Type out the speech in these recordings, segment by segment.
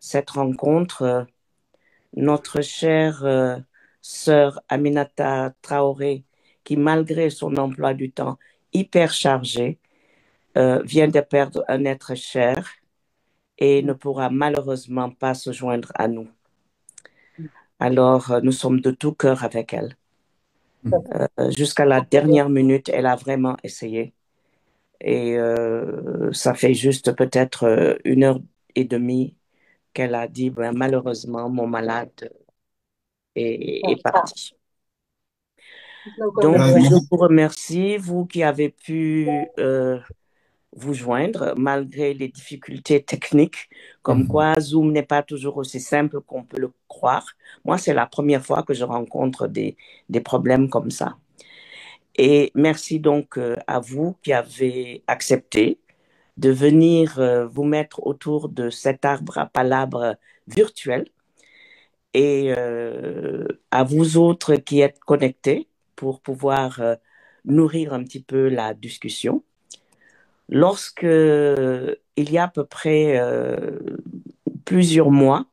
cette rencontre. Notre chère sœur Aminata Traoré, qui malgré son emploi du temps hyper chargé, vient de perdre un être cher et ne pourra malheureusement pas se joindre à nous. Alors, nous sommes de tout cœur avec elle. Jusqu'à la dernière minute, elle a vraiment essayé. Et ça fait juste peut-être 1 heure et demie qu'elle a dit, ben, malheureusement, mon malade est parti. Donc, je vous remercie, vous qui avez pu vous joindre, malgré les difficultés techniques, comme quoi Zoom n'est pas toujours aussi simple qu'on peut le croire. Moi, c'est la première fois que je rencontre des problèmes comme ça. Et merci donc à vous qui avez accepté de venir vous mettre autour de cet arbre à palabres virtuel et à vous autres qui êtes connectés pour pouvoir nourrir un petit peu la discussion. Lorsque il y a à peu près plusieurs mois,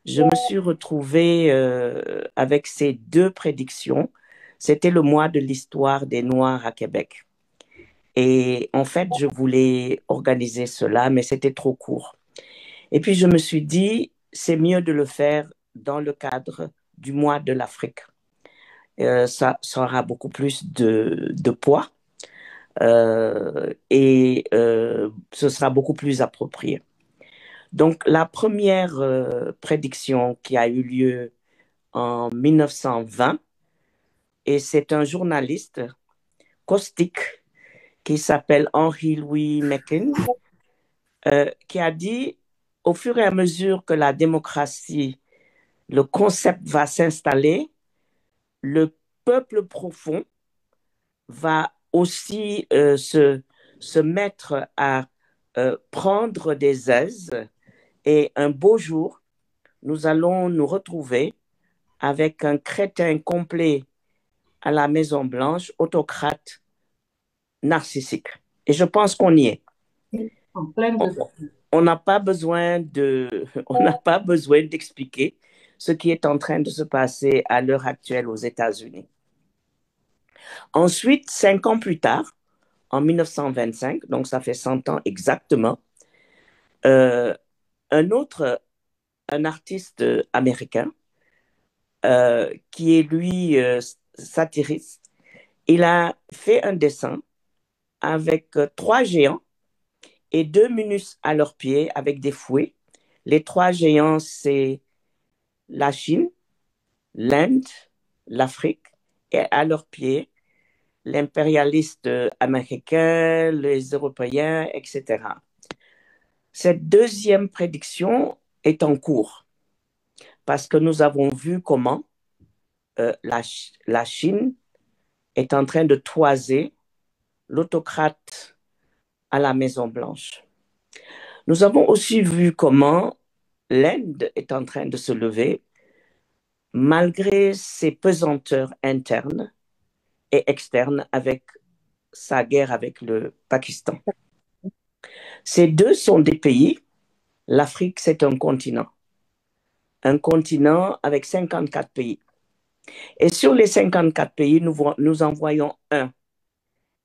je me suis retrouvée avec ces 2 prédictions. C'était le mois de l'histoire des Noirs à Québec. Et en fait, je voulais organiser cela, mais c'était trop court. Et puis, je me suis dit, c'est mieux de le faire dans le cadre du mois de l'Afrique. Ça aura beaucoup plus de poids et ce sera beaucoup plus approprié. Donc, la première prédiction qui a eu lieu en 1920, et c'est un journaliste caustique qui s'appelle Henry Louis Mecken, qui a dit, au fur et à mesure que la démocratie, le concept va s'installer, le peuple profond va aussi se mettre à prendre des aises et un beau jour, nous allons nous retrouver avec un crétin complet à la Maison-Blanche, autocrate, narcissique. Et je pense qu'on y est. On n'a pas besoin d'expliquer ce qui est en train de se passer à l'heure actuelle aux États-Unis. Ensuite, 5 ans plus tard, en 1925, donc ça fait 100 ans exactement, un artiste américain, qui est lui satiriste, il a fait un dessin avec 3 géants et 2 minus à leurs pieds avec des fouets. Les 3 géants, c'est la Chine, l'Inde, l'Afrique, et à leurs pieds, l'impérialiste américain, les Européens, etc. Cette deuxième prédiction est en cours parce que nous avons vu comment la Chine est en train de toiser l'autocrate à la Maison-Blanche. Nous avons aussi vu comment l'Inde est en train de se lever malgré ses pesanteurs internes et externes avec sa guerre avec le Pakistan. Ces deux sont des pays. L'Afrique, c'est un continent avec 54 pays. Et sur les 54 pays, nous en voyons un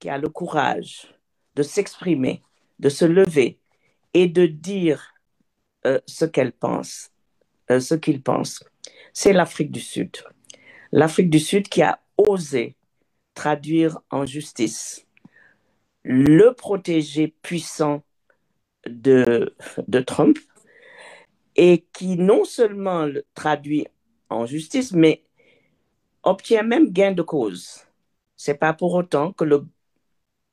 qui a le courage de s'exprimer, de se lever et de dire ce qu'il pense. C'est l'Afrique du Sud. L'Afrique du Sud qui a osé traduire en justice le protégé puissant de Trump et qui non seulement le traduit en justice, mais obtient même gain de cause. Ce n'est pas pour autant que le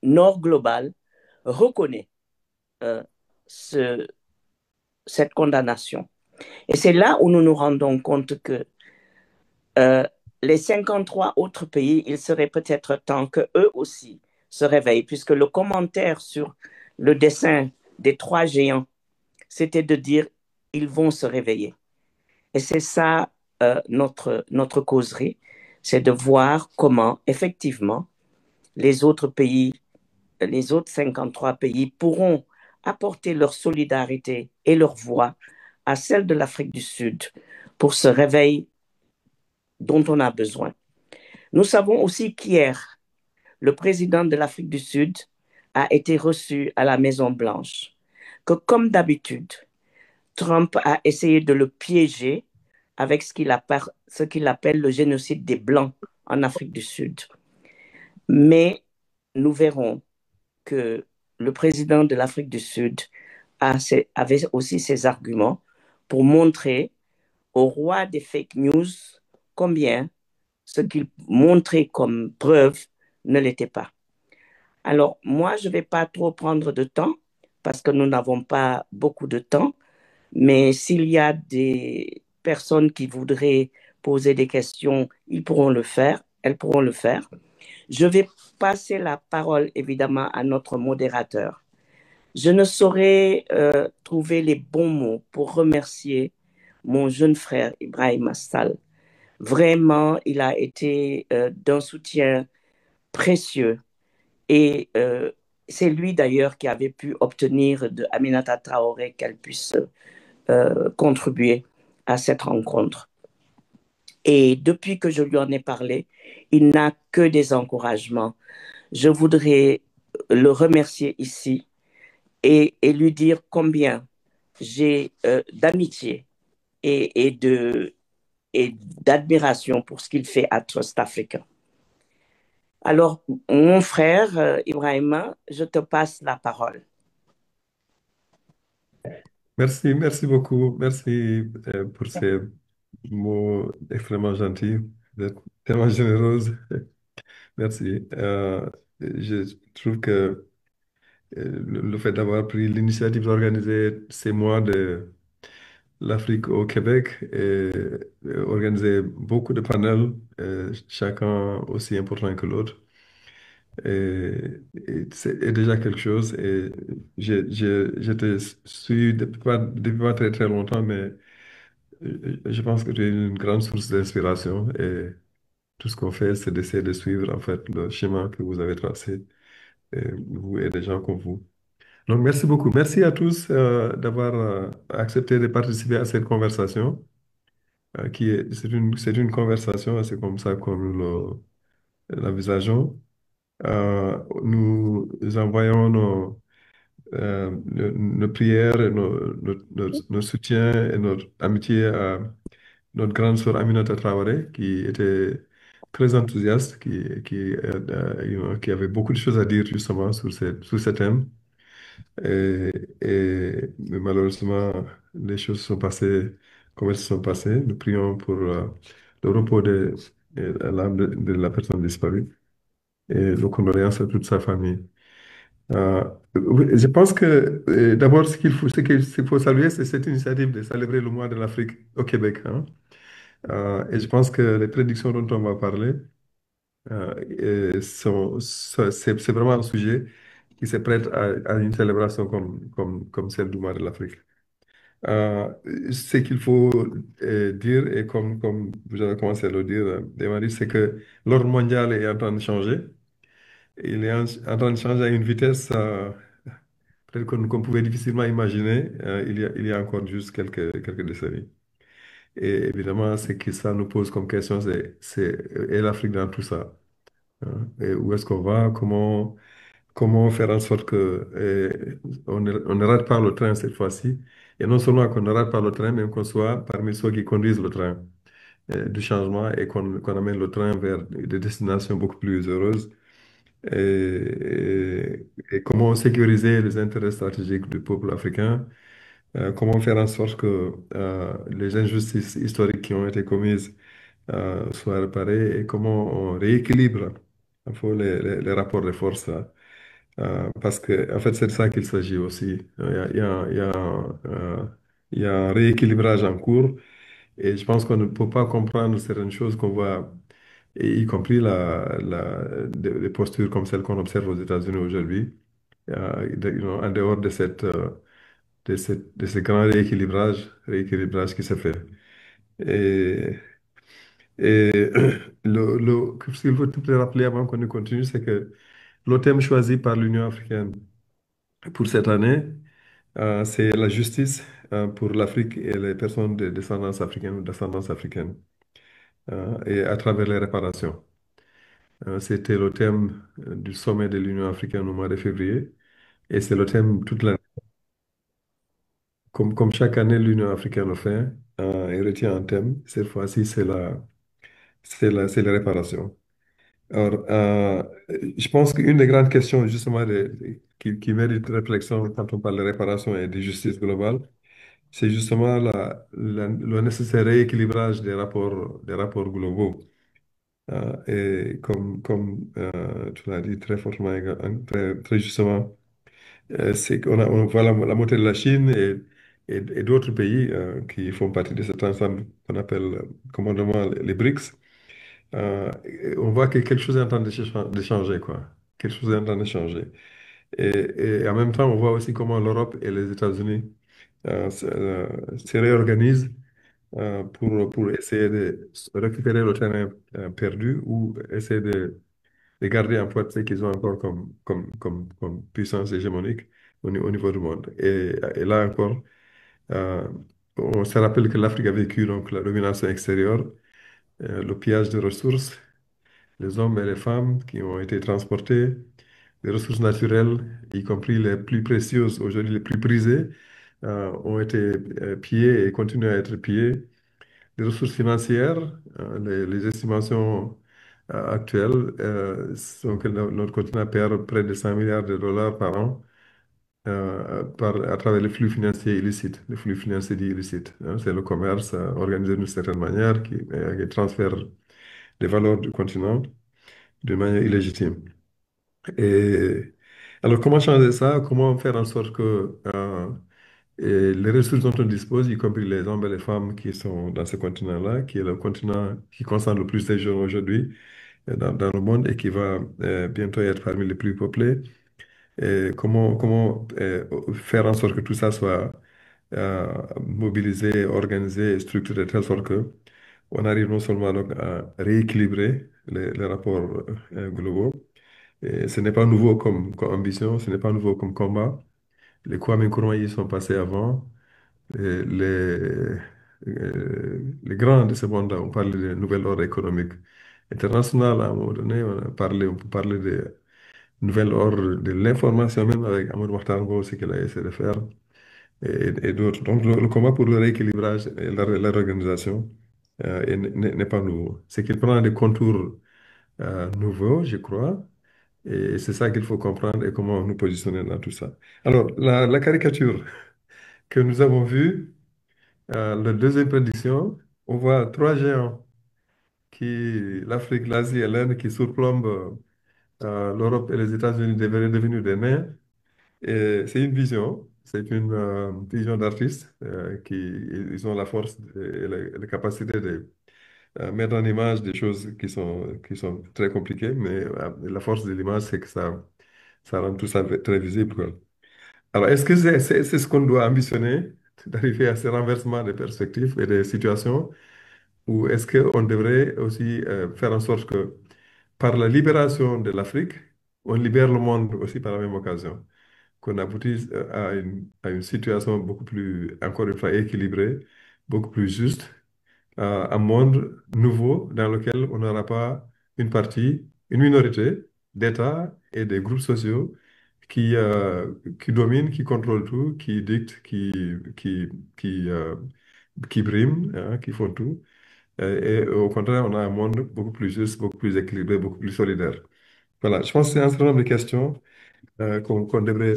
Nord global reconnaît cette condamnation. Et c'est là où nous nous rendons compte que les 53 autres pays, il serait peut-être temps qu'eux aussi se réveillent, puisque le commentaire sur le dessin des 3 géants, c'était de dire ils vont se réveiller. Et c'est ça notre causerie, c'est de voir comment effectivement les autres pays, les autres 53 pays pourront apporter leur solidarité et leur voix à celle de l'Afrique du Sud pour ce réveil dont on a besoin. Nous savons aussi qu'hier, le président de l'Afrique du Sud a été reçu à la Maison-Blanche, que comme d'habitude, Trump a essayé de le piéger avec ce qu'il appelle le génocide des Blancs en Afrique du Sud. Mais nous verrons que le président de l'Afrique du Sud avait aussi ses arguments pour montrer au roi des fake news combien ce qu'il montrait comme preuve ne l'était pas. Alors, moi, je ne vais pas trop prendre de temps parce que nous n'avons pas beaucoup de temps, mais s'il y a des personnes qui voudraient poser des questions, ils pourront le faire, elles pourront le faire. Je vais passer la parole évidemment à notre modérateur. Je ne saurais trouver les bons mots pour remercier mon jeune frère Ibrahim Assal. Vraiment, il a été d'un soutien précieux et c'est lui d'ailleurs qui avait pu obtenir de Aminata Traoré qu'elle puisse contribuer à cette rencontre. Et depuis que je lui en ai parlé, il n'a que des encouragements. Je voudrais le remercier ici et lui dire combien j'ai d'amitié et et d'admiration pour ce qu'il fait à Trust Africa. Alors, mon frère Ibrahima, je te passe la parole. Merci, merci beaucoup. Merci pour ces mots extrêmement gentils. Vous êtes tellement généreuse. Merci. Je trouve que le fait d'avoir pris l'initiative d'organiser ces mois de l'Afrique au Québec et organiser beaucoup de panels, chacun aussi important que l'autre, est déjà quelque chose. Et je te suis depuis pas très très longtemps, mais je pense que tu es une grande source d'inspiration et tout ce qu'on fait, c'est d'essayer de suivre en fait le schéma que vous avez tracé, vous et des gens comme vous. Donc merci beaucoup. Merci à tous d'avoir accepté de participer à cette conversation, c'est une conversation, c'est comme ça que nous l'envisageons. Nous envoyons nos prières, et nos soutiens et notre amitié à notre grande sœur Aminata Traoré, qui était très enthousiaste, qui avait beaucoup de choses à dire justement sur ce thème. Mais malheureusement, les choses sont passées comme elles se sont passées. Nous prions pour le repos de l'âme de la personne disparue et nos condoléances à toute sa famille. Euh, oui, je pense que d'abord, ce qu'il faut saluer, c'est cette initiative de célébrer le mois de l'Afrique au Québec, hein. Et je pense que les prédictions dont on va parler c'est vraiment un sujet qui se prête à une célébration comme celle du mois de l'Afrique. Euh, Ce qu'il faut dire, et comme vous avez commencé à le dire, Marie, c'est que l'ordre mondial est en train de changer. Il est en train de changer à une vitesse peut-être qu'on pouvait difficilement imaginer il y a encore juste quelques décennies. Et évidemment, ce que ça nous pose comme question, et l'Afrique dans tout ça, hein? Et où est-ce qu'on va? Comment faire en sorte que on ne rate pas le train cette fois-ci? Et non seulement qu'on ne rate pas le train, mais qu'on soit parmi ceux qui conduisent le train du changement et qu'on amène le train vers des destinations beaucoup plus heureuses. Et comment sécuriser les intérêts stratégiques du peuple africain? Comment faire en sorte que les injustices historiques qui ont été commises soient réparées et comment on rééquilibre il faut les rapports de force. Parce que, en fait, c'est de ça qu'il s'agit aussi. Il y a un rééquilibrage en cours et je pense qu'on ne peut pas comprendre certaines choses qu'on voit, et y compris des postures comme celles qu'on observe aux États-Unis aujourd'hui, en dehors de ce grand rééquilibrage qui se fait. Et, et ce qu'il faut te rappeler avant qu'on ne continue, c'est que le thème choisi par l'Union africaine pour cette année, c'est la justice pour l'Afrique et les personnes de descendance africaine ou d'ascendance africaine, et à travers les réparations. C'était le thème du sommet de l'Union africaine au mois de février. Et c'est le thème toute l'année. Comme chaque année, l'Union africaine le fait, et retient un thème. Cette fois-ci, c'est la réparation. Alors, je pense qu'une des grandes questions, justement, qui mérite réflexion quand on parle de réparation et de justice globale, c'est justement le nécessaire rééquilibrage des rapports globaux. Et comme tu l'as dit très fortement, très justement, c'est on voit la montée de la Chine et d'autres pays qui font partie de cet ensemble qu'on appelle commandement les BRICS. Et on voit que quelque chose est en train de changer, quoi. Quelque chose est en train de changer. Et, et en même temps, on voit aussi comment l'Europe et les États-Unis se réorganisent pour essayer de récupérer le terrain perdu ou essayer de garder un poids, tu sais, qu'ils ont encore comme puissance hégémonique au niveau du monde. Et là encore, euh, on se rappelle que l'Afrique a vécu donc la domination extérieure, le pillage de ressources, les hommes et les femmes qui ont été transportés, les ressources naturelles, y compris les plus précieuses, aujourd'hui les plus prisées, ont été pillées et continuent à être pillées. Les ressources financières, les estimations actuelles sont que notre continent perd près de 100 milliards de dollars par an à travers les flux financiers illicites, les flux financiers dits illicites, hein. C'est le commerce organisé d'une certaine manière qui transfère les valeurs du continent d'une manière illégitime. Et alors, comment changer ça? Comment faire en sorte que et les ressources dont on dispose, y compris les hommes et les femmes qui sont dans ce continent-là, qui est le continent qui concentre le plus de jeunes aujourd'hui dans le monde et qui va bientôt être parmi les plus peuplés, et comment faire en sorte que tout ça soit mobilisé, organisé et structuré de telle sorte que on arrive non seulement donc à rééquilibrer les rapports globaux, et ce n'est pas nouveau comme ambition, ce n'est pas nouveau comme combat. Les Kwame Nkrumah y sont passés avant. Et les grands de ce monde-là ont parlé de nouvel ordre économique international. À un moment donné, on peut parler de nouvel ordre de l'information, même avec Amadou Mahtar Mbow, ce qu'il a essayé de faire, et d'autres. Donc, le combat pour le rééquilibrage et la réorganisation n'est pas nouveau. C'est qu'il prend des contours nouveaux, je crois, et c'est ça qu'il faut comprendre et comment nous positionner dans tout ça. Alors, la caricature que nous avons vue, la deuxième prédiction, on voit trois géants l'Afrique, l'Asie et l'Inde, qui surplombent l'Europe et les États-Unis devraient devenir des nains. Et c'est une vision, c'est une vision d'artistes qui ils ont la force et la capacité de mettre en image des choses qui sont très compliquées, mais la force de l'image, c'est que ça rend tout ça très visible, quoi. Alors, est-ce que c'est ce qu'on doit ambitionner, d'arriver à ce renversement des perspectives et des situations, ou est-ce qu'on devrait aussi faire en sorte que par la libération de l'Afrique, on libère le monde aussi par la même occasion, qu'on aboutisse à une situation beaucoup plus, encore une fois, équilibrée, beaucoup plus juste, un monde nouveau dans lequel on n'aura pas une partie, une minorité d'États et des groupes sociaux qui, euh, qui dominent, qui contrôlent tout, qui dictent, qui, euh, qui briment, hein, qui font tout. Et au contraire, on a un monde beaucoup plus juste, beaucoup plus équilibré, beaucoup plus solidaire. Voilà, je pense que c'est un certain nombre de questions qu'on devrait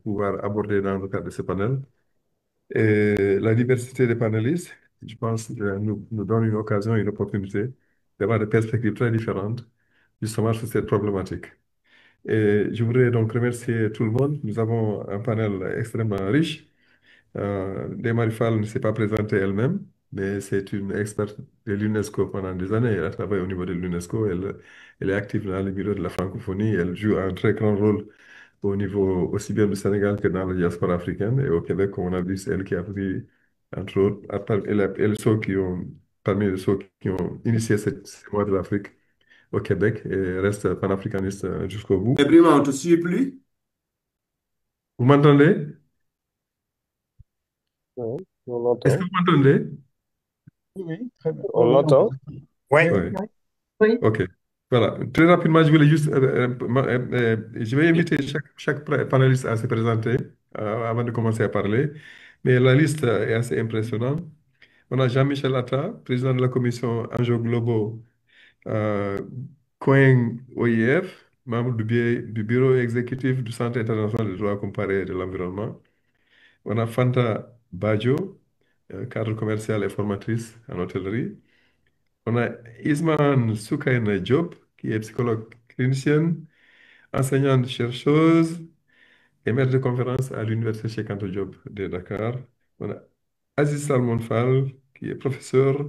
pouvoir aborder dans le cadre de ce panel. Et la diversité des panélistes, je pense, nous donne une occasion, une opportunité d'avoir des perspectives très différentes, justement, sur cette problématique. Et je voudrais donc remercier tout le monde. Nous avons un panel extrêmement riche. Démari Fall ne s'est pas présentée elle-même, mais c'est une experte de l'UNESCO pendant des années. Elle a travaillé au niveau de l'UNESCO. Elle est active dans les bureaux de la francophonie. Elle joue un très grand rôle au niveau aussi bien du Sénégal que dans la diaspora africaine. Et au Québec, comme on a vu, c'est elle qui a pris, entre autres, elle ceux qui ont, parmi ceux qui ont initié ces mois de l'Afrique au Québec et reste panafricaniste jusqu'au bout. Ebrima, on te suit plus? Vous m'entendez? Oui, on Est-ce que l'entend. vous m'entendez? Oui, oui, très bien. On Oui, oui, l'entend. ouais. Oui. OK. Voilà. Très rapidement, je voulais juste, je vais inviter chaque panéliste à se présenter avant de commencer à parler. Mais la liste est assez impressionnante. On a Jean-Michel Atta, président de la commission enjeux globaux, euh, Cohen OIF, membre du bureau exécutif du Centre international de droit comparé et de l'environnement. On a Fanta Badjo, cadre commercial et formatrice en hôtellerie. On a Isman Soukaina Diop, qui est psychologue clinicienne, enseignante chercheuse et maître de conférence à l'Université Cheikh Anta Diop de Dakar. On a Aziz Salmon Fall, qui est professeur,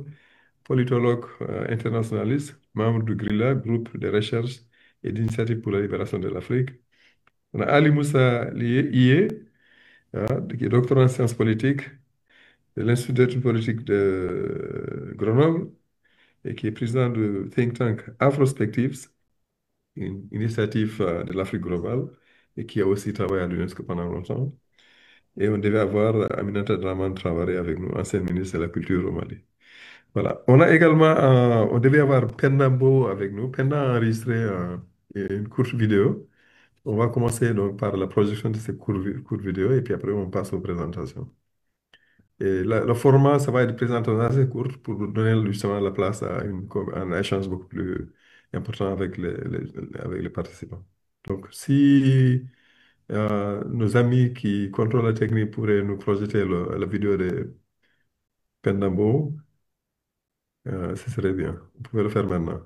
politologue internationaliste, membre du GRILA, groupe de recherche et d'initiative pour la libération de l'Afrique. On a Ali Moussa Iye, qui est doctorant en sciences politiques de l'Institut d'études politiques de Grenoble et qui est président du think tank Afrospectives, une initiative de l'Afrique globale et qui a aussi travaillé à l'UNESCO pendant longtemps. Et on devait avoir Aminata Draman Traoré avec nous, ancienne ministre de la Culture au Mali. Voilà. On a également, on devait avoir Penda Mbow avec nous. Penda a enregistré une courte vidéo. On va commencer donc par la projection de ces courtes vidéos et puis après on passe aux présentations. Et le format, ça va être une présentation assez courte pour donner justement la place à un échange beaucoup plus important avec avec les participants. Donc, si nos amis qui contrôlent la technique pourraient nous projeter la vidéo de Pendambo, ce serait bien. Vous pouvez le faire maintenant.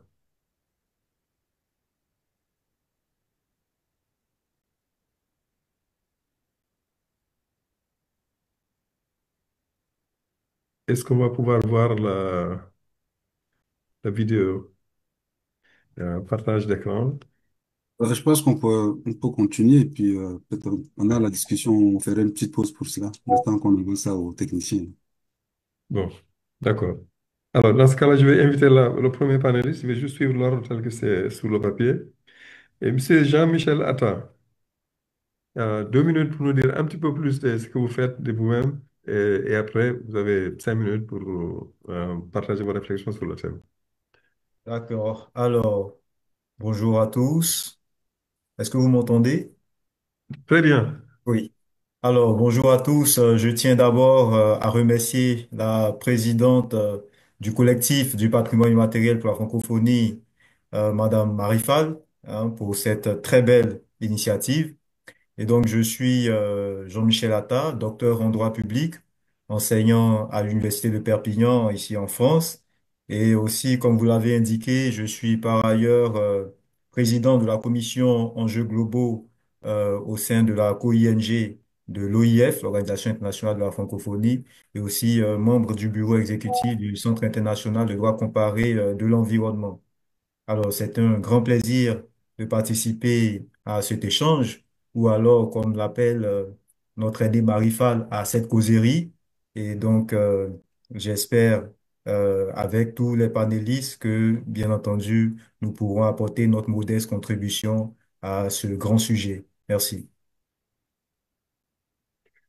Est-ce qu'on va pouvoir voir la vidéo? Partage d'écran. Je pense on peut continuer et puis peut-être pendant la discussion, on ferait une petite pause pour cela, le temps qu'on envoie ça aux techniciens. Bon, d'accord. Alors, dans ce cas-là, je vais inviter le premier panéliste. Je vais juste suivre l'ordre tel que c'est sur le papier. Et Monsieur Jean-Michel Atta, 2 minutes pour nous dire un petit peu plus de ce que vous faites de vous-même. Et après, vous avez 5 minutes pour partager vos réflexions sur le thème. D'accord. Alors, bonjour à tous. Est-ce que vous m'entendez? Très bien. Oui. Alors, bonjour à tous. Je tiens d'abord à remercier la présidente du collectif du patrimoine immatériel pour la francophonie, Madame Marifal, hein, pour cette très belle initiative. Et donc, je suis Jean-Michel Atta, docteur en droit public, enseignant à l'Université de Perpignan, ici en France. Et aussi, comme vous l'avez indiqué, je suis par ailleurs président de la commission enjeux globaux au sein de la co-ING de l'OIF, l'Organisation internationale de la francophonie, et aussi membre du bureau exécutif du Centre international de droit comparé de l'environnement. Alors, c'est un grand plaisir de participer à cet échange, ou alors, comme l'appelle notre aîné Marifal, à cette causerie. Et donc, j'espère, avec tous les panélistes, que, bien entendu, nous pourrons apporter notre modeste contribution à ce grand sujet. Merci.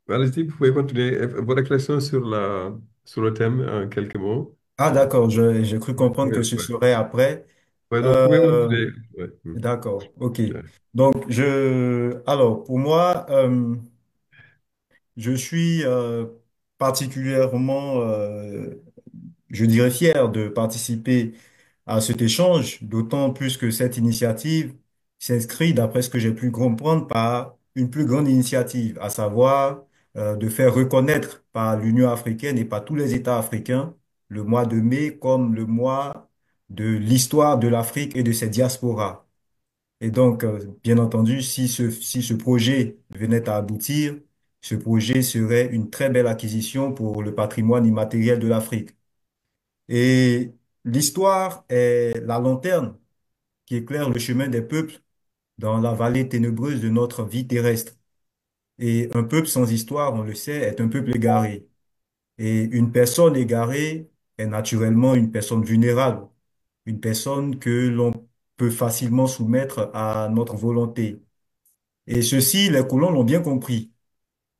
Allez-y, vous pouvez continuer vos réflexions sur le thème en quelques mots. Ah, d'accord, j'ai cru comprendre Oui, que ce ouais. serait après. Ouais, donc, vous pouvez Euh, continuer. Ouais. d'accord, ok. Ouais. Donc, alors, pour moi, je suis particulièrement, je dirais, fier de participer à cet échange, d'autant plus que cette initiative s'inscrit, d'après ce que j'ai pu comprendre, par une plus grande initiative, à savoir de faire reconnaître par l'Union africaine et par tous les États africains le mois de mai comme le mois de l'histoire de l'Afrique et de ses diasporas. Et donc, bien entendu, si ce projet venait à aboutir, ce projet serait une très belle acquisition pour le patrimoine immatériel de l'Afrique. Et l'histoire est la lanterne qui éclaire le chemin des peuples dans la vallée ténébreuse de notre vie terrestre. Et un peuple sans histoire, on le sait, est un peuple égaré. Et une personne égarée est naturellement une personne vulnérable, une personne que l'on peut facilement soumettre à notre volonté. Et ceci, les colons l'ont bien compris.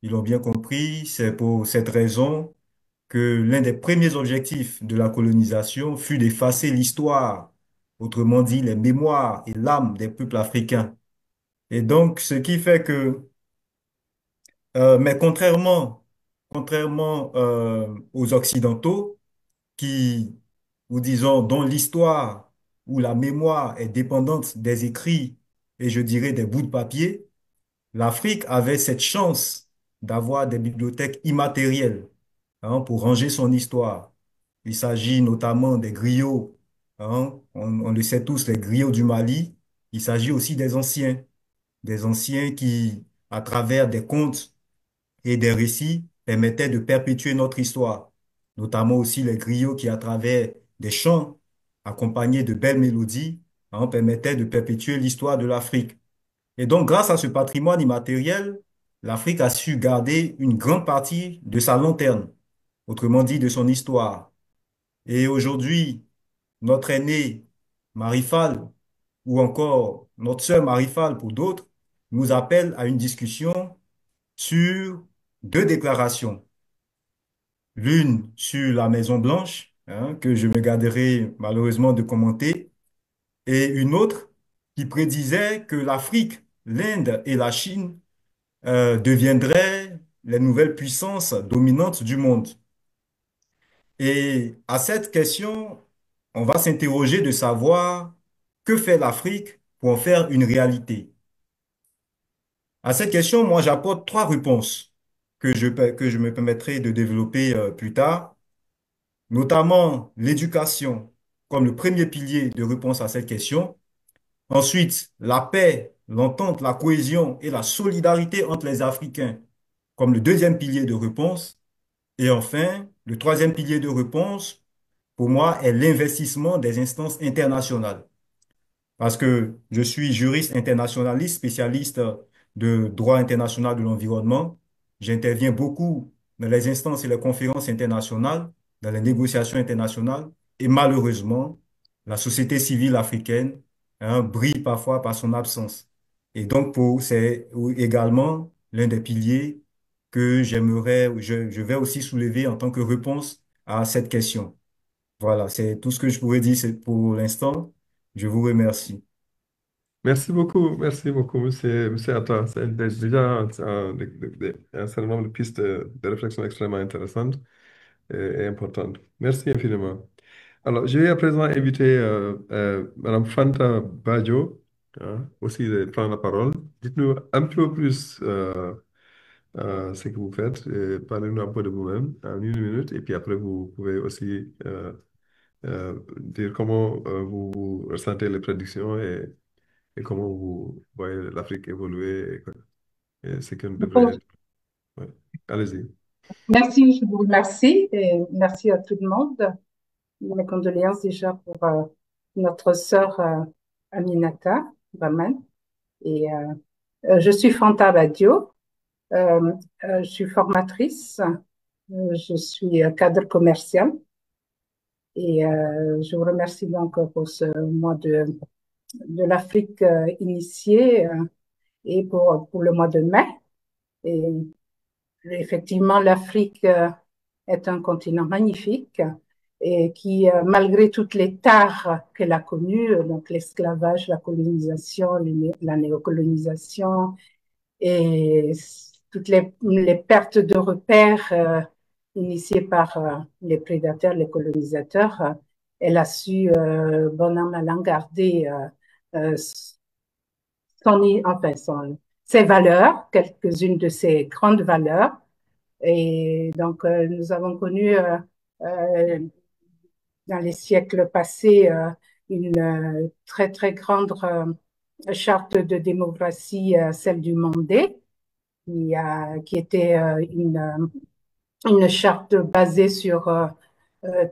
Ils l'ont bien compris. C'est pour cette raison que l'un des premiers objectifs de la colonisation fut d'effacer l'histoire, autrement dit les mémoires et l'âme des peuples africains. Et donc, ce qui fait que, mais contrairement aux Occidentaux, qui, ou disons, dont l'histoire ou la mémoire est dépendante des écrits et je dirais des bouts de papier, l'Afrique avait cette chance d'avoir des bibliothèques immatérielles, pour ranger son histoire. Il s'agit notamment des griots, on le sait tous, les griots du Mali. Il s'agit aussi des anciens qui, à travers des contes et des récits, permettaient de perpétuer notre histoire, notamment aussi les griots qui, à travers des chants accompagnés de belles mélodies, permettaient de perpétuer l'histoire de l'Afrique. Et donc, grâce à ce patrimoine immatériel, l'Afrique a su garder une grande partie de sa lanterne, autrement dit de son histoire. Et aujourd'hui, notre aîné Marifal, ou encore notre sœur Marifal pour d'autres, nous appelle à une discussion sur deux déclarations. L'une sur la Maison Blanche, que je me garderai malheureusement de commenter, et une autre qui prédisait que l'Afrique, l'Inde et la Chine deviendraient les nouvelles puissances dominantes du monde. Et à cette question, on va s'interroger de savoir que fait l'Afrique pour en faire une réalité. À cette question, moi, j'apporte trois réponses que je me permettrai de développer plus tard, notamment l'éducation comme le premier pilier de réponse à cette question. Ensuite, la paix, l'entente, la cohésion et la solidarité entre les Africains comme le deuxième pilier de réponse. Et enfin, le troisième pilier de réponse, pour moi, est l'investissement des instances internationales. Parce que je suis juriste internationaliste, spécialiste de droit international de l'environnement. J'interviens beaucoup dans les instances et les conférences internationales, dans les négociations internationales. Et malheureusement, la société civile africaine, brille parfois par son absence. Et donc, c'est également l'un des piliers que je vais aussi soulever en tant que réponse à cette question. Voilà, c'est tout ce que je pourrais dire pour l'instant. Je vous remercie. Merci beaucoup, monsieur Atta. C'est déjà un certain nombre de pistes de réflexion extrêmement intéressantes et importantes. Merci infiniment. Alors, je vais à présent inviter Madame Fanta Badjo, aussi de prendre la parole. Dites-nous un peu plus ce que vous faites. Parlez-nous un peu de vous-même en une minute et puis après, vous pouvez aussi dire comment vous ressentez les prédictions et comment vous voyez l'Afrique évoluer et ce qu'on Bon, devrait... Ouais. Allez-y. merci, je vous remercie et merci à tout le monde. Mes condoléances déjà pour notre sœur Aminata Baman. Et je suis Fanta Badio, je suis formatrice, je suis cadre commercial et je vous remercie donc pour ce mois de l'Afrique initié et pour le mois de mai. Et effectivement, l'Afrique est un continent magnifique et qui, malgré toutes les tares qu'elle a connues, donc l'esclavage, la colonisation, la néocolonisation et toutes les pertes de repères initiées par les prédateurs, les colonisateurs, elle a su, bon an, mal an, garder ses valeurs, quelques-unes de ses grandes valeurs. Et donc, nous avons connu euh, dans les siècles passés une très, très grande charte de démocratie, celle du Mandé, qui était une charte basée sur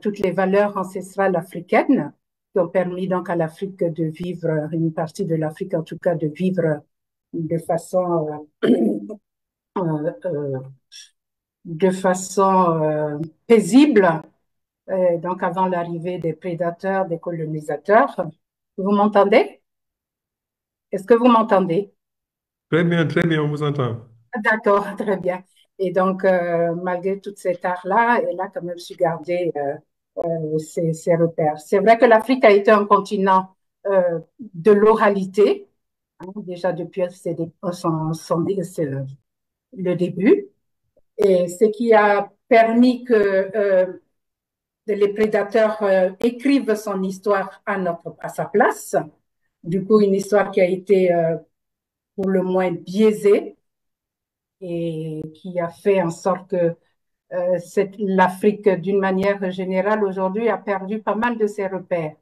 toutes les valeurs ancestrales africaines qui ont permis donc à l'Afrique de vivre, une partie de l'Afrique en tout cas, de vivre de façon euh, euh, paisible, donc avant l'arrivée des prédateurs, des colonisateurs. Vous m'entendez? Est-ce que vous m'entendez? Très bien, on vous entend. D'accord, très bien. Et donc, malgré tout cet art-là, elle a quand même su garder ses repères. C'est vrai que l'Afrique a été un continent de l'oralité, hein, déjà depuis c'est le début, et ce qui a permis que les prédateurs écrivent son histoire à sa place. Du coup, une histoire qui a été pour le moins biaisée et qui a fait en sorte que l'Afrique, d'une manière générale, aujourd'hui, a perdu pas mal de ses repères.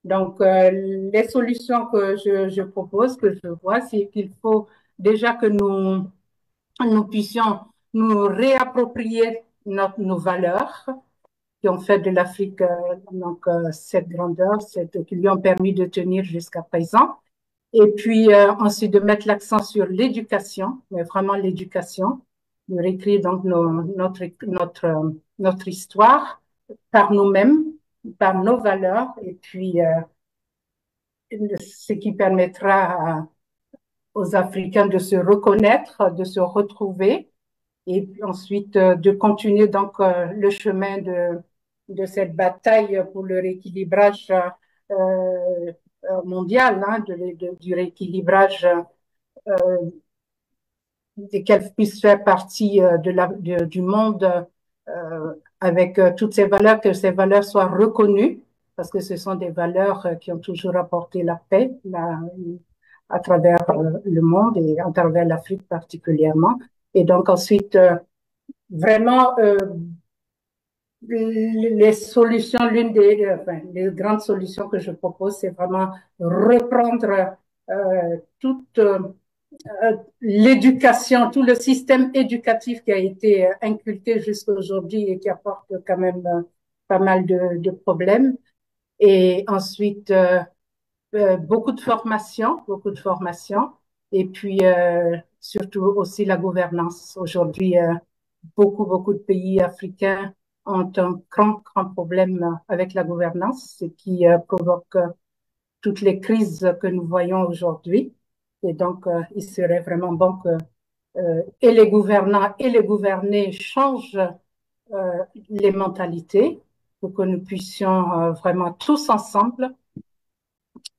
Donc, les solutions que je propose, que je vois, c'est qu'il faut déjà que nous puissions nous réapproprier nos valeurs qui ont fait de l'Afrique cette grandeur, qui lui ont permis de tenir jusqu'à présent. Et puis ensuite de mettre l'accent sur l'éducation, mais vraiment l'éducation, de réécrire donc notre histoire par nous-mêmes, par nos valeurs, et puis ce qui permettra aux Africains de se reconnaître, de se retrouver, et puis ensuite de continuer donc le chemin de cette bataille pour le rééquilibrage mondial, hein, du rééquilibrage qu'elle puisse faire partie du monde avec toutes ces valeurs, que ces valeurs soient reconnues, parce que ce sont des valeurs qui ont toujours apporté la paix à travers le monde et à travers l'Afrique particulièrement. Et donc ensuite, vraiment, les solutions, les grandes solutions que je propose, c'est vraiment reprendre toute l'éducation, tout le système éducatif qui a été inculqué jusqu'à aujourd'hui et qui apporte quand même pas mal de problèmes. Et ensuite, beaucoup de formation, et puis surtout aussi la gouvernance. Aujourd'hui, beaucoup de pays africains ont un grand problème avec la gouvernance, ce qui provoque toutes les crises que nous voyons aujourd'hui. Et donc, il serait vraiment bon que et les gouvernants et les gouvernés changent les mentalités pour que nous puissions vraiment tous ensemble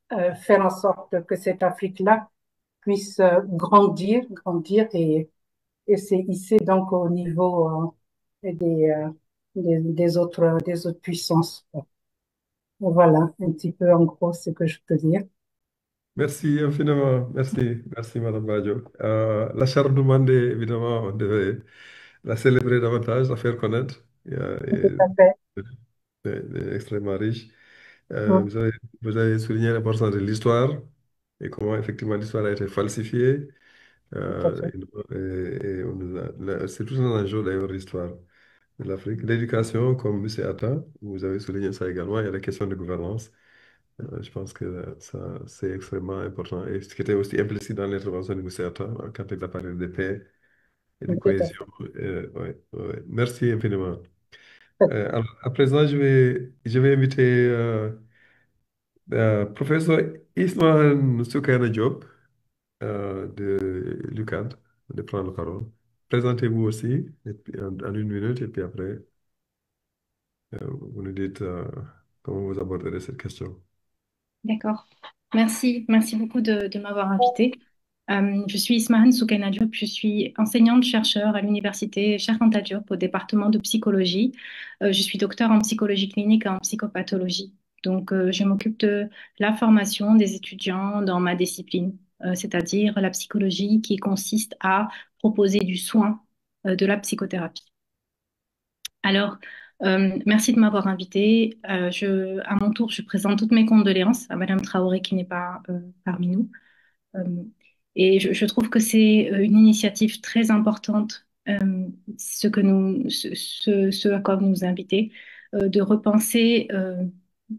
faire en sorte que cette Afrique-là puisse grandir et se hisser donc au niveau des autres puissances. Voilà un petit peu en gros ce que je peux dire. Merci infiniment. Merci, Madame Badio. La charte du Mandé, évidemment, on devait la célébrer davantage, la faire connaître. Tout à fait. Elle est extrêmement riche. Mm. Vous avez souligné l'importance de l'histoire et comment effectivement l'histoire a été falsifiée. Tout à fait. C'est tout un enjeu d'ailleurs l'histoire de l'Afrique. L'éducation, comme M. Atta, vous avez souligné ça également, il y a la question de gouvernance. Je pense que ça, c'est extrêmement important. Et ce qui était aussi implicite dans l'intervention de M. Atta, quand il a parlé de paix et de Tout à cohésion. Ouais. Merci infiniment. fait. Alors, à présent, je vais inviter professeur Ismaël Soukaina Diop de l'UCAD de prendre la parole. Présentez-vous aussi et puis en une minute et puis après, vous nous dites comment vous aborderez cette question. D'accord. Merci beaucoup de m'avoir invitée. Je suis Ismahane Soukaina Diop, je suis enseignante-chercheur à l'université Cheikh Anta Diop au département de psychologie. Je suis docteur en psychologie clinique et en psychopathologie. Donc, je m'occupe de la formation des étudiants dans ma discipline, c'est-à-dire la psychologie qui consiste à proposer du soin, de la psychothérapie. Alors, merci de m'avoir invitée. À mon tour, je présente toutes mes condoléances à Madame Traoré qui n'est pas parmi nous. Euh, et je trouve que c'est une initiative très importante, ce à quoi vous nous invitez, de repenser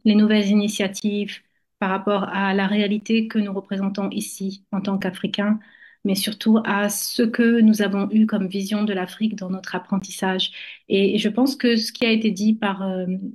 les nouvelles initiatives par rapport à la réalité que nous représentons ici en tant qu'Africains, mais surtout à ce que nous avons eu comme vision de l'Afrique dans notre apprentissage. Et je pense que ce qui a été dit par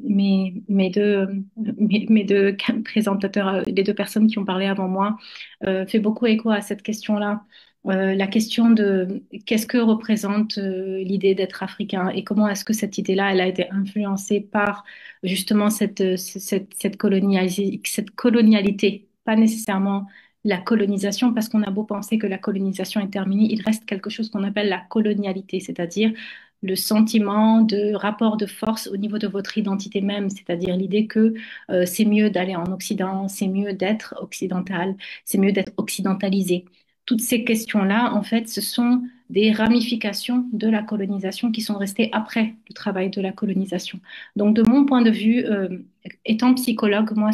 mes deux présentateurs, les deux personnes qui ont parlé avant moi, fait beaucoup écho à cette question-là. la question de qu'est-ce que représente l'idée d'être africain et comment est-ce que cette idée-là, elle a été influencée par justement cette colonialité, pas nécessairement la colonisation, parce qu'on a beau penser que la colonisation est terminée, il reste quelque chose qu'on appelle la colonialité, c'est-à-dire le sentiment de rapport de force au niveau de votre identité même, c'est-à-dire l'idée que c'est mieux d'aller en Occident, c'est mieux d'être occidental, c'est mieux d'être occidentalisé. Toutes ces questions-là, en fait, ce sont des ramifications de la colonisation qui sont restées après le travail de la colonisation. Donc, de mon point de vue, étant psychologue, moi,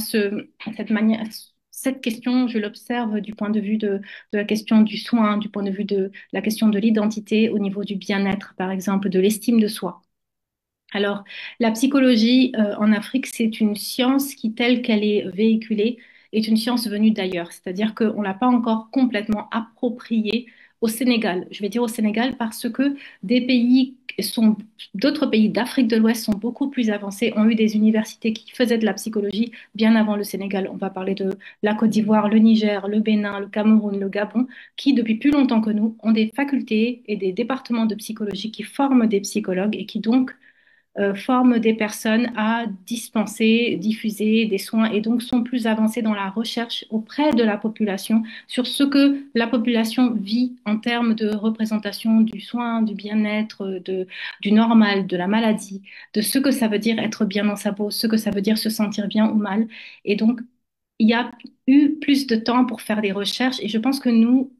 cette question, je l'observe du point de vue de la question du soin, du point de vue de la question de l'identité au niveau du bien-être, par exemple, de l'estime de soi. Alors, la psychologie en Afrique, c'est une science qui, telle qu'elle est véhiculée, est une science venue d'ailleurs. C'est-à-dire qu'on ne l'a pas encore complètement appropriée au Sénégal. Je vais dire au Sénégal parce que d'autres pays d'Afrique de l'Ouest sont beaucoup plus avancés, ont eu des universités qui faisaient de la psychologie bien avant le Sénégal. On va parler de la Côte d'Ivoire, le Niger, le Bénin, le Cameroun, le Gabon, qui, depuis plus longtemps que nous, ont des facultés et des départements de psychologie qui forment des psychologues et qui donc forment des personnes à dispenser, diffuser des soins et donc sont plus avancées dans la recherche auprès de la population sur ce que la population vit en termes de représentation du soin, du bien-être, du normal, de la maladie, de ce que ça veut dire être bien dans sa peau, ce que ça veut dire se sentir bien ou mal. Et donc, il y a eu plus de temps pour faire des recherches et je pense que nous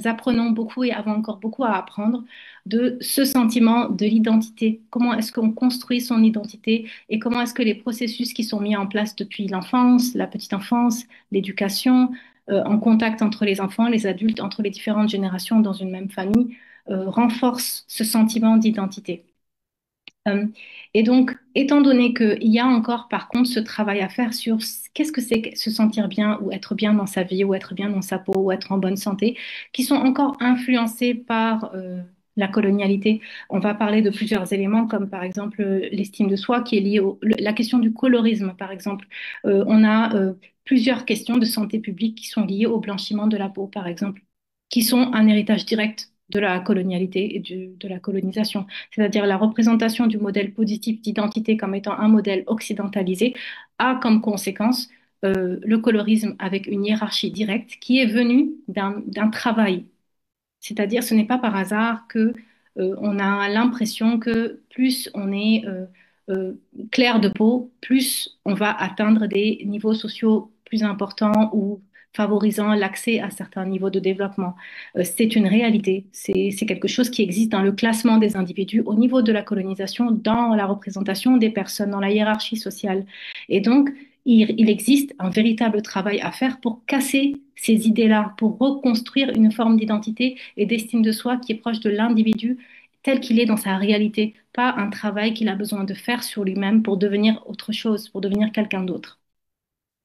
apprenons beaucoup et avons encore beaucoup à apprendre de ce sentiment de l'identité. Comment est-ce qu'on construit son identité et comment est-ce que les processus qui sont mis en place depuis l'enfance, la petite enfance, l'éducation, en contact entre les enfants, les adultes, entre les différentes générations dans une même famille, renforcent ce sentiment d'identité. Euh, et donc, étant donné qu'il y a encore, par contre, ce travail à faire sur qu'est-ce que c'est que se sentir bien ou être bien dans sa vie ou être bien dans sa peau ou être en bonne santé, qui sont encore influencés par la colonialité. On va parler de plusieurs éléments, comme par exemple l'estime de soi, qui est liée la question du colorisme, par exemple. On a plusieurs questions de santé publique qui sont liées au blanchiment de la peau, par exemple, qui sont un héritage direct de la colonialité et de la colonisation, c'est-à-dire la représentation du modèle positif d'identité comme étant un modèle occidentalisé, a comme conséquence le colorisme avec une hiérarchie directe qui est venue d'un travail. C'est-à-dire, ce n'est pas par hasard que on a l'impression que plus on est euh, clair de peau, plus on va atteindre des niveaux sociaux plus importants ou favorisant l'accès à certains niveaux de développement. C'est une réalité, c'est quelque chose qui existe dans le classement des individus au niveau de la colonisation, dans la représentation des personnes, dans la hiérarchie sociale. Et donc, il existe un véritable travail à faire pour casser ces idées-là, pour reconstruire une forme d'identité et d'estime de soi qui est proche de l'individu tel qu'il est dans sa réalité, pas un travail qu'il a besoin de faire sur lui-même pour devenir autre chose, pour devenir quelqu'un d'autre.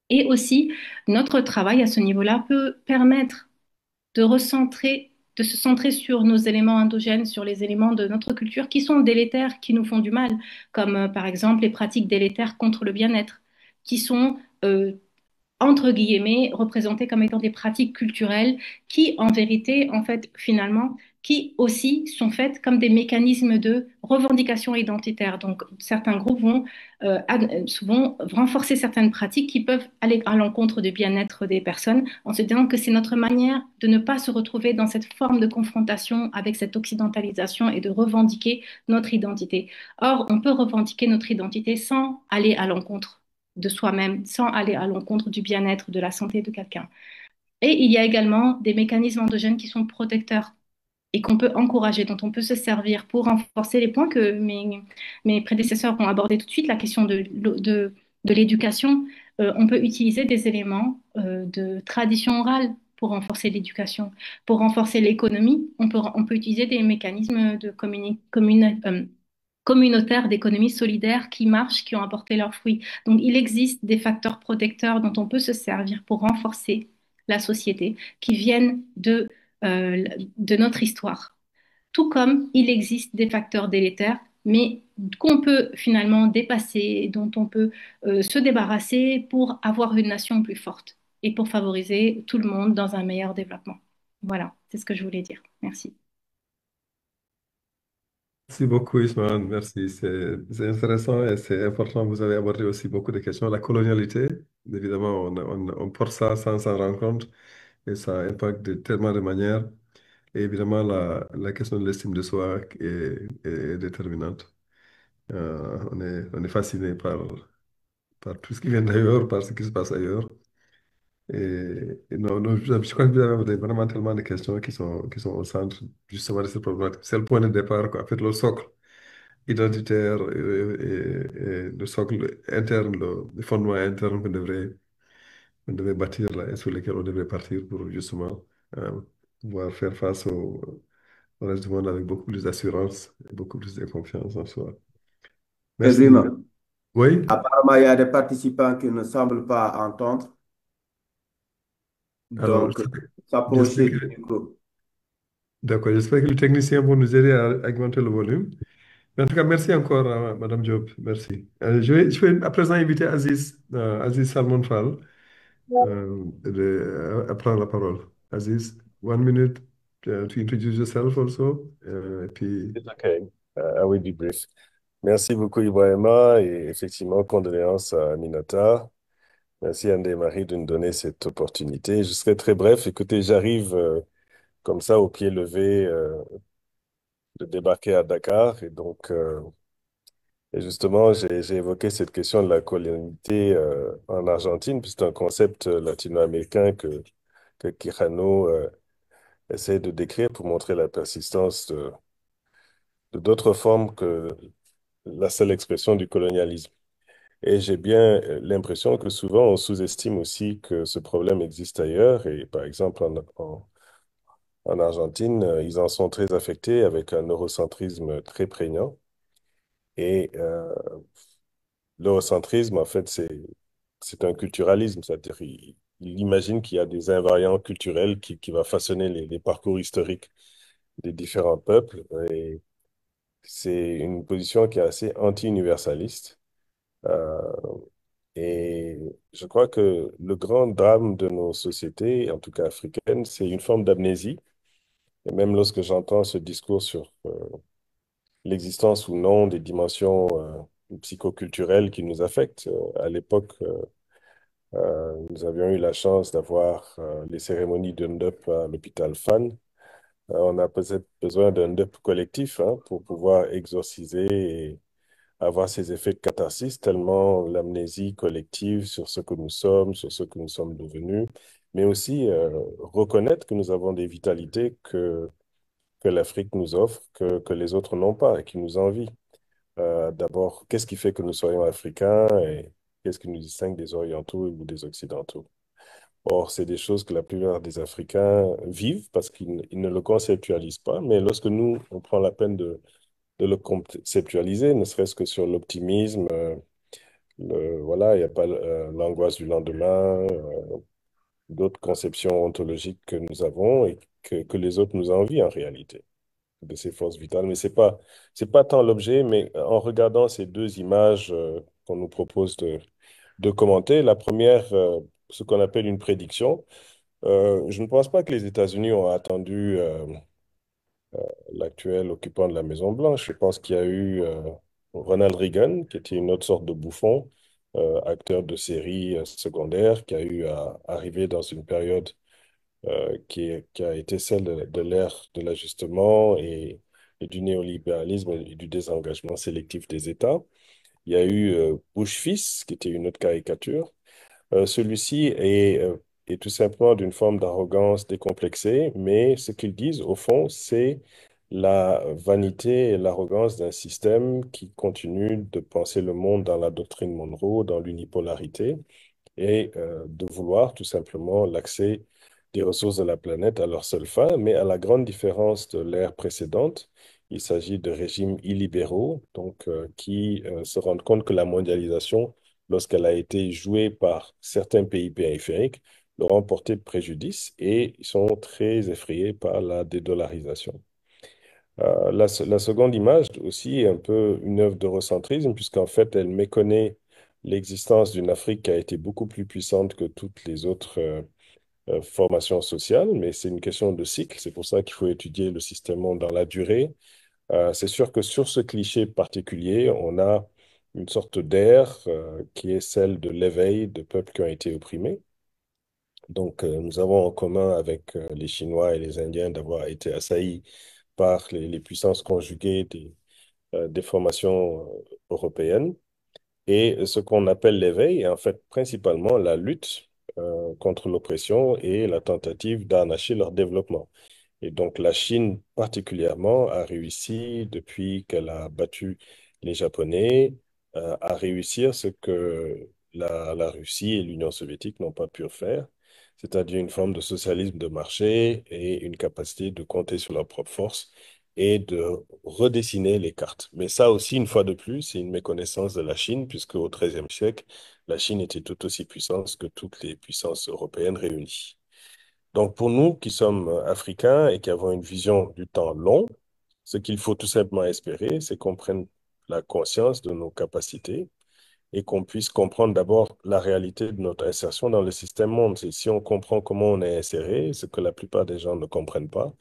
Et aussi, notre travail à ce niveau-là peut permettre de recentrer, de se centrer sur nos éléments endogènes, sur les éléments de notre culture qui sont délétères, qui nous font du mal, comme par exemple les pratiques délétères contre le bien-être, qui sont entre guillemets, représentées comme étant des pratiques culturelles qui, en vérité, en fait, finalement, qui aussi sont faites comme des mécanismes de revendication identitaire. Donc, certains groupes vont renforcer certaines pratiques qui peuvent aller à l'encontre du bien-être des personnes en se disant que c'est notre manière de ne pas se retrouver dans cette forme de confrontation avec cette occidentalisation et de revendiquer notre identité. Or, on peut revendiquer notre identité sans aller à l'encontre de soi-même sans aller à l'encontre du bien-être, de la santé de quelqu'un. Et il y a également des mécanismes endogènes qui sont protecteurs et qu'on peut encourager, dont on peut se servir pour renforcer les points que mes prédécesseurs ont abordés tout de suite, la question de l'éducation. On peut utiliser des éléments de tradition orale pour renforcer l'éducation. Pour renforcer l'économie, on peut utiliser des mécanismes de communautaires d'économie solidaire qui marchent, qui ont apporté leurs fruits. Donc, il existe des facteurs protecteurs dont on peut se servir pour renforcer la société, qui viennent de notre histoire. Tout comme il existe des facteurs délétères, mais qu'on peut finalement dépasser, dont on peut se débarrasser pour avoir une nation plus forte et pour favoriser tout le monde dans un meilleur développement. Voilà, c'est ce que je voulais dire. Merci. Merci beaucoup, Ismaël. Merci. C'est intéressant et c'est important. Vous avez abordé aussi beaucoup de questions. La colonialité, évidemment, on porte ça sans s'en rendre compte et ça impacte de tellement de manières. Et évidemment, la question de l'estime de soi est déterminante. On est fasciné par tout ce qui vient d'ailleurs, par ce qui se passe ailleurs. Et non, non, je crois que vous avez abordé vraiment tellement de questions qui sont au centre justement de cette problématique. C'est le point de départ, quoi. En fait, le socle identitaire et le socle interne, le fondement interne qu'on devait bâtir là, et sur lequel on devrait partir pour justement pouvoir faire face au reste du monde avec beaucoup plus d'assurance et beaucoup plus de confiance en soi. Merci. Ebrima, Oui, apparemment, il y a des participants qui ne semblent pas entendre, alors donc j'espère s'approcher du que, micro. d'accord, j'espère que le technicien va nous aider à augmenter le volume. Mais en tout cas, merci encore à Madame Diop. Merci. Je vais à présent inviter Aziz Salmon Fall à prendre la parole. Aziz, 1 minute to introduce yourself also. Et puis, It's okay. I will be brief. Merci beaucoup, Ibrahima, et effectivement, condoléances à Aminata. Merci, Anne-Marie, de nous donner cette opportunité. Je serai très bref. Écoutez, j'arrive comme ça, au pied levé, de débarquer à Dakar. Et donc, et justement, j'ai évoqué cette question de la colonialité en Argentine, puis c'est un concept latino-américain que Quijano essaie de décrire pour montrer la persistance de d'autres formes que la seule expression du colonialisme. Et j'ai bien l'impression que souvent on sous-estime aussi que ce problème existe ailleurs. Et par exemple, en Argentine, ils en sont très affectés avec un eurocentrisme très prégnant. Et l'eurocentrisme, en fait, c'est un culturalisme, c'est-à-dire il imagine qu'il y a des invariants culturels qui va façonner les parcours historiques des différents peuples. Et c'est une position qui est assez anti-universaliste. Euh, Et je crois que le grand drame de nos sociétés, en tout cas africaines, c'est une forme d'amnésie. Et même lorsque j'entends ce discours sur l'existence ou non des dimensions psychoculturelles qui nous affectent, à l'époque, nous avions eu la chance d'avoir les cérémonies d'Und-Up à l'hôpital Fann. On a peut-être besoin d'un up collectif pour pouvoir exorciser avoir ces effets de catharsis, tellement l'amnésie collective sur ce que nous sommes, sur ce que nous sommes devenus, mais aussi reconnaître que nous avons des vitalités que l'Afrique nous offre, que les autres n'ont pas et qui nous envient. D'abord, qu'est-ce qui fait que nous soyons africains et qu'est-ce qui nous distingue des Orientaux ou des Occidentaux? Or, c'est des choses que la plupart des Africains vivent parce qu'ils ne le conceptualisent pas, mais lorsque nous, on prend la peine de le conceptualiser, ne serait-ce que sur l'optimisme, voilà, il n'y a pas l'angoisse du lendemain, d'autres conceptions ontologiques que nous avons et que les autres nous envient en réalité, de ces forces vitales. Mais c'est pas tant l'objet, mais en regardant ces deux images qu'on nous propose de commenter, la première, ce qu'on appelle une prédiction, je ne pense pas que les États-Unis ont attendu l'actuel occupant de la Maison-Blanche. Je pense qu'il y a eu Ronald Reagan, qui était une autre sorte de bouffon, acteur de série secondaire, qui a eu à arriver dans une période qui a été celle de l'ère de l'ajustement et du néolibéralisme et du désengagement sélectif des États. Il y a eu Bush fils, qui était une autre caricature. Celui-ci est tout simplement d'une forme d'arrogance décomplexée, mais ce qu'ils disent, au fond, c'est la vanité et l'arrogance d'un système qui continue de penser le monde dans la doctrine Monroe, dans l'unipolarité, et de vouloir tout simplement l'accès des ressources de la planète à leur seule fin, mais à la grande différence de l'ère précédente, il s'agit de régimes illibéraux, donc qui se rendent compte que la mondialisation, lorsqu'elle a été jouée par certains pays périphériques, leur ont porté préjudice et ils sont très effrayés par la dédollarisation. La seconde image aussi est un peu une œuvre d'eurocentrisme, puisqu'en fait, elle méconnaît l'existence d'une Afrique qui a été beaucoup plus puissante que toutes les autres formation sociale, mais c'est une question de cycle. C'est pour ça qu'il faut étudier le système monde dans la durée. C'est sûr que sur ce cliché particulier, on a une sorte d'ère qui est celle de l'éveil de peuples qui ont été opprimés. Donc, nous avons en commun avec les Chinois et les Indiens d'avoir été assaillis par les puissances conjuguées des formations européennes. Et ce qu'on appelle l'éveil est en fait principalement la lutte contre l'oppression et la tentative d'arracher leur développement. Et donc la Chine particulièrement a réussi, depuis qu'elle a battu les Japonais, à réussir ce que la Russie et l'Union soviétique n'ont pas pu faire, c'est-à-dire une forme de socialisme de marché et une capacité de compter sur leur propre force et de redessiner les cartes. Mais ça aussi, une fois de plus, c'est une méconnaissance de la Chine, puisque au XIIIe siècle, la Chine était tout aussi puissante que toutes les puissances européennes réunies. Donc, pour nous qui sommes africains et qui avons une vision du temps long, ce qu'il faut tout simplement espérer, c'est qu'on prenne la conscience de nos capacités et qu'on puisse comprendre d'abord la réalité de notre insertion dans le système monde. Et si on comprend comment on est inséré, ce que la plupart des gens ne comprennent pas,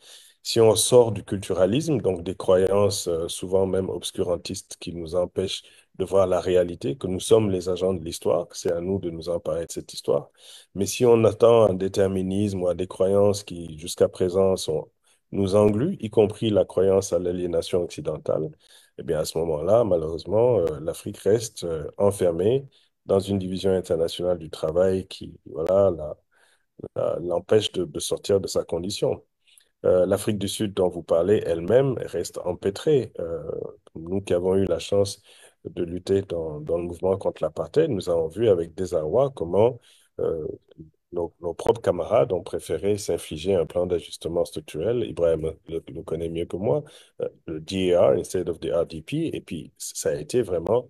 si on sort du culturalisme, donc des croyances souvent même obscurantistes qui nous empêchent de voir la réalité, que nous sommes les agents de l'histoire, que c'est à nous de nous emparer de cette histoire. Mais si on attend un déterminisme ou à des croyances qui, jusqu'à présent, nous engluent, y compris la croyance à l'aliénation occidentale, eh bien, à ce moment-là, malheureusement, l'Afrique reste enfermée dans une division internationale du travail qui, voilà, l'empêche de sortir de sa condition. L'Afrique du Sud dont vous parlez elle-même reste empêtrée. Nous qui avons eu la chance de lutter dans le mouvement contre l'apartheid, nous avons vu avec désarroi comment euh, nos propres camarades ont préféré s'infliger un plan d'ajustement structurel. Ibrahim le connaît mieux que moi, le DAR instead of the RDP. Et puis, ça a été vraiment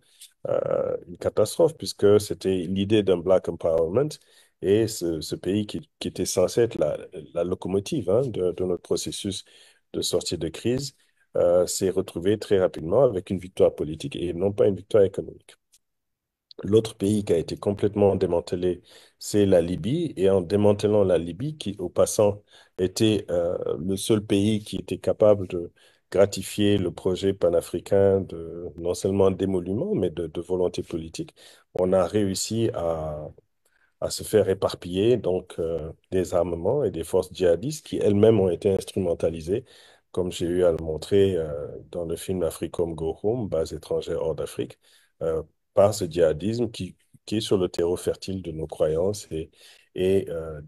une catastrophe puisque c'était l'idée d'un Black Empowerment. Et ce pays qui était censé être la locomotive hein, de notre processus de sortie de crise s'est retrouvé très rapidement avec une victoire politique et non pas une victoire économique. L'autre pays qui a été complètement démantelé, c'est la Libye. Et en démantelant la Libye, qui au passant était le seul pays qui était capable de gratifier le projet panafricain de non seulement d'émolument, mais de volonté politique, on a réussi à se faire éparpiller donc des armements et des forces djihadistes qui elles-mêmes ont été instrumentalisées, comme j'ai eu à le montrer dans le film Africom Go Home, base étrangère hors d'Afrique, euh, par ce djihadisme qui est sur le terreau fertile de nos croyances et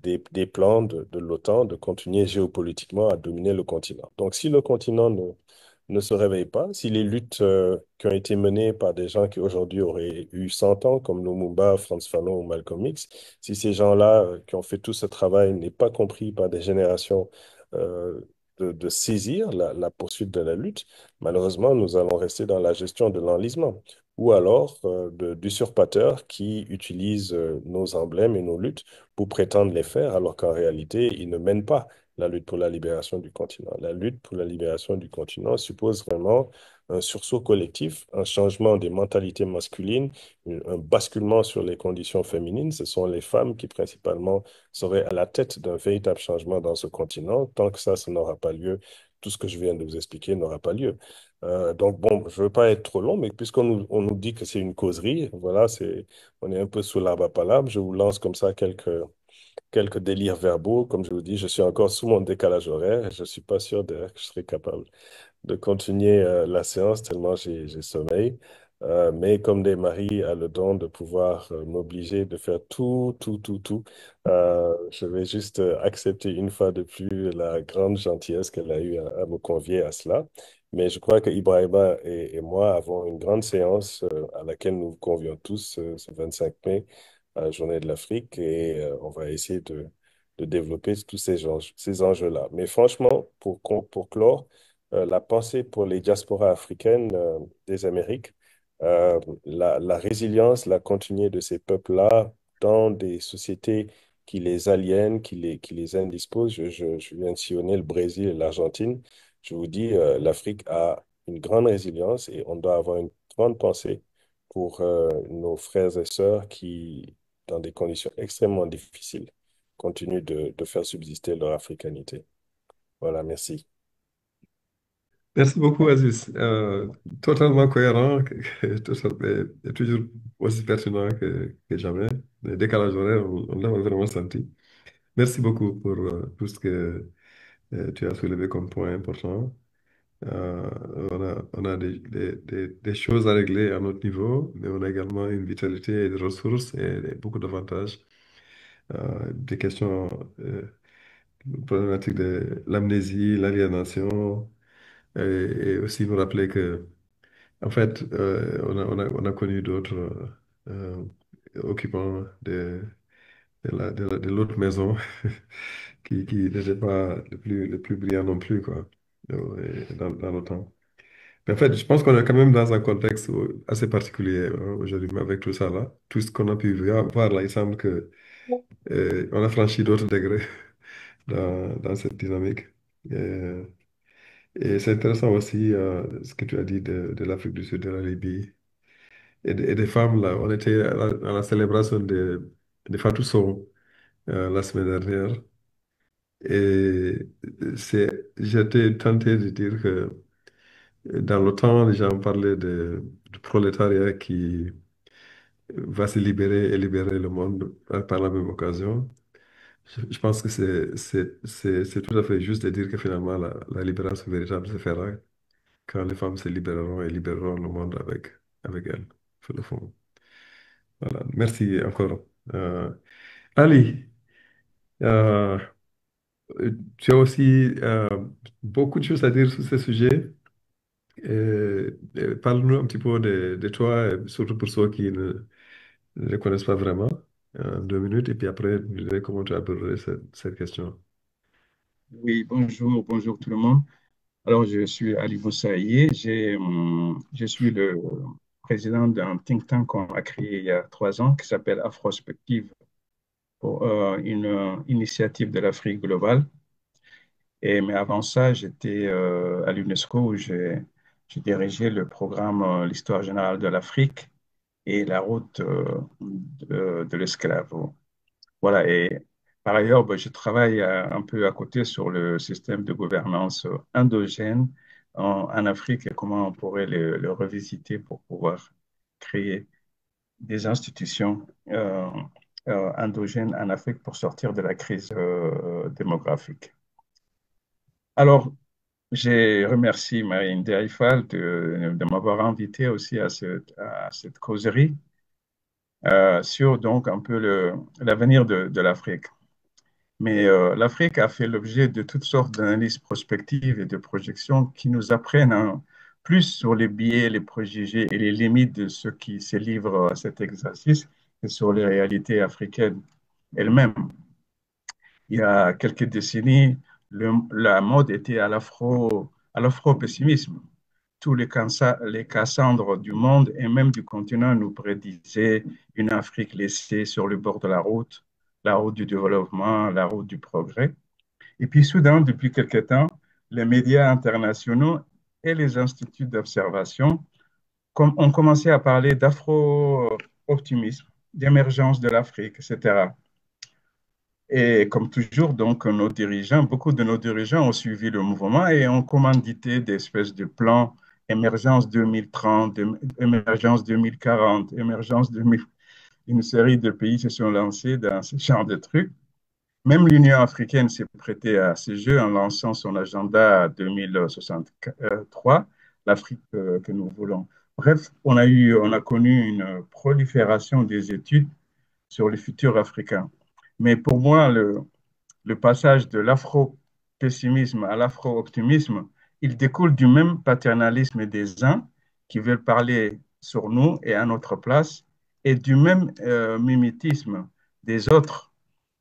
des plans de l'OTAN de continuer géopolitiquement à dominer le continent. Donc si le continent ne se réveille pas, si les luttes qui ont été menées par des gens qui aujourd'hui auraient eu 100 ans, comme Lumumba, Frantz Fanon ou Malcolm X, si ces gens-là qui ont fait tout ce travail n'est pas compris par des générations euh, de saisir la poursuite de la lutte, malheureusement, nous allons rester dans la gestion de l'enlisement. Ou alors d'usurpateurs qui utilisent nos emblèmes et nos luttes pour prétendre les faire, alors qu'en réalité, ils ne mènent pas la lutte pour la libération du continent. La lutte pour la libération du continent suppose vraiment un sursaut collectif, un changement des mentalités masculines, un basculement sur les conditions féminines. Ce sont les femmes qui principalement seraient à la tête d'un véritable changement dans ce continent. Tant que ça n'aura pas lieu, tout ce que je viens de vous expliquer n'aura pas lieu. Donc bon, je ne veux pas être trop long, mais puisqu'on nous dit que c'est une causerie, voilà, on est un peu sous l'arbre à palabre. Je vous lance comme ça quelques délires verbaux. Comme je vous dis, je suis encore sous mon décalage horaire et je ne suis pas sûr que je serai capable de continuer la séance tellement j'ai sommeil. Mais comme des maris a le don de pouvoir m'obliger de faire tout, je vais juste accepter une fois de plus la grande gentillesse qu'elle a eue à me convier à cela. Mais je crois que Ibrahima et moi avons une grande séance à laquelle nous convions tous ce 25 mai, à la Journée de l'Afrique, et on va essayer de développer tous ces enjeux-là. Mais franchement, pour clore, la pensée pour les diasporas africaines des Amériques, la résilience, la continuité de ces peuples-là dans des sociétés qui les aliènent, qui les indisposent. Je viens de sillonner le Brésil et l'Argentine. Je vous dis, l'Afrique a une grande résilience et on doit avoir une grande pensée pour nos frères et sœurs qui, dans des conditions extrêmement difficiles, continuent de faire subsister leur africanité. Voilà, merci. Merci beaucoup, Aziz. Totalement cohérent, et toujours aussi pertinent que jamais. Les décalages horaires, on l'a vraiment senti. Merci beaucoup pour tout ce que tu as soulevé comme point important. Euh, on a des choses à régler à notre niveau, mais on a également une vitalité et des ressources et beaucoup d'avantages. Des questions problématiques de l'amnésie, l'aliénation, et aussi nous rappeler que, en fait, on a connu d'autres euh, occupants de l'autre maison qui n'étaient pas les plus brillants non plus, quoi, dans le temps. Mais en fait, je pense qu'on est quand même dans un contexte assez particulier aujourd'hui, mais avec tout ça là, tout ce qu'on a pu voir là, il semble que on a franchi d'autres degrés dans cette dynamique. Et, et c'est intéressant aussi ce que tu as dit de l'Afrique du Sud, de la Libye et des femmes là. On était à la célébration de Fatou Sow la semaine dernière et j'étais tenté de dire que dans le temps, les gens parlaient du prolétariat qui va se libérer et libérer le monde par la même occasion. Je pense que c'est tout à fait juste de dire que finalement la libération véritable se fera quand les femmes se libéreront et libéreront le monde avec elles, sur le fond. Voilà, merci encore. Ali, euh, tu as aussi beaucoup de choses à dire sur ce sujet. Parle-nous un petit peu de toi, et surtout pour ceux qui ne le connaissent pas vraiment, 2 minutes, et puis après, je dirai comment tu as abordé cette question. Oui, bonjour, bonjour tout le monde. Alors, je suis Ali Boussaïe. Je suis le président d'un think tank qu'on a créé il y a 3 ans qui s'appelle Afrospective pour une initiative de l'Afrique globale. Mais avant ça, j'étais à l'UNESCO où j'ai dirigé le programme L'Histoire générale de l'Afrique et la route de l'esclave. Voilà, et par ailleurs, ben, je travaille un peu à côté sur le système de gouvernance endogène en Afrique et comment on pourrait le revisiter pour pouvoir créer des institutions endogènes en Afrique pour sortir de la crise démographique. Alors, j'ai remercié Marine Derifal de m'avoir invité aussi à cette causerie sur donc un peu l'avenir de l'Afrique. Mais l'Afrique a fait l'objet de toutes sortes d'analyses prospectives et de projections qui nous apprennent plus sur les biais, les préjugés et les limites de ceux qui se livrent à cet exercice que sur les réalités africaines elles-mêmes. Il y a quelques décennies, la mode était à l'afro-pessimisme. Tous les Cassandres du monde et même du continent nous prédisaient une Afrique laissée sur le bord de la route du développement, la route du progrès. Et puis soudain, depuis quelque temps, les médias internationaux et les instituts d'observation ont commencé à parler d'afro-optimisme, d'émergence de l'Afrique, etc. Et comme toujours, donc, beaucoup de nos dirigeants ont suivi le mouvement et ont commandité des espèces de plans émergence 2030, émergence 2040, émergence 2000. Une série de pays se sont lancés dans ce genre de trucs. Même l'Union africaine s'est prêtée à ces jeux en lançant son agenda 2063, l'Afrique que nous voulons. Bref, on a connu une prolifération des études sur les futurs africains. Mais pour moi, le passage de l'afro-pessimisme à l'afro-optimisme, il découle du même paternalisme des uns qui veulent parler sur nous et à notre place, et du même mimétisme des autres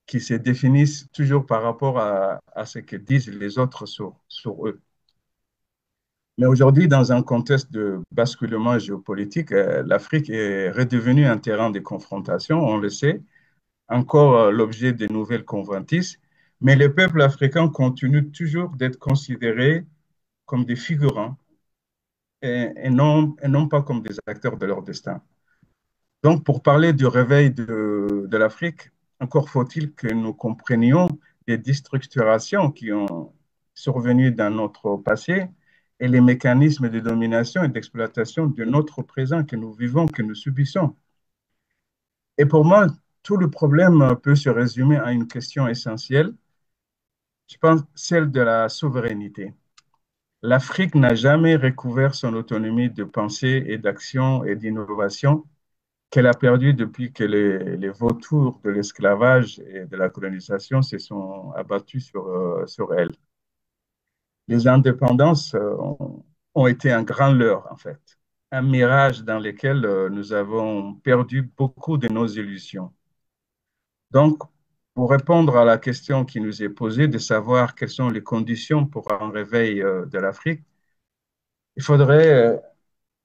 qui se définissent toujours par rapport à ce que disent les autres sur eux. Mais aujourd'hui, dans un contexte de basculement géopolitique, l'Afrique est redevenue un terrain de confrontation, on le sait, encore l'objet de nouvelles convoitises, mais les peuples africains continuent toujours d'être considérés comme des figurants et non pas comme des acteurs de leur destin. Donc, pour parler du réveil de l'Afrique, encore faut-il que nous comprenions les déstructurations qui ont survenu dans notre passé et les mécanismes de domination et d'exploitation de notre présent que nous vivons, que nous subissons. Et pour moi, tout le problème peut se résumer à une question essentielle, je pense, celle de la souveraineté. L'Afrique n'a jamais recouvert son autonomie de pensée et d'action et d'innovation qu'elle a perdue depuis que les vautours de l'esclavage et de la colonisation se sont abattus sur elle. Les indépendances ont été un grand leurre, en fait, un mirage dans lequel nous avons perdu beaucoup de nos illusions. Donc, pour répondre à la question qui nous est posée de savoir quelles sont les conditions pour un réveil de l'Afrique, il faudrait,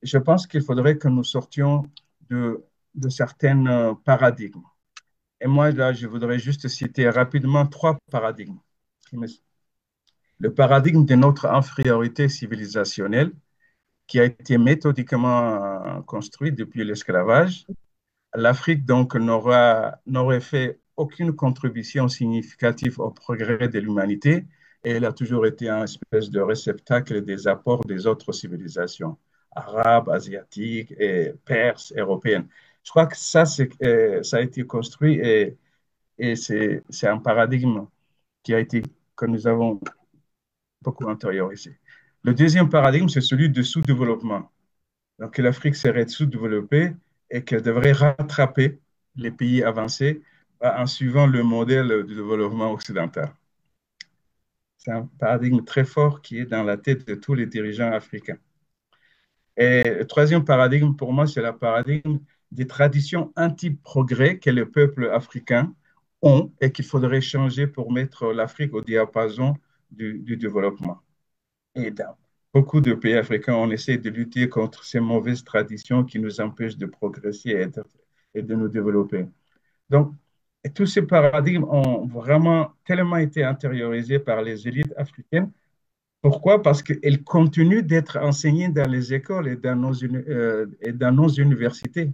je pense qu'il faudrait que nous sortions de certains paradigmes. Et moi, là, je voudrais juste citer rapidement 3 paradigmes. Le paradigme de notre infériorité civilisationnelle, qui a été méthodiquement construit depuis l'esclavage. L'Afrique, donc, n'aurait fait aucune contribution significative au progrès de l'humanité et elle a toujours été un espèce de réceptacle des apports des autres civilisations, arabes, asiatiques, et perses, européennes. Je crois que ça a été construit et c'est un paradigme que nous avons beaucoup intériorisé. Le deuxième paradigme, c'est celui du sous-développement. Donc, que l'Afrique serait sous-développée et qu'elle devrait rattraper les pays avancés en suivant le modèle de développement occidental. C'est un paradigme très fort qui est dans la tête de tous les dirigeants africains. Et le troisième paradigme, pour moi, c'est le paradigme des traditions anti-progrès que les peuples africains ont et qu'il faudrait changer pour mettre l'Afrique au diapason du développement. Et dans beaucoup de pays africains, on essaie de lutter contre ces mauvaises traditions qui nous empêchent de progresser et de nous développer. Donc, tous ces paradigmes ont vraiment tellement été intériorisés par les élites africaines. Pourquoi? Parce qu'elles continuent d'être enseignées dans les écoles et dans nos universités.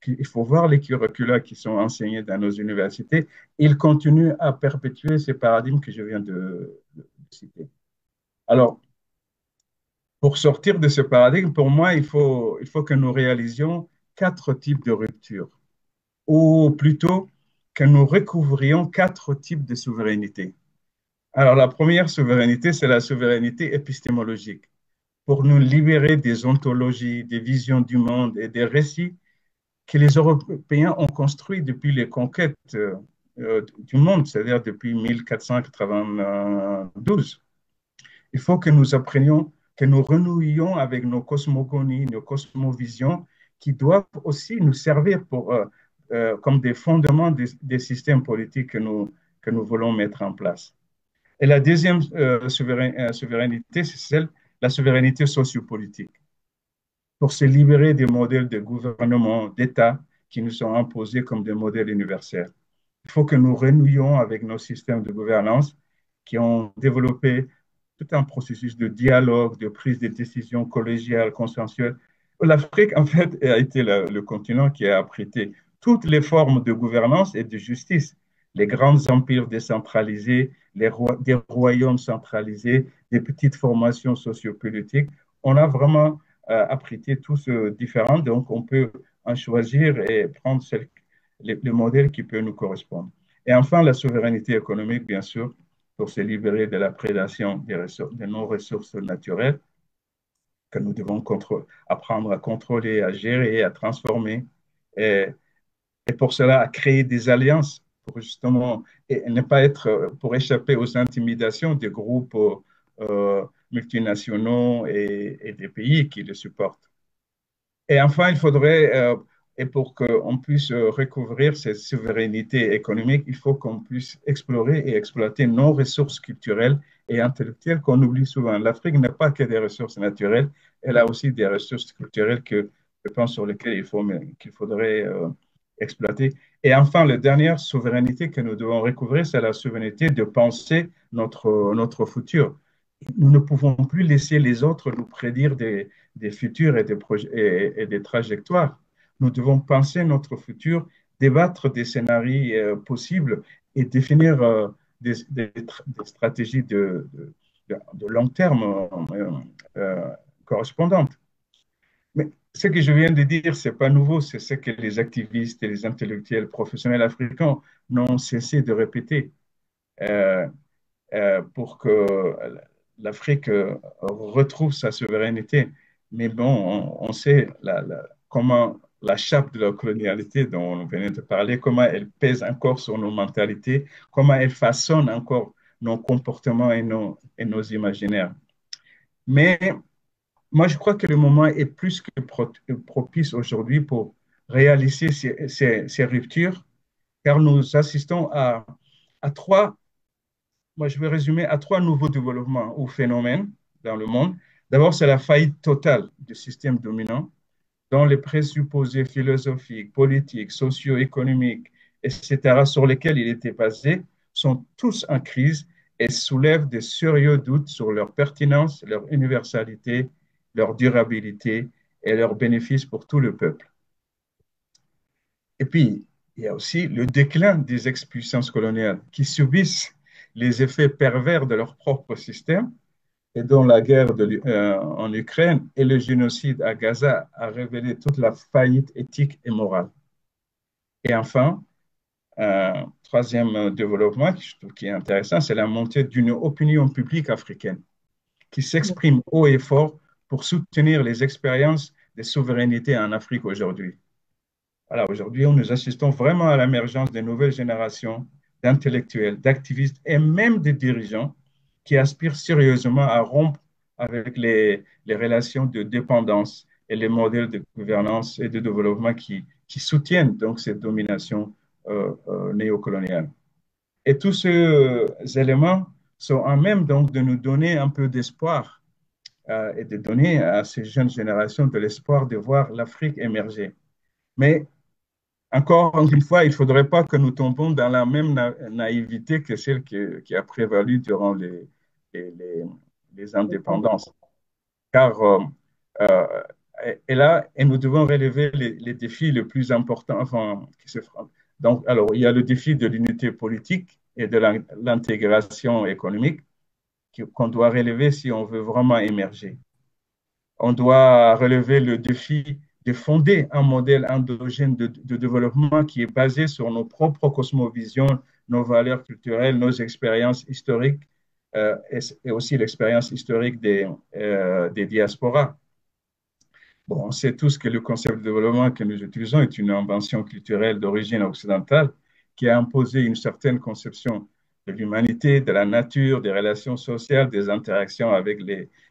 Il faut voir les curricula qui sont enseignés dans nos universités. Ils continuent à perpétuer ces paradigmes que je viens de citer. Alors, pour sortir de ce paradigme, pour moi, il faut que nous réalisions 4 types de ruptures, ou plutôt que nous recouvrions 4 types de souveraineté. Alors, la première souveraineté, c'est la souveraineté épistémologique, pour nous libérer des ontologies, des visions du monde et des récits que les Européens ont construits depuis les conquêtes du monde, c'est-à-dire depuis 1492. Il faut que nous apprenions, que nous renouions avec nos cosmogonies, nos cosmovisions, qui doivent aussi nous servir comme des fondements des systèmes politiques que nous voulons mettre en place. Et la deuxième souveraineté, c'est la souveraineté sociopolitique, pour se libérer des modèles de gouvernement, d'État qui nous sont imposés comme des modèles universels. Il faut que nous renouions avec nos systèmes de gouvernance qui ont développé tout un processus de dialogue, de prise de décision collégiale, consensuelle. L'Afrique, en fait, a été le continent qui a abrité toutes les formes de gouvernance et de justice. Les grands empires décentralisés, des royaumes centralisés, des petites formations sociopolitiques. On a vraiment abrité tout ce différent, donc on peut en choisir et prendre le modèle qui peut nous correspondre. Et enfin, la souveraineté économique, bien sûr, pour se libérer de la prédation de nos ressources naturelles que nous devons apprendre à contrôler, à gérer, à transformer. Et pour cela, à créer des alliances pour justement et ne pas pour échapper aux intimidations des groupes multinationaux et des pays qui les supportent. Et enfin, il faudrait, et pour qu'on puisse recouvrir cette souveraineté économique, il faut qu'on puisse explorer et exploiter nos ressources culturelles et intellectuelles qu'on oublie souvent. L'Afrique n'a pas que des ressources naturelles, elle a aussi des ressources culturelles que je pense sur lesquelles qu'il faudrait exploiter. Et enfin, la dernière souveraineté que nous devons recouvrir, c'est la souveraineté de penser notre futur. Nous ne pouvons plus laisser les autres nous prédire des futurs et des trajectoires. Nous devons penser notre futur débattre des scénarios possibles et définir des stratégies de long terme correspondantes. Mais ce que je viens de dire, c'est pas nouveau, c'est ce que les activistes et les intellectuels professionnels africains n'ont cessé de répéter euh, pour que l'Afrique retrouve sa souveraineté. Mais bon, on sait comment la chape de la colonialité dont on venait de parler, comment elle pèse encore sur nos mentalités, comment elle façonne encore nos comportements et nos imaginaires. Mais moi, je crois que le moment est plus que propice aujourd'hui pour réaliser ces ruptures, car nous assistons à trois, moi je vais résumer, à trois nouveaux développements ou phénomènes dans le monde. D'abord, c'est la faillite totale du système dominant, dont les présupposés philosophiques, politiques, socio-économiques, etc., sur lesquels il était basé, sont tous en crise et soulèvent de sérieux doutes sur leur pertinence, leur universalité, leur durabilité et leurs bénéfices pour tout le peuple. Et puis, il y a aussi le déclin des ex-puissances coloniales qui subissent les effets pervers de leur propre système et dont la guerre en Ukraine et le génocide à Gaza a révélé toute la faillite éthique et morale. Et enfin, un troisième développement que je trouve qui est intéressant, c'est la montée d'une opinion publique africaine qui s'exprime haut et fort pour soutenir les expériences de souveraineté en Afrique aujourd'hui. Voilà, aujourd'hui, nous assistons vraiment à l'émergence de nouvelles générations d'intellectuels, d'activistes et même de dirigeants qui aspirent sérieusement à rompre avec les relations de dépendance et les modèles de gouvernance et de développement qui soutiennent donc cette domination néocoloniale. Et tous ces éléments sont en même donc de nous donner un peu d'espoir et de donner à ces jeunes générations de l'espoir de voir l'Afrique émerger. Mais encore une fois, il ne faudrait pas que nous tombions dans la même naïveté que celle qui a prévalu durant les, les- les indépendances. Car, euh, et nous devons relever les défis les plus importants. Enfin, donc, alors, il y a le défi de l'unité politique et de l'intégration économique qu'on doit relever si on veut vraiment émerger. On doit relever le défi de fonder un modèle endogène de développement qui est basé sur nos propres cosmovisions, nos valeurs culturelles, nos expériences historiques et aussi l'expérience historique des diasporas. Bon, on sait tous que le concept de développement que nous utilisons est une invention culturelle d'origine occidentale qui a imposé une certaine conception de l'humanité, de la nature, des relations sociales, des interactions avec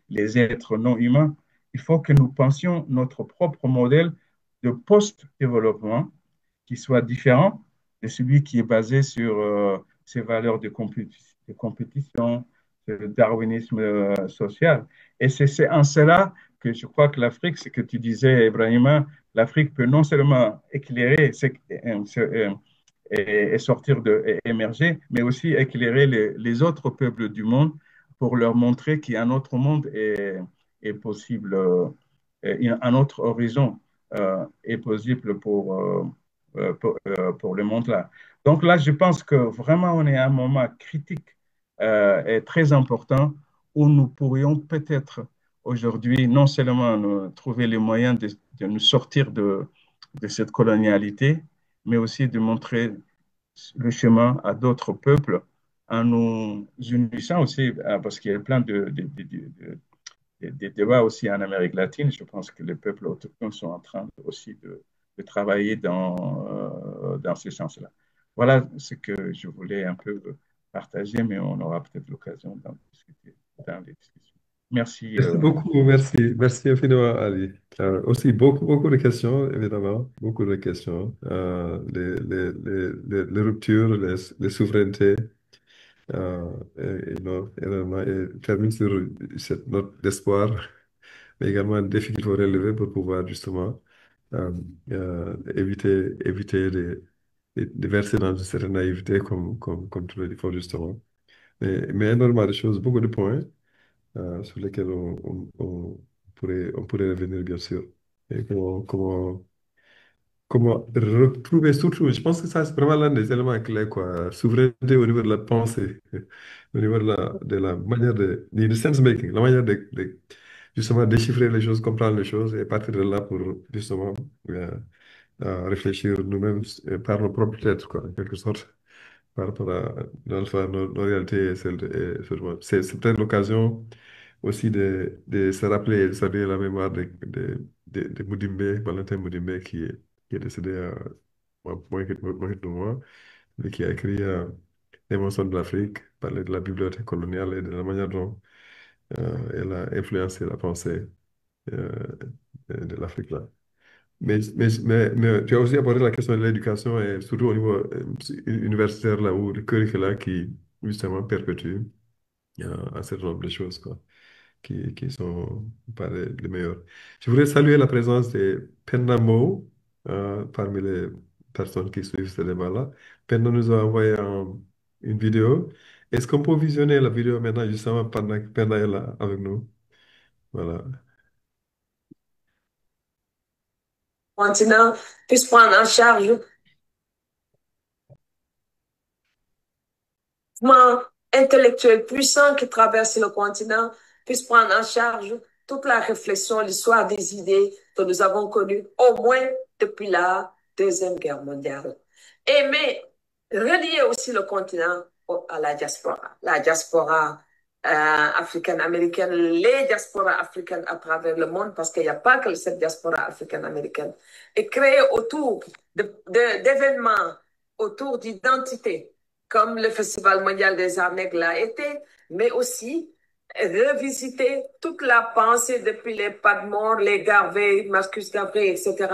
les êtres non humains. Il faut que nous pensions notre propre modèle de post-développement qui soit différent de celui qui est basé sur ces valeurs de compétition, le darwinisme social. Et c'est en cela que je crois que l'Afrique, ce que tu disais, Ibrahima, l'Afrique peut non seulement éclairer et sortir et émerger, mais aussi éclairer les autres peuples du monde pour leur montrer qu'un autre monde est possible, un autre horizon est possible pour le monde là. Donc là, je pense que vraiment on est à un moment critique et très important où nous pourrions peut-être aujourd'hui non seulement trouver les moyens de nous sortir de cette colonialité, mais aussi de montrer le chemin à d'autres peuples en nous unissant aussi, parce qu'il y a plein des débats aussi en Amérique latine. Je pense que les peuples autochtones sont en train aussi de travailler dans ce sens-là. Voilà ce que je voulais un peu partager, mais on aura peut-être l'occasion d'en discuter dans les discussions. Merci. Merci beaucoup, merci, merci infiniment, Ali. Aussi, beaucoup de questions, évidemment, beaucoup de questions. Les ruptures, les souverainetés, énormément, et termine sur cette note d'espoir, mais également un défi qu'il faut relever pour pouvoir justement euh, éviter de verser dans une certaine naïveté, comme tu le dis fort justement. Mais énormément de choses, beaucoup de points sur lesquels on pourrait revenir, bien sûr. Et comment comment retrouver surtout, je pense que ça, c'est vraiment l'un des éléments clés, quoi. Souveraineté au niveau de la pensée, au niveau de la manière de sense-making, la manière justement déchiffrer les choses, comprendre les choses et partir de là pour justement euh, réfléchir nous-mêmes par nos propres têtes, quoi, en quelque sorte, par rapport à nos réalités. C'est peut-être l'occasion aussi de se rappeler et de saluer la mémoire de Mudimbe, Valentin Mudimbe, qui est décédé à moins de 2 mois, mais qui a écrit Les mensonges de l'Afrique, parler de la bibliothèque coloniale et de la manière dont elle a influencé la pensée euh, de l'Afrique là. Mais tu as aussi abordé la question de l'éducation et surtout au niveau universitaire là où le curricula qui justement perpétue un certain nombre de choses quoi, qui sont pas les meilleures. Je voudrais saluer la présence de Penda Mo parmi les personnes qui suivent ce débat-là. Penda nous a envoyé une vidéo. Est-ce qu'on peut visionner la vidéo maintenant justement pendant que Penda est là avec nous? Voilà. Continent puisse prendre en charge mouvement intellectuel puissant qui traverse le continent puisse prendre en charge toute la réflexion, l'histoire des idées que nous avons connues au moins depuis la Deuxième Guerre mondiale. Mais relier aussi le continent à la diaspora africaine-américaine, les diasporas africaines à travers le monde, parce qu'il n'y a pas que cette diaspora africaine-américaine, et créer autour d'événements, autour d'identités, comme le Festival mondial des arts nègres l'a été, mais aussi revisiter toute la pensée depuis les Padmore, les Garvey, Marcus Garvey, etc.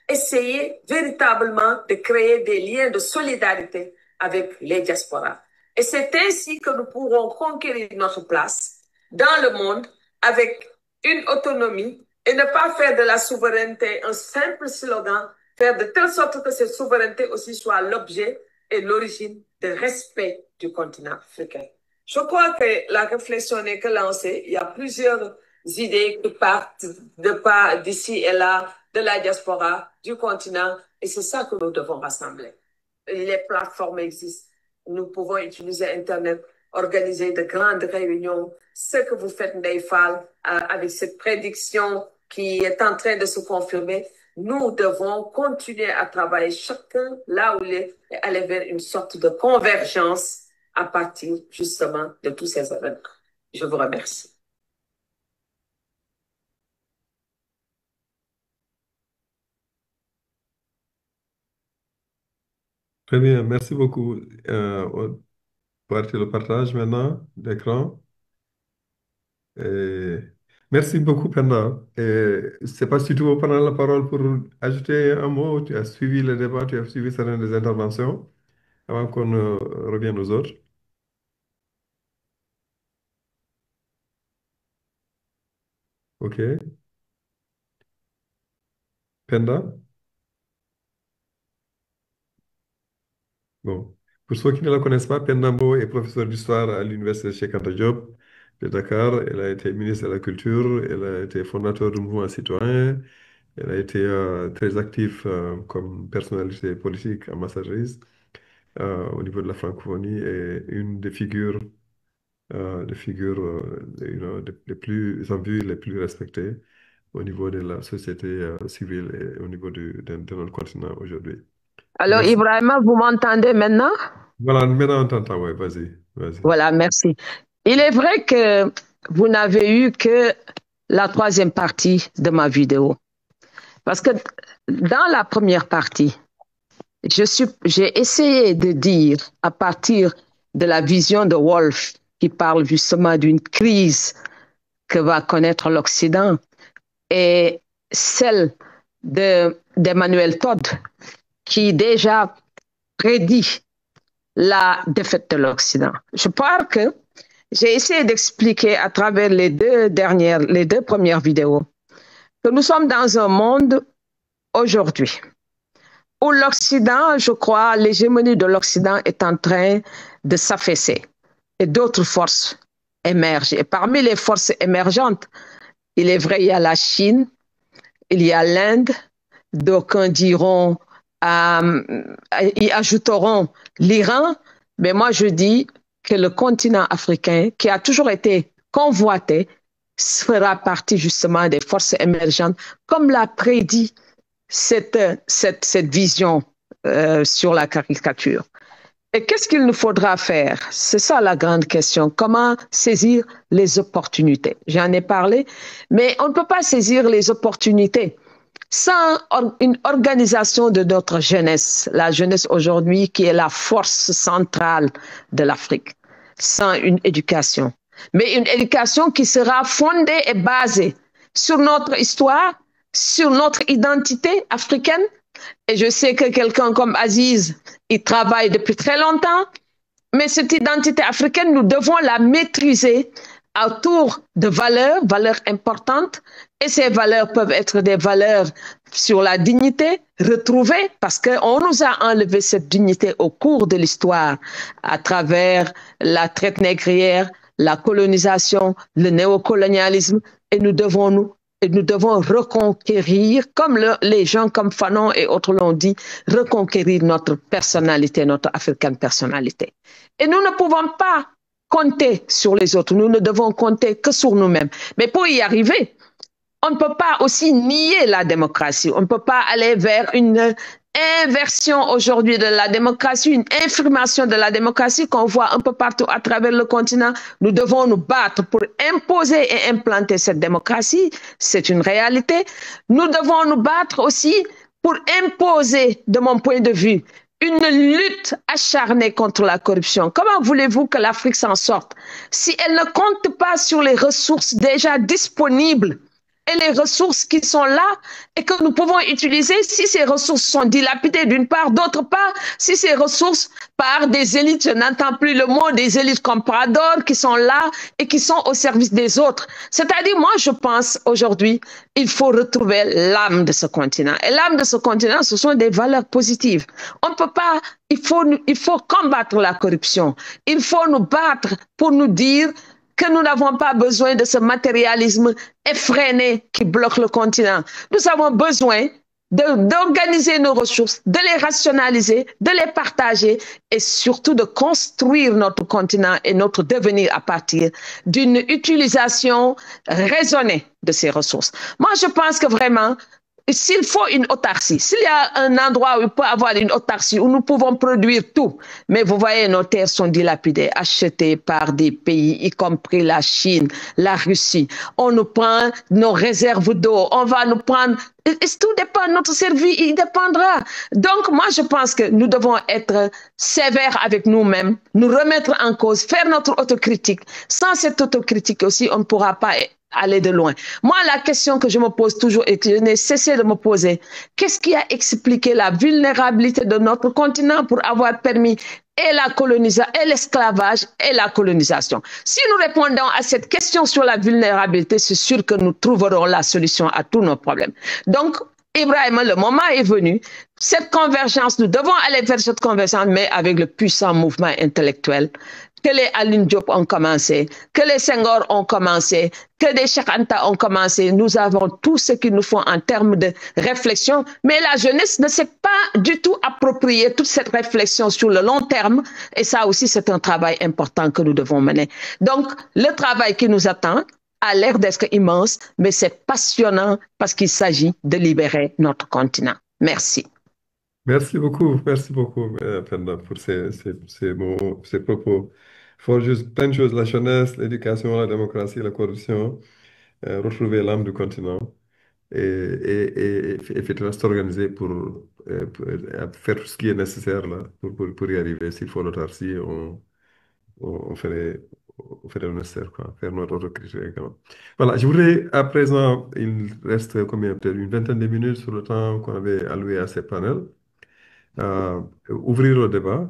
Essayer véritablement de créer des liens de solidarité avec les diasporas. Et c'est ainsi que nous pourrons conquérir notre place dans le monde avec une autonomie et ne pas faire de la souveraineté un simple slogan, faire de telle sorte que cette souveraineté aussi soit l'objet et l'origine de respect du continent africain. Je crois que la réflexion n'est que lancée. Il y a plusieurs idées qui partent d'ici et là, de la diaspora, du continent, et c'est ça que nous devons rassembler. Les plateformes existent. Nous pouvons utiliser Internet, organiser de grandes réunions. Ce que vous faites, Ndeye Fall, avec cette prédiction qui est en train de se confirmer, nous devons continuer à travailler chacun là où il est et aller vers une sorte de convergence à partir justement de tous ces événements. Je vous remercie. Très bien, merci beaucoup. On va arrêter le partage maintenant d'écran. Et merci beaucoup, Penda. Et je ne sais pas si tu veux prendre la parole pour ajouter un mot. Tu as suivi le débat, tu as suivi certaines des interventions avant qu'on revienne aux autres. OK. Penda? Bon. Pour ceux qui ne la connaissent pas, Penda Mbow est professeur d'histoire à l'Université Cheikh Anta Diop de Dakar. Elle a été ministre de la Culture, elle a été fondateur du mouvement citoyen, elle a été très active comme personnalité politique ambassadrice au niveau de la francophonie et une des figures les plus en vue, les plus respectées au niveau de la société civile et au niveau de notre continent aujourd'hui. Alors, Merci. Ibrahima, vous m'entendez maintenant? Voilà, maintenant on t'entend, ouais, vas-y. Voilà, merci. Il est vrai que vous n'avez eu que la troisième partie de ma vidéo. Parce que dans la première partie, j'ai essayé de dire, à partir de la vision de Wolff, qui parle justement d'une crise que va connaître l'Occident, et celle d'Emmanuel Todd, qui déjà prédit la défaite de l'Occident. Je crois que j'ai essayé d'expliquer à travers les deux premières vidéos que nous sommes dans un monde aujourd'hui où l'Occident, je crois, l'hégémonie de l'Occident est en train de s'affaisser et d'autres forces émergent. Et parmi les forces émergentes, il est vrai, il y a la Chine, il y a l'Inde, D'aucuns diront, y ajouteront l'Iran, mais moi je dis que le continent africain, qui a toujours été convoité, fera partie justement des forces émergentes, comme l'a prédit cette vision sur la caricature. Et qu'est-ce qu'il nous faudra faire? C'est ça la grande question. Comment saisir les opportunités? J'en ai parlé, mais on ne peut pas saisir les opportunités sans une organisation de notre jeunesse, la jeunesse aujourd'hui qui est la force centrale de l'Afrique, sans une éducation. Mais une éducation qui sera fondée et basée sur notre histoire, sur notre identité africaine. Et je sais que quelqu'un comme Aziz, il travaille depuis très longtemps, mais cette identité africaine, nous devons la maîtriser autour de valeurs, valeurs importantes. Et ces valeurs peuvent être des valeurs sur la dignité retrouvée parce qu'on nous a enlevé cette dignité au cours de l'histoire à travers la traite négrière, la colonisation, le néocolonialisme. Et nous devons reconquérir, comme les gens comme Fanon et autres l'ont dit, reconquérir notre personnalité, notre africaine personnalité. Et nous ne pouvons pas compter sur les autres, nous ne devons compter que sur nous-mêmes. Mais pour y arriver, on ne peut pas aussi nier la démocratie, on ne peut pas aller vers une inversion aujourd'hui de la démocratie, une infirmation de la démocratie qu'on voit un peu partout à travers le continent. Nous devons nous battre pour imposer et implanter cette démocratie. C'est une réalité. Nous devons nous battre aussi pour imposer, de mon point de vue, une lutte acharnée contre la corruption. Comment voulez-vous que l'Afrique s'en sorte si elle ne compte pas sur les ressources déjà disponibles et les ressources qui sont là et que nous pouvons utiliser si ces ressources sont dilapidées d'une part, d'autre part, si ces ressources par des élites, je n'entends plus le mot des élites compradores qui sont là et qui sont au service des autres. C'est-à-dire, moi, je pense aujourd'hui, il faut retrouver l'âme de ce continent. Et l'âme de ce continent, ce sont des valeurs positives. On ne peut pas, il faut combattre la corruption. Il faut nous battre pour nous dire que nous n'avons pas besoin de ce matérialisme effréné qui bloque le continent. Nous avons besoin d'organiser nos ressources, de les rationaliser, de les partager et surtout de construire notre continent et notre devenir à partir d'une utilisation raisonnée de ces ressources. Moi, je pense que vraiment, s'il faut une autarcie, s'il y a un endroit où il peut y avoir une autarcie, où nous pouvons produire tout, mais vous voyez, nos terres sont dilapidées, achetées par des pays, y compris la Chine, la Russie. On nous prend nos réserves d'eau, on va nous prendre... Tout dépend, notre survie, il dépendra. Donc, moi, je pense que nous devons être sévères avec nous-mêmes, nous remettre en cause, faire notre autocritique. Sans cette autocritique aussi, on ne pourra pas aller de loin. Moi, la question que je me pose toujours et que je n'ai cessé de me poser, qu'est-ce qui a expliqué la vulnérabilité de notre continent pour avoir permis et la colonisation, et l'esclavage et la colonisation? Si nous répondons à cette question sur la vulnérabilité, c'est sûr que nous trouverons la solution à tous nos problèmes. Donc, Ibrahim, le moment est venu. Cette convergence, nous devons aller vers cette convergence, mais avec le puissant mouvement intellectuel que les Aline Diop ont commencé, que les Senghor ont commencé, que les Cheikh Anta ont commencé. Nous avons tout ce qu'il nous faut en termes de réflexion, mais la jeunesse ne s'est pas du tout approprié toute cette réflexion sur le long terme, et ça aussi c'est un travail important que nous devons mener. Donc, le travail qui nous attend a l'air d'être immense, mais c'est passionnant parce qu'il s'agit de libérer notre continent. Merci. Merci beaucoup, Penda, pour ces mots, ces propos. Il faut juste plein de choses, la jeunesse, l'éducation, la démocratie, la corruption, retrouver l'âme du continent et effectivement s'organiser pour faire tout ce qui est nécessaire là, pour y arriver. S'il faut l'autarcie, on ferait, on ferait le nécessaire, quoi, faire notre autocritique également. Voilà, je voudrais à présent, il reste combien, peut-être une vingtaine de minutes sur le temps qu'on avait alloué à ces panels euh, ouvrir le débat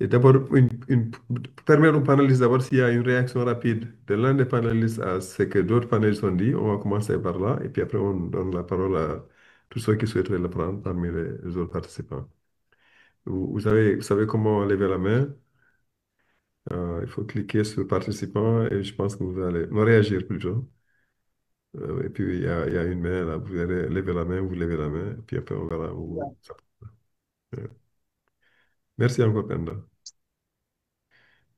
et d'abord permettre aux panélistes d'abord s'il y a une réaction rapide de l'un des panélistes à ce que d'autres panélistes ont dit. On va commencer par là et puis après on donne la parole à tous ceux qui souhaiteraient le prendre parmi les autres participants. Vous savez comment lever la main. Il faut cliquer sur participant et je pense que vous allez me réagir plutôt. Et puis, il y a une main, là, vous allez lever la main, vous levez la main, et puis après, on verra où ça va. Merci encore, Penda.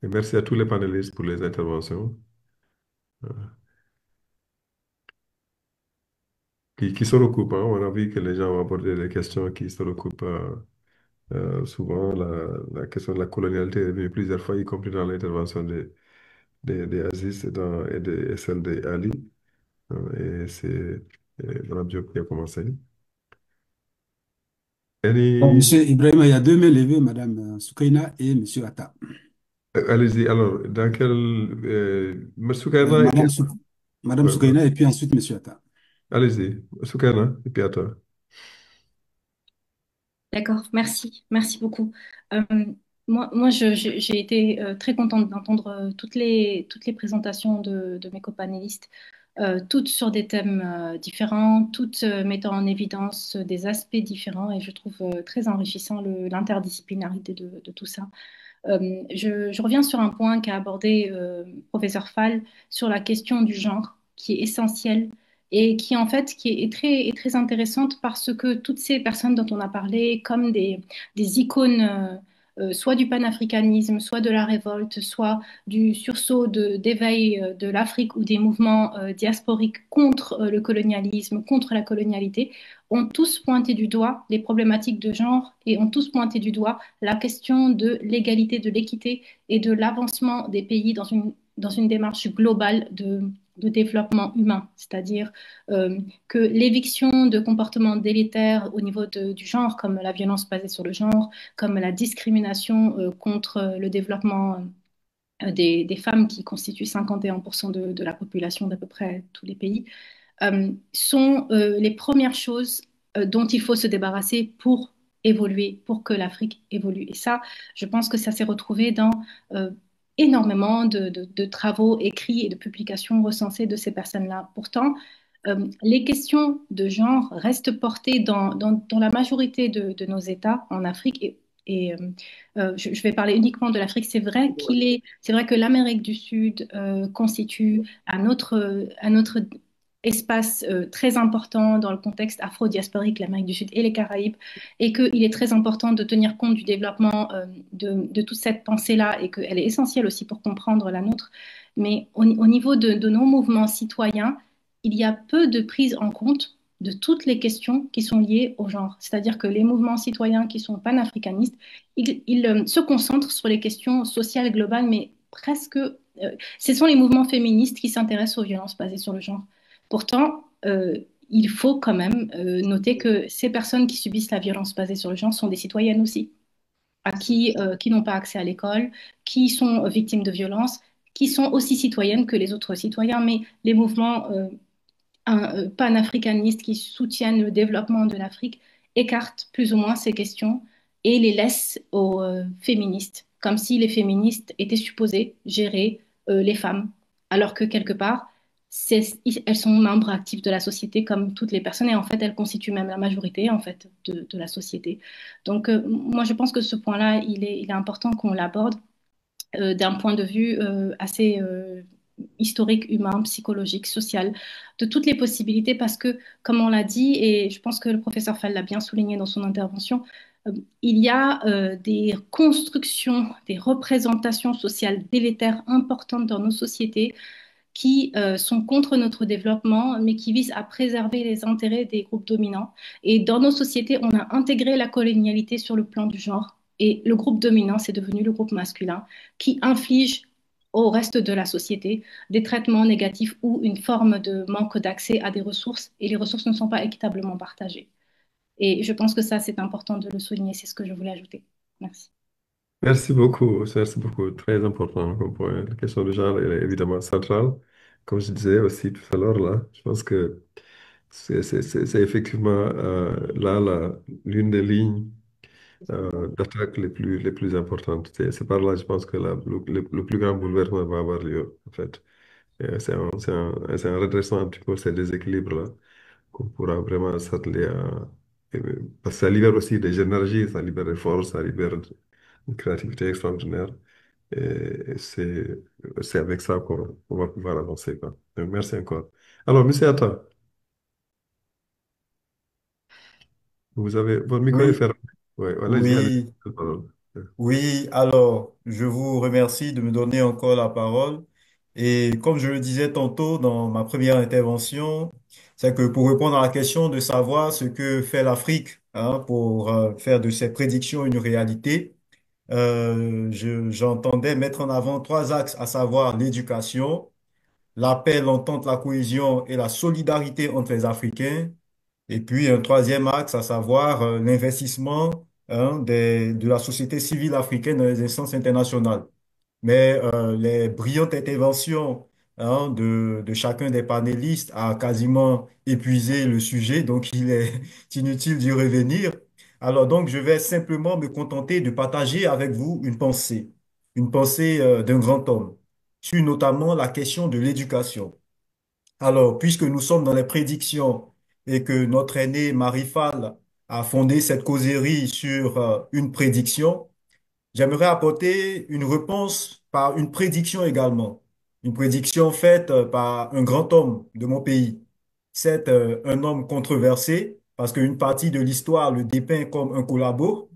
Et merci à tous les panélistes pour les interventions qui se recoupent, hein. On a vu que les gens ont abordé des questions qui se recoupent souvent. La question de la colonialité est venue plusieurs fois, y compris dans l'intervention des Aziz et celle d'Ali. Et c'est Mme Diop qui a commencé. Bon, Any- Monsieur Ibrahim, il y a deux mains levées, Madame Soukaina et Monsieur Atta. Allez-y, alors, dans quel... Soukaina et puis... Madame, Madame ouais, ouais. Soukaina et puis ensuite Monsieur Atta. Allez-y, Soukaina et puis à toi. D'accord, merci, merci beaucoup. Euh, j'ai été très contente d'entendre toutes les présentations de mes copanélistes, toutes sur des thèmes différents, toutes mettant en évidence des aspects différents, et je trouve très enrichissant l'interdisciplinarité de tout ça. Je reviens sur un point qu'a abordé professeur Fall sur la question du genre, qui est essentielle et qui en fait est très intéressante parce que toutes ces personnes dont on a parlé comme des icônes soit du panafricanisme, soit de la révolte, soit du sursaut d'éveil de l'Afrique ou des mouvements diasporiques contre le colonialisme, contre la colonialité, ont tous pointé du doigt les problématiques de genre et ont tous pointé du doigt la question de l'égalité, de l'équité et de l'avancement des pays dans une démarche globale de développement humain, c'est-à-dire que l'éviction de comportements délétères au niveau du genre, comme la violence basée sur le genre, comme la discrimination contre le développement des femmes qui constituent 51% de la population d'à peu près tous les pays, sont les premières choses dont il faut se débarrasser pour évoluer, pour que l'Afrique évolue. Et ça, je pense que ça s'est retrouvé dans énormément de travaux écrits et de publications recensées de ces personnes-là. Pourtant, les questions de genre restent portées dans la majorité de nos États en Afrique je vais parler uniquement de l'Afrique. C'est vrai que l'Amérique du Sud constitue un autre espace très important dans le contexte afro-diasporique, l'Amérique du Sud et les Caraïbes, et qu'il est très important de tenir compte du développement de toute cette pensée-là et qu'elle est essentielle aussi pour comprendre la nôtre. Mais au niveau de nos mouvements citoyens, il y a peu de prise en compte de toutes les questions qui sont liées au genre. C'est-à-dire que les mouvements citoyens qui sont panafricanistes, ils se concentrent sur les questions sociales globales, mais presque, ce sont les mouvements féministes qui s'intéressent aux violences basées sur le genre. Pourtant, il faut quand même noter que ces personnes qui subissent la violence basée sur le genre sont des citoyennes aussi, qui n'ont pas accès à l'école, qui sont victimes de violences, qui sont aussi citoyennes que les autres citoyens, mais les mouvements panafricanistes qui soutiennent le développement de l'Afrique écartent plus ou moins ces questions et les laissent aux féministes, comme si les féministes étaient supposées gérer les femmes, alors que quelque part, elles sont membres actifs de la société comme toutes les personnes et en fait, elles constituent même la majorité en fait de la société. Donc, moi, je pense que ce point-là, il est important qu'on l'aborde d'un point de vue assez historique, humain, psychologique, social, de toutes les possibilités, parce que, comme on l'a dit, et je pense que le professeur Fall l'a bien souligné dans son intervention, il y a des constructions, des représentations sociales délétères importantes dans nos sociétés qui sont contre notre développement, mais qui visent à préserver les intérêts des groupes dominants. Et dans nos sociétés, on a intégré la colonialité sur le plan du genre. Et le groupe dominant, c'est devenu le groupe masculin, qui inflige au reste de la société des traitements négatifs ou une forme de manque d'accès à des ressources, et les ressources ne sont pas équitablement partagées. Et je pense que ça, c'est important de le souligner, c'est ce que je voulais ajouter. Merci. Merci beaucoup, merci beaucoup. Très important comme point. La question du genre est évidemment centrale. Comme je disais aussi tout à l'heure, là, je pense que c'est effectivement là l'une des lignes d'attaque les plus importantes. C'est par là, je pense que le plus grand bouleversement va avoir lieu, en fait. C'est en redressant un petit peu ces déséquilibres-là qu'on pourra vraiment s'atteler parce que ça libère aussi des énergies, ça libère des forces, ça libère une créativité extraordinaire. Et c'est avec ça qu'on va pouvoir avancer, quoi. Donc, merci encore. Alors, monsieur Atta, votre micro est Oui, fermé. Oui, allez-y, allez-y. oui, oui. Alors, je vous remercie de me donner encore la parole. Et comme je le disais tantôt dans ma première intervention, c'est que pour répondre à la question de savoir ce que fait l'Afrique, hein, pour faire de ses prédictions une réalité, j'entendais mettre en avant trois axes, à savoir l'éducation, la paix, l'entente, la cohésion et la solidarité entre les Africains. Et puis un troisième axe, à savoir l'investissement, hein, de la société civile africaine dans les instances internationales. Mais les brillantes interventions, hein, de chacun des panélistes a quasiment épuisé le sujet, donc il est inutile d'y revenir. Alors donc, je vais simplement me contenter de partager avec vous une pensée d'un grand homme, sur notamment la question de l'éducation. Alors, puisque nous sommes dans les prédictions et que notre aîné Marifal a fondé cette causerie sur une prédiction, j'aimerais apporter une réponse par une prédiction également. Une prédiction faite par un grand homme de mon pays. C'est un homme controversé parce qu'une partie de l'histoire le dépeint comme un collabo,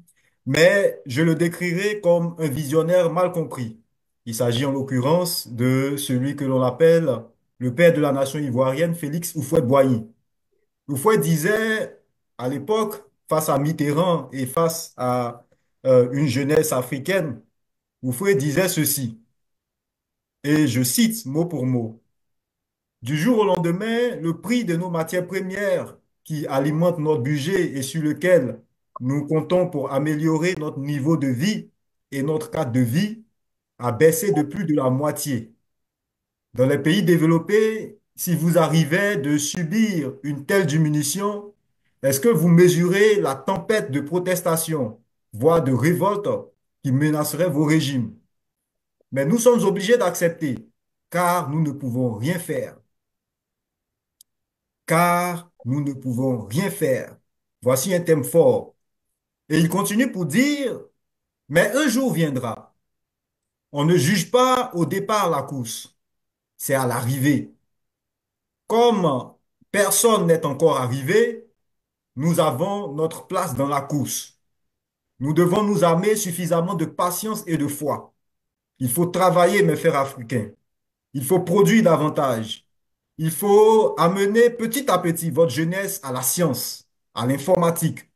mais je le décrirai comme un visionnaire mal compris. Il s'agit en l'occurrence de celui que l'on appelle le père de la nation ivoirienne, Félix Houphouët-Boigny. Houphouët disait à l'époque, face à Mitterrand et face à une jeunesse africaine, Houphouët disait ceci, et je cite mot pour mot. Du jour au lendemain, le prix de nos matières premières qui alimentent notre budget et sur lequel nous comptons pour améliorer notre niveau de vie et notre cadre de vie a baissé de plus de la moitié. Dans les pays développés, si vous arrivez de subir une telle diminution, est-ce que vous mesurez la tempête de protestation, voire de révolte qui menacerait vos régimes? Mais nous sommes obligés d'accepter, car nous ne pouvons rien faire. Car nous ne pouvons rien faire. Voici un thème fort. Et il continue pour dire, mais un jour viendra. On ne juge pas au départ la course, c'est à l'arrivée. Comme personne n'est encore arrivé, nous avons notre place dans la course. Nous devons nous armer suffisamment de patience et de foi. Il faut travailler, mes frères africains. Il faut produire davantage. Il faut amener petit à petit votre jeunesse à la science, à l'informatique.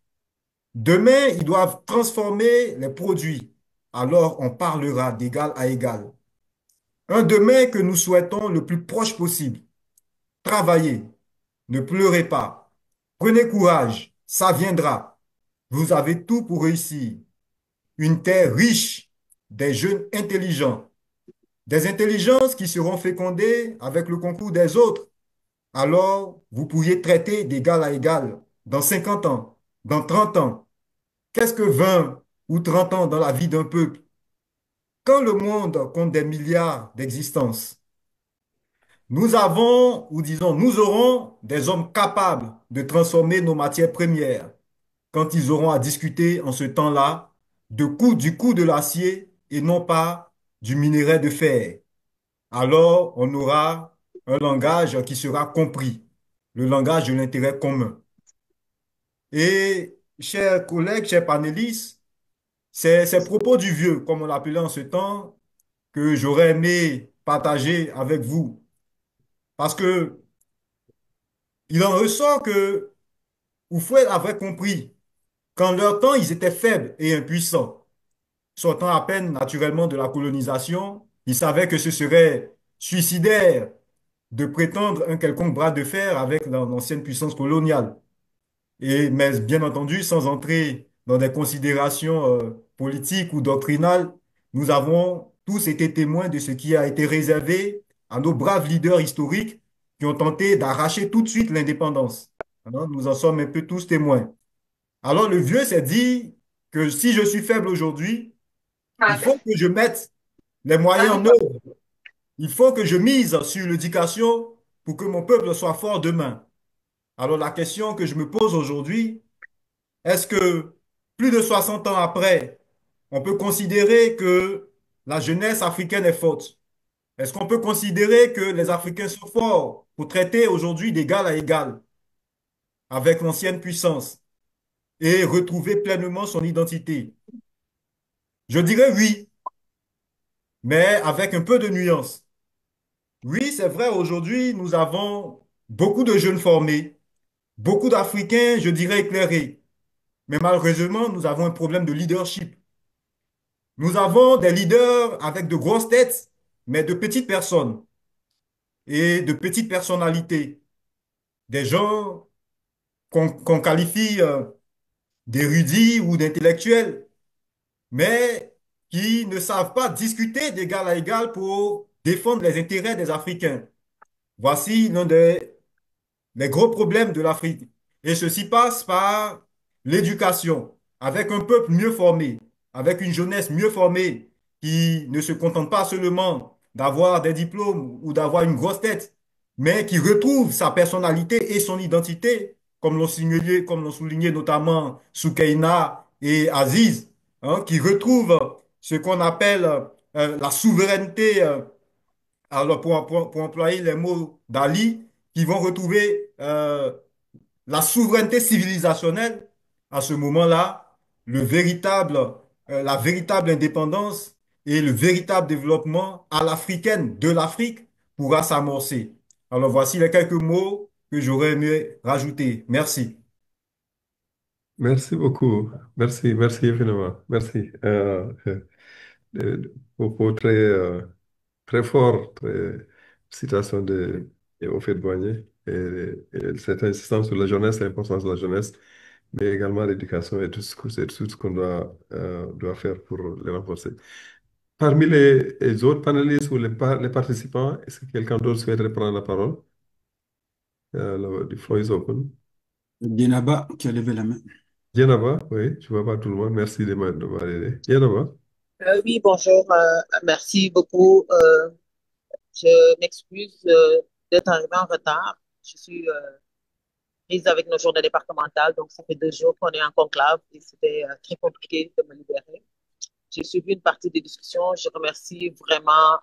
Demain, ils doivent transformer les produits. Alors, on parlera d'égal à égal. Un demain que nous souhaitons le plus proche possible. Travaillez, ne pleurez pas. Prenez courage, ça viendra. Vous avez tout pour réussir. Une terre riche, des jeunes intelligents, des intelligences qui seront fécondées avec le concours des autres. Alors, vous pourriez traiter d'égal à égal dans 50 ans, dans 30 ans. Qu'est-ce que 20 ou 30 ans dans la vie d'un peuple? Quand le monde compte des milliards d'existences, nous avons, ou disons, nous aurons des hommes capables de transformer nos matières premières quand ils auront à discuter en ce temps-là du coût de l'acier et non pas du minerai de fer. Alors, on aura un langage qui sera compris, le langage de l'intérêt commun. Et, chers collègues, chers panélistes, c'est ces propos du vieux, comme on l'appelait en ce temps, que j'aurais aimé partager avec vous. Parce que il en ressort que Houphouët avait compris qu'en leur temps, ils étaient faibles et impuissants. Sortant à peine naturellement de la colonisation, ils savaient que ce serait suicidaire de prétendre un quelconque bras de fer avec l'ancienne puissance coloniale. Mais bien entendu, sans entrer dans des considérations politiques ou doctrinales, nous avons tous été témoins de ce qui a été réservé à nos braves leaders historiques qui ont tenté d'arracher tout de suite l'indépendance. Alors, nous en sommes un peu tous témoins. Alors le vieux s'est dit que si je suis faible aujourd'hui, il faut que je mette les moyens en œuvre. Il faut que je mise sur l'éducation pour que mon peuple soit fort demain. Alors la question que je me pose aujourd'hui, est-ce que plus de 60 ans après, on peut considérer que la jeunesse africaine est forte? Est-ce qu'on peut considérer que les Africains sont forts pour traiter aujourd'hui d'égal à égal avec l'ancienne puissance et retrouver pleinement son identité? Je dirais oui, mais avec un peu de nuance. Oui, c'est vrai, aujourd'hui, nous avons beaucoup de jeunes formés, beaucoup d'Africains, je dirais, éclairés. Mais malheureusement, nous avons un problème de leadership. Nous avons des leaders avec de grosses têtes, mais de petites personnes et de petites personnalités. Des gens qu'on qualifie d'érudits ou d'intellectuels, mais qui ne savent pas discuter d'égal à égal pour défendre les intérêts des Africains. Voici l'un des les gros problèmes de l'Afrique. Et ceci passe par l'éducation, avec un peuple mieux formé, avec une jeunesse mieux formée, qui ne se contente pas seulement d'avoir des diplômes ou d'avoir une grosse tête, mais qui retrouve sa personnalité et son identité, comme l'ont souligné notamment Soukaina et Aziz, hein, qui retrouvent ce qu'on appelle la souveraineté alors, pour employer les mots d'Ali, qui vont retrouver la souveraineté civilisationnelle, à ce moment-là, la véritable indépendance et le véritable développement à l'africaine de l'Afrique pourra s'amorcer. Alors, voici les quelques mots que j'aurais aimé rajouter. Merci. Merci beaucoup. Merci, merci infiniment. Merci. Propos très, très fort, très citation de Houphouët-Boigny et cette insistance sur la jeunesse, l'importance de la jeunesse, mais également l'éducation et c'est tout ce qu'on doit faire pour les renforcer. Parmi les autres panélistes ou les participants, est-ce que quelqu'un d'autre souhaiterait prendre la parole? The floor is open. Dienaba qui a levé la main. Dienaba, oui, je vois pas tout le monde. Merci de m'avoir aidé. Dienaba. Oui, bonjour. Merci beaucoup. Je m'excuse d'être arrivée en retard. Je suis prise avec nos journées départementales, donc ça fait 2 jours qu'on est en conclave et c'était très compliqué de me libérer. J'ai suivi une partie des discussions. Je remercie vraiment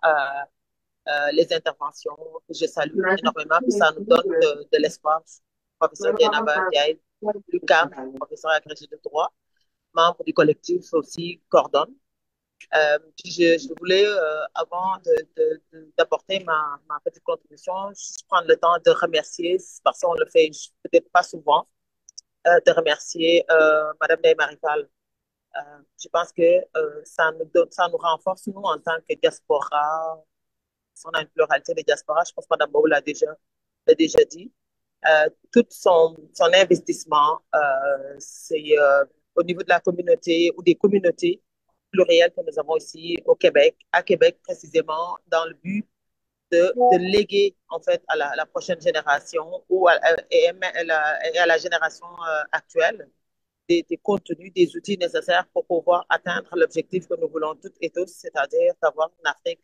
les interventions que je salue énormément, puis ça nous donne de l'espoir. Professeur Dienaba Diaye, Lucas, professeur agrégé de droit, membre du collectif aussi, coordonne. Je voulais, avant d'apporter ma petite contribution, juste prendre le temps de remercier, parce qu'on le fait peut-être pas souvent, de remercier Madame Ndeye Marifal. Je pense que ça nous renforce, nous, en tant que diaspora. On a une pluralité de diaspora, je pense que Madame Bou l'a déjà dit. Tout son investissement, c'est au niveau de la communauté ou des communautés plurielles que nous avons ici au Québec, à Québec précisément, dans le but de léguer en fait à la prochaine génération et à la génération actuelle des contenus, des outils nécessaires pour pouvoir atteindre l'objectif que nous voulons toutes et tous, c'est-à-dire d'avoir une Afrique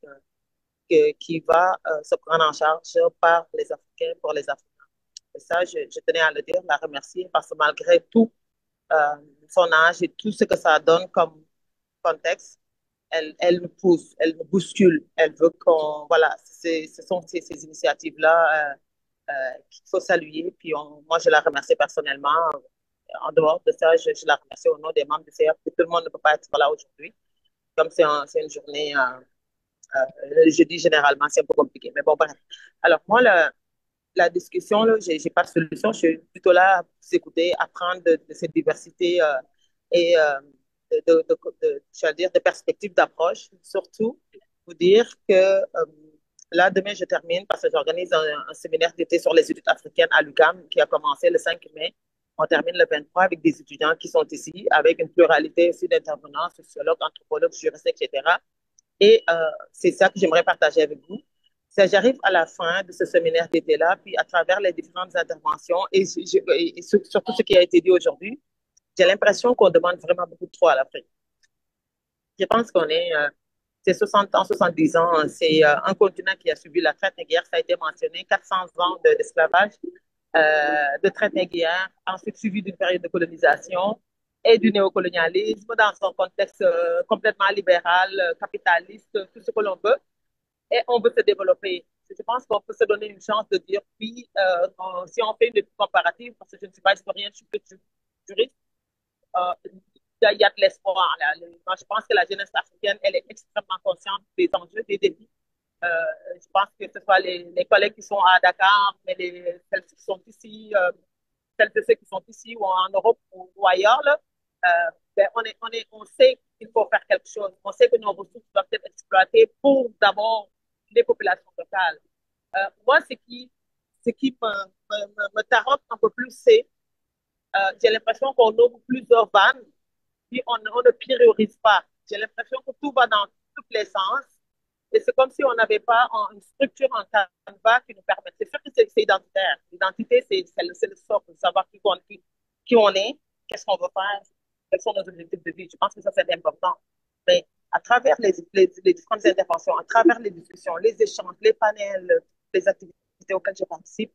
qui va se prendre en charge par les Africains pour les Africains. Et ça, je tenais à le dire, la remercier, parce que malgré tout euh, son âge et tout ce que ça donne comme contexte, elle nous pousse, elle nous bouscule. Elle veut qu'on. Voilà, ce sont ces initiatives-là qu'il faut saluer. Puis moi, je la remercie personnellement. En dehors de ça, je la remercie au nom des membres du CF, que tout le monde ne peut pas être là aujourd'hui. Comme c'est une journée, le jeudi, généralement, c'est un peu compliqué. Mais bon, bref. Alors, moi, la discussion, là, j'ai pas de solution. Je suis plutôt là pour vous écouter, apprendre de cette diversité et je veux dire, de perspectives d'approche. Surtout, vous dire que là, demain, je termine parce que j'organise un séminaire d'été sur les études africaines à l'UQAM qui a commencé le 5 mai. On termine le 23 avec des étudiants qui sont ici, avec une pluralité aussi d'intervenants, sociologues, anthropologues, juristes, etc. Et c'est ça que j'aimerais partager avec vous. J'arrive à la fin de ce séminaire d'été-là, puis à travers les différentes interventions et surtout ce qui a été dit aujourd'hui, j'ai l'impression qu'on demande vraiment beaucoup trop à l'Afrique. Je pense c'est 60 ans, 70 ans, c'est un continent qui a subi la traite négrière, ça a été mentionné, 400 ans d'esclavage, de traite négrière, ensuite suivi d'une période de colonisation et du néocolonialisme dans son contexte complètement libéral, capitaliste, tout ce que l'on veut. et on veut se développer. Je pense qu'on peut se donner une chance de dire, oui, si on fait une étude comparative, parce que je ne suis pas historienne, je suis que juriste, il y a de l'espoir. Là. Moi, je pense que la jeunesse africaine, elle est extrêmement consciente des enjeux, des défis. Euh, je pense que ce soit les collègues qui sont à Dakar, mais celles qui sont ici, celles de ceux qui sont ici ou en Europe ou ailleurs, là, ben on sait qu'il faut faire quelque chose. On sait que nos ressources doivent être exploitées pour d'abord les populations locales. Moi, ce qui me tarote un peu plus, c'est j'ai l'impression qu'on ouvre plusieurs vannes, puis on ne priorise pas. J'ai l'impression que tout va dans tous les sens. Et c'est comme si on n'avait pas une structure en Canva qui nous permet. C'est sûr que c'est identitaire. L'identité, c'est le socle de savoir qui on est, qu'est-ce qu'on veut faire, quels sont nos objectifs de vie. Je pense que ça, c'est important. Mais à travers les différentes interventions, à travers les discussions, les échanges, les panels, les activités auxquelles je participe,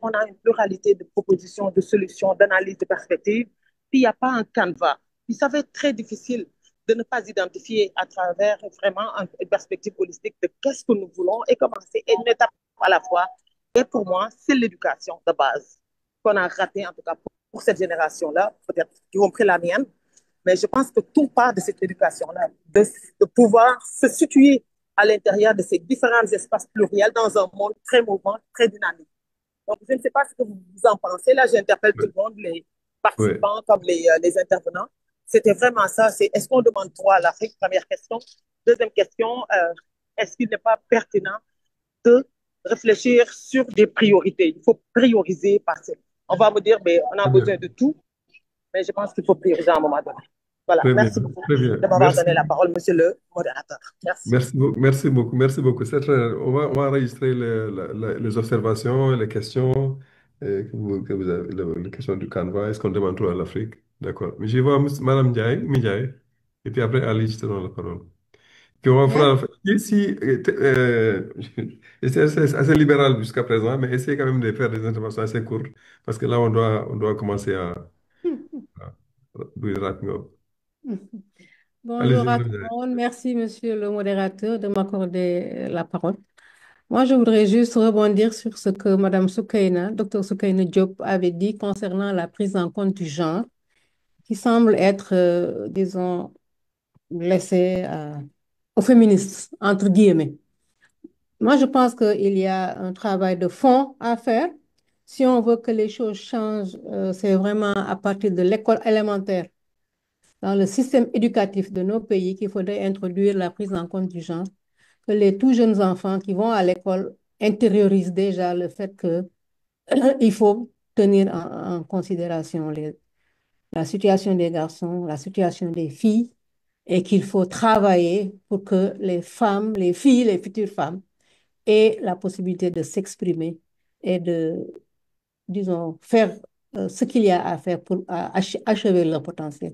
on a une pluralité de propositions, de solutions, d'analyses, de perspectives. Puis il n'y a pas un canevas. Puis ça va être très difficile de ne pas identifier à travers vraiment une perspective holistique de qu'est-ce que nous voulons et commencer une étape à la fois. Et pour moi, c'est l'éducation de base qu'on a raté, en tout cas pour cette génération-là, peut-être y compris la mienne. Mais je pense que tout part de cette éducation-là, de pouvoir se situer à l'intérieur de ces différents espaces pluriels dans un monde très mouvant, très dynamique. Donc, je ne sais pas ce que vous en pensez. Là, j'interpelle tout le monde, les participants comme les intervenants. C'était vraiment ça. Est-ce qu'on demande trop à l'Afrique? Première question. Deuxième question, est-ce qu'il n'est pas pertinent de réfléchir sur des priorités? Il faut prioriser parce qu'on va me dire, mais on a besoin de tout, mais je pense qu'il faut prioriser à un moment donné. Voilà, Très bien, merci beaucoup très bien. de m'avoir donné la parole, monsieur le modérateur. Merci. Merci beaucoup, merci beaucoup. On va enregistrer les observations, les questions que vous avez, les questions du Canva. Est-ce qu'on demande trop à l'Afrique? D'accord. Mais je vois Madame Ndiaye, et puis après, Ali, je te donne la parole. Puis on va faire, ici, c'est assez libéral jusqu'à présent, mais essayez quand même de faire des interventions assez courtes, parce que là, on doit commencer à do it wrapping up. Bonjour Allez-y, à Madame tout le Ndiaye. monde. Merci, monsieur le modérateur, de m'accorder la parole. Moi, je voudrais juste rebondir sur ce que Madame Soukaina, Dr Soukaina Diop, avait dit concernant la prise en compte du genre, qui semble être, disons, laissée aux féministes, entre guillemets. Moi, je pense qu'il y a un travail de fond à faire. Si on veut que les choses changent, c'est vraiment à partir de l'école élémentaire, dans le système éducatif de nos pays, qu'il faudrait introduire la prise en compte du genre, que les tout jeunes enfants qui vont à l'école intériorisent déjà le fait que il faut tenir en considération la situation des garçons, la situation des filles, et qu'il faut travailler pour que les femmes, les filles, les futures femmes aient la possibilité de s'exprimer et de, disons, faire ce qu'il y a à faire pour achever leur potentiel.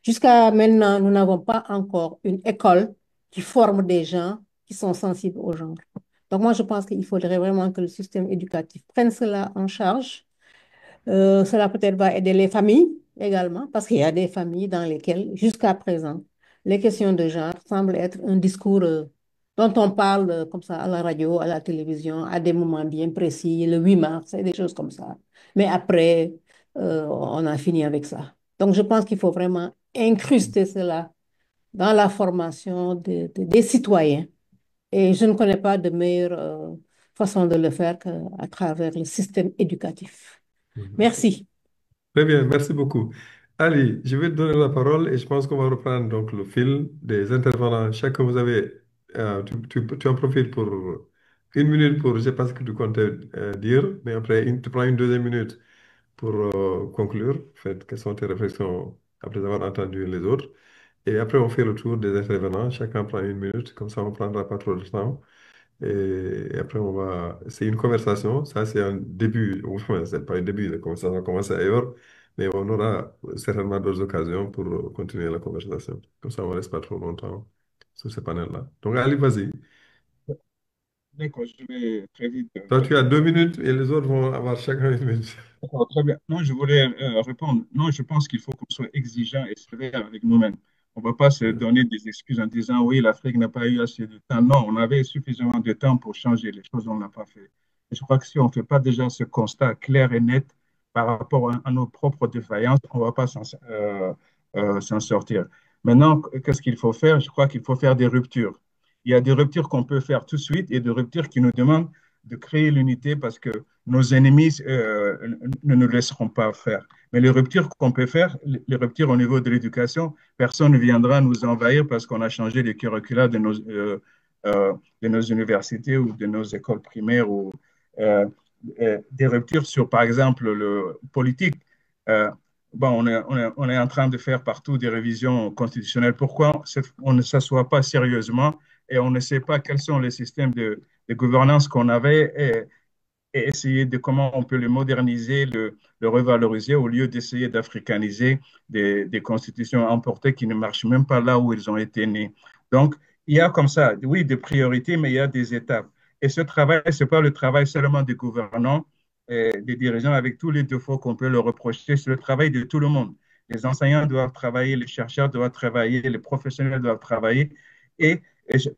Jusqu'à maintenant, nous n'avons pas encore une école qui forme des gens qui sont sensibles au genre. Donc moi, je pense qu'il faudrait vraiment que le système éducatif prenne cela en charge. Cela peut-être va aider les familles également, parce qu'il y a des familles dans lesquelles, jusqu'à présent, les questions de genre semblent être un discours dont on parle comme ça à la radio, à la télévision, à des moments bien précis, le 8 mars, et des choses comme ça. Mais après, on a fini avec ça. Donc, je pense qu'il faut vraiment incruster cela dans la formation des citoyens. Et je ne connais pas de meilleure façon de le faire qu'à travers le système éducatif. Merci. Très bien, merci beaucoup. Ali, je vais te donner la parole et je pense qu'on va reprendre donc le fil des intervenants. Chacun, vous avez, tu en profites pour 1 minute pour, je sais pas ce que tu comptais dire, mais après, tu prends une deuxième minute pour conclure. En fait, quelles sont tes réflexions après avoir entendu les autres? Et après, on fait le tour des intervenants. Chacun prend 1 minute, comme ça, on ne prendra pas trop de temps. Et après, c'est une conversation. Ça, c'est un début. Enfin, c'est pas un début. La conversation va commencer ailleurs. Mais on aura certainement d'autres occasions pour continuer la conversation. Comme ça, on ne reste pas trop longtemps sur ce panel-là. Donc, allez, vas-y. D'accord, je vais très vite Toi, tu as répondre. 2 minutes et les autres vont avoir chacun 1 minute. D'accord, très bien. Non, je voulais répondre. Non, je pense qu'il faut qu'on soit exigeant et sévère avec nous-mêmes. On ne va pas se donner des excuses en disant oui, l'Afrique n'a pas eu assez de temps. Non, on avait suffisamment de temps pour changer les choses, on ne l'a pas fait. Et je crois que si on ne fait pas déjà ce constat clair et net par rapport à nos propres défaillances, on ne va pas s'en sortir. Maintenant, qu'est-ce qu'il faut faire? Je crois qu'il faut faire des ruptures. Il y a des ruptures qu'on peut faire tout de suite et des ruptures qui nous demandent de créer l'unité parce que nos ennemis ne nous laisseront pas faire. Mais les ruptures qu'on peut faire, les ruptures au niveau de l'éducation, personne ne viendra nous envahir parce qu'on a changé le curricula de nos universités ou de nos écoles primaires ou euh, des ruptures sur, par exemple, le politique. Euh, bon, on est en train de faire partout des révisions constitutionnelles. Pourquoi on ne s'assoit pas sérieusement et on ne sait pas quels sont les systèmes de gouvernance qu'on avait et essayer de comment on peut le moderniser, le revaloriser au lieu d'essayer d'africaniser des constitutions emportées qui ne marchent même pas là où ils ont été nés. Donc, il y a comme ça, oui, des priorités, mais il y a des étapes. Et ce travail, ce n'est pas le travail seulement des gouvernants, des dirigeants avec tous les défauts qu'on peut leur reprocher, c'est le travail de tout le monde. Les enseignants doivent travailler, les chercheurs doivent travailler, les professionnels doivent travailler. Et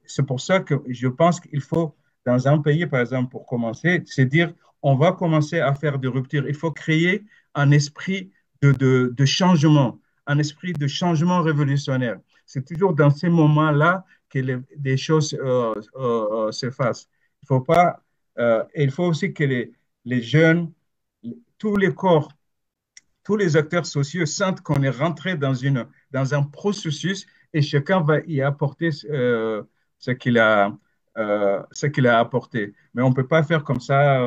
c'est pour ça que je pense qu'il faut dans un pays, par exemple, pour commencer, c'est dire on va commencer à faire des ruptures. Il faut créer un esprit de changement, un esprit de changement révolutionnaire. C'est toujours dans ces moments-là que des choses se fassent. Il faut pas, et il faut aussi que les jeunes, tous les corps, tous les acteurs sociaux sentent qu'on est rentré dans un processus et chacun va y apporter ce ce qu'il a apporté. Mais on ne peut pas faire comme ça,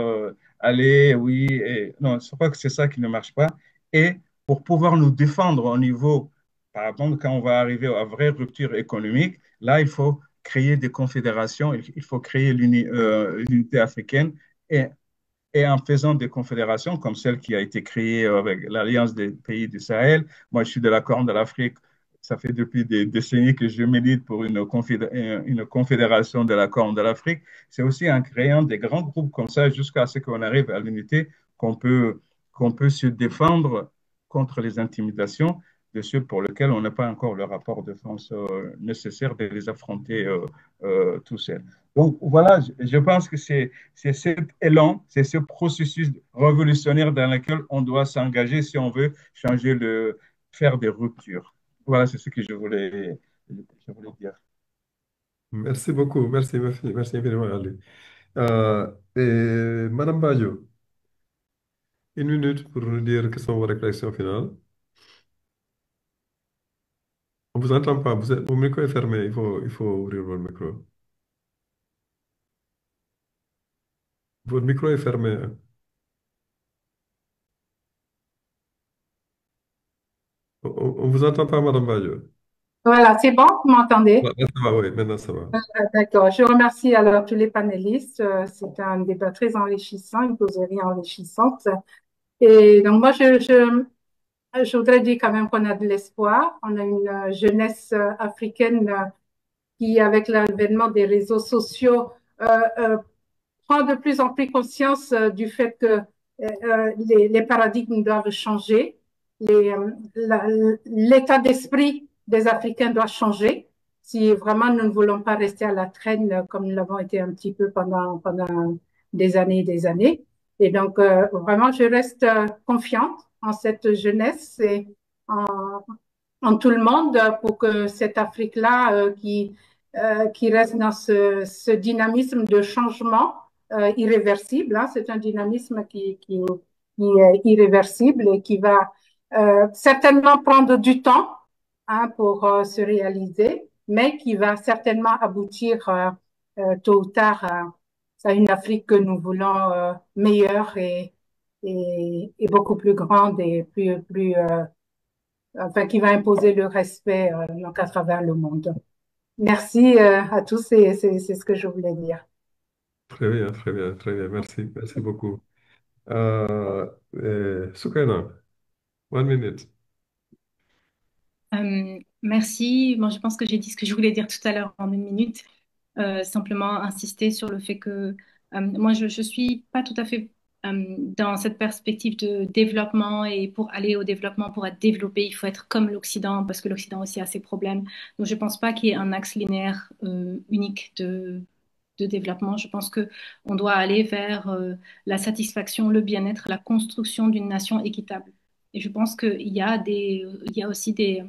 aller, oui, non, je crois que c'est ça qui ne marche pas. Et pour pouvoir nous défendre au niveau, par exemple, quand on va arriver à vraie rupture économique, là, il faut créer des confédérations, il faut créer l'unité africaine. Et en faisant des confédérations comme celle qui a été créée avec l'Alliance des pays du Sahel, moi je suis de la Corne de l'Afrique, ça fait depuis des décennies que je milite pour une confédération de la Corne de l'Afrique. C'est aussi en créant des grands groupes comme ça jusqu'à ce qu'on arrive à l'unité qu'on peut se défendre contre les intimidations de ceux pour lesquels on n'a pas encore le rapport de force nécessaire de les affronter tout seuls. Donc voilà, je pense que c'est cet élan, c'est ce processus révolutionnaire dans lequel on doit s'engager si on veut faire des ruptures. Voilà, c'est ce que je voulais dire. Merci beaucoup. Merci infiniment, Ali. Et Madame Badio, une minute pour nous dire quelles sont vos réflexions finales. On ne vous entend pas. Votre micro est fermé. Il faut ouvrir votre micro. Votre micro est fermé. On ne vous entend pas, Madame Badio. Voilà, c'est bon, vous m'entendez? Là, ça va, oui, maintenant ça va. D'accord, je remercie alors tous les panélistes. C'est un débat très enrichissant, une causerie enrichissante. Et donc moi, je voudrais dire quand même qu'on a de l'espoir. On a une jeunesse africaine qui, avec l'avènement des réseaux sociaux, euh, euh, prend de plus en plus conscience du fait que les paradigmes doivent changer, l'état d'esprit des Africains doit changer si vraiment nous ne voulons pas rester à la traîne comme nous l'avons été un petit peu pendant des années et des années. Et donc, vraiment, je reste confiante en cette jeunesse et en, en tout le monde pour que cette Afrique-là qui reste dans ce dynamisme de changement irréversible, hein, c'est un dynamisme qui est irréversible et qui va certainement prendre du temps hein, pour se réaliser, mais qui va certainement aboutir tôt ou tard à une Afrique que nous voulons meilleure et beaucoup plus grande et plus enfin, qui va imposer le respect donc à travers le monde. Merci à tous et c'est ce que je voulais dire. Très bien, très bien, très bien. Merci beaucoup. Soukaina, 1 minute. Merci. Bon, je pense que j'ai dit ce que je voulais dire tout à l'heure en 1 minute. Simplement insister sur le fait que moi, je suis pas tout à fait dans cette perspective de développement et pour aller au développement, pour être développé, il faut être comme l'Occident parce que l'Occident aussi a ses problèmes. Donc je ne pense pas qu'il y ait un axe linéaire unique de développement. Je pense que on doit aller vers la satisfaction, le bien-être, la construction d'une nation équitable. Et je pense il y a aussi des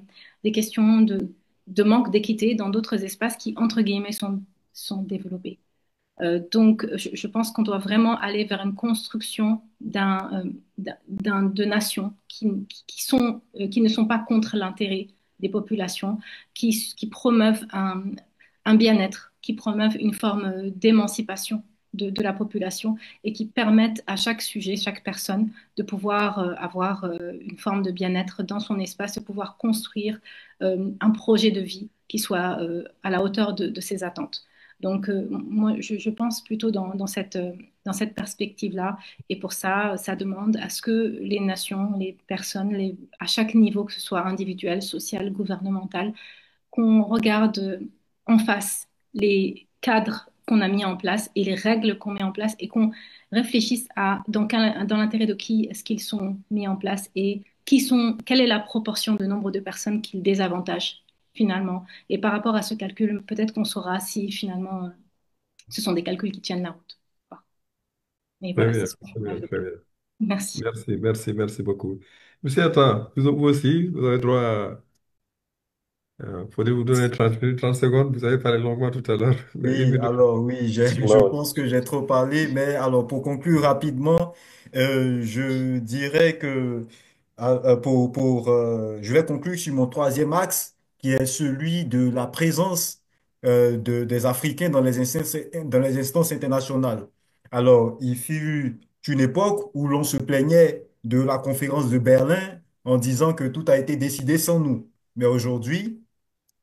questions de manque d'équité dans d'autres espaces qui, entre guillemets, sont développés. Donc, je pense qu'on doit vraiment aller vers une construction de nations qui ne sont pas contre l'intérêt des populations, qui promeuvent un bien-être, qui promeuvent une forme d'émancipation de la population et qui permettent à chaque sujet, chaque personne, de pouvoir avoir une forme de bien-être dans son espace, de pouvoir construire un projet de vie qui soit à la hauteur de ses attentes. Donc, moi, je pense plutôt dans cette perspective-là. Et pour ça, ça demande à ce que les nations, les personnes, à chaque niveau, que ce soit individuel, social, gouvernemental, qu'on regarde en face les cadres qu'on a mis en place et les règles qu'on met en place et qu'on réfléchisse à dans l'intérêt de qui est-ce qu'ils sont mis en place et quelle est la proportion de nombre de personnes qu'ils désavantagent finalement. Et par rapport à ce calcul, peut-être qu'on saura si finalement ce sont des calculs qui tiennent la route. Et Très voilà, c'est bien, ce que je très peux bien, très ajouter. bien. Merci. Merci, merci, merci beaucoup. Monsieur Atta, vous aussi, vous avez droit à... faudrait vous donner 30 minutes, 30 secondes. Vous avez parlé longuement tout à l'heure, mais une Oui, minute. alors oui, je Non, pense que j'ai trop parlé, mais alors pour conclure rapidement, je dirais que je vais conclure sur mon troisième axe, qui est celui de la présence des Africains dans les instances internationales. Alors, il fut une époque où l'on se plaignait de la conférence de Berlin en disant que tout a été décidé sans nous. Mais aujourd'hui,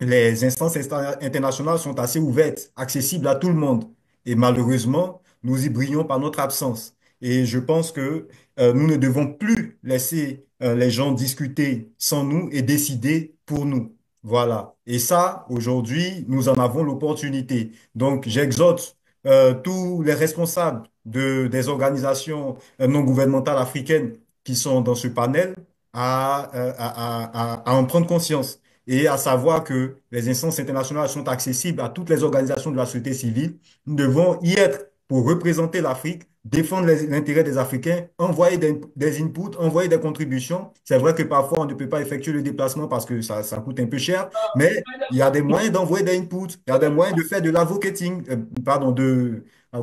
les instances internationales sont assez ouvertes, accessibles à tout le monde. Et malheureusement, nous y brillons par notre absence. Et je pense que nous ne devons plus laisser les gens discuter sans nous et décider pour nous. Voilà. Et ça, aujourd'hui, nous en avons l'opportunité. Donc, j'exhorte tous les responsables des organisations non gouvernementales africaines qui sont dans ce panel à en prendre conscience et à savoir que les instances internationales sont accessibles à toutes les organisations de la société civile. Nous devons y être pour représenter l'Afrique, défendre l'intérêt des Africains, envoyer des inputs, envoyer des contributions. C'est vrai que parfois, on ne peut pas effectuer le déplacement parce que ça coûte un peu cher, mais il y a des moyens d'envoyer des inputs, il y a des moyens de faire de l'advocating, pardon,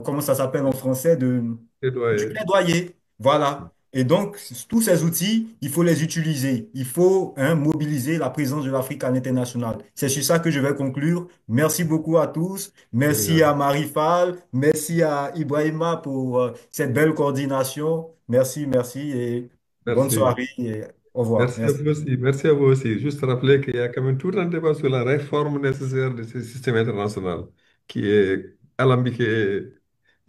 comment ça s'appelle en français, du Plaidoyer. plaidoyer. Voilà. Et donc, tous ces outils, il faut les utiliser. Il faut mobiliser la présence de l'Afrique à l'international. C'est sur ça que je vais conclure. Merci beaucoup à tous. Très Merci bien. à Marie-Fall. Merci à Ibrahima pour cette belle coordination. Merci, merci et bonne Merci. soirée et au revoir. Merci à Merci. vous aussi. Merci à vous aussi. Juste rappeler qu'il y a quand même tout un débat sur la réforme nécessaire de ce système international qui est alambiqué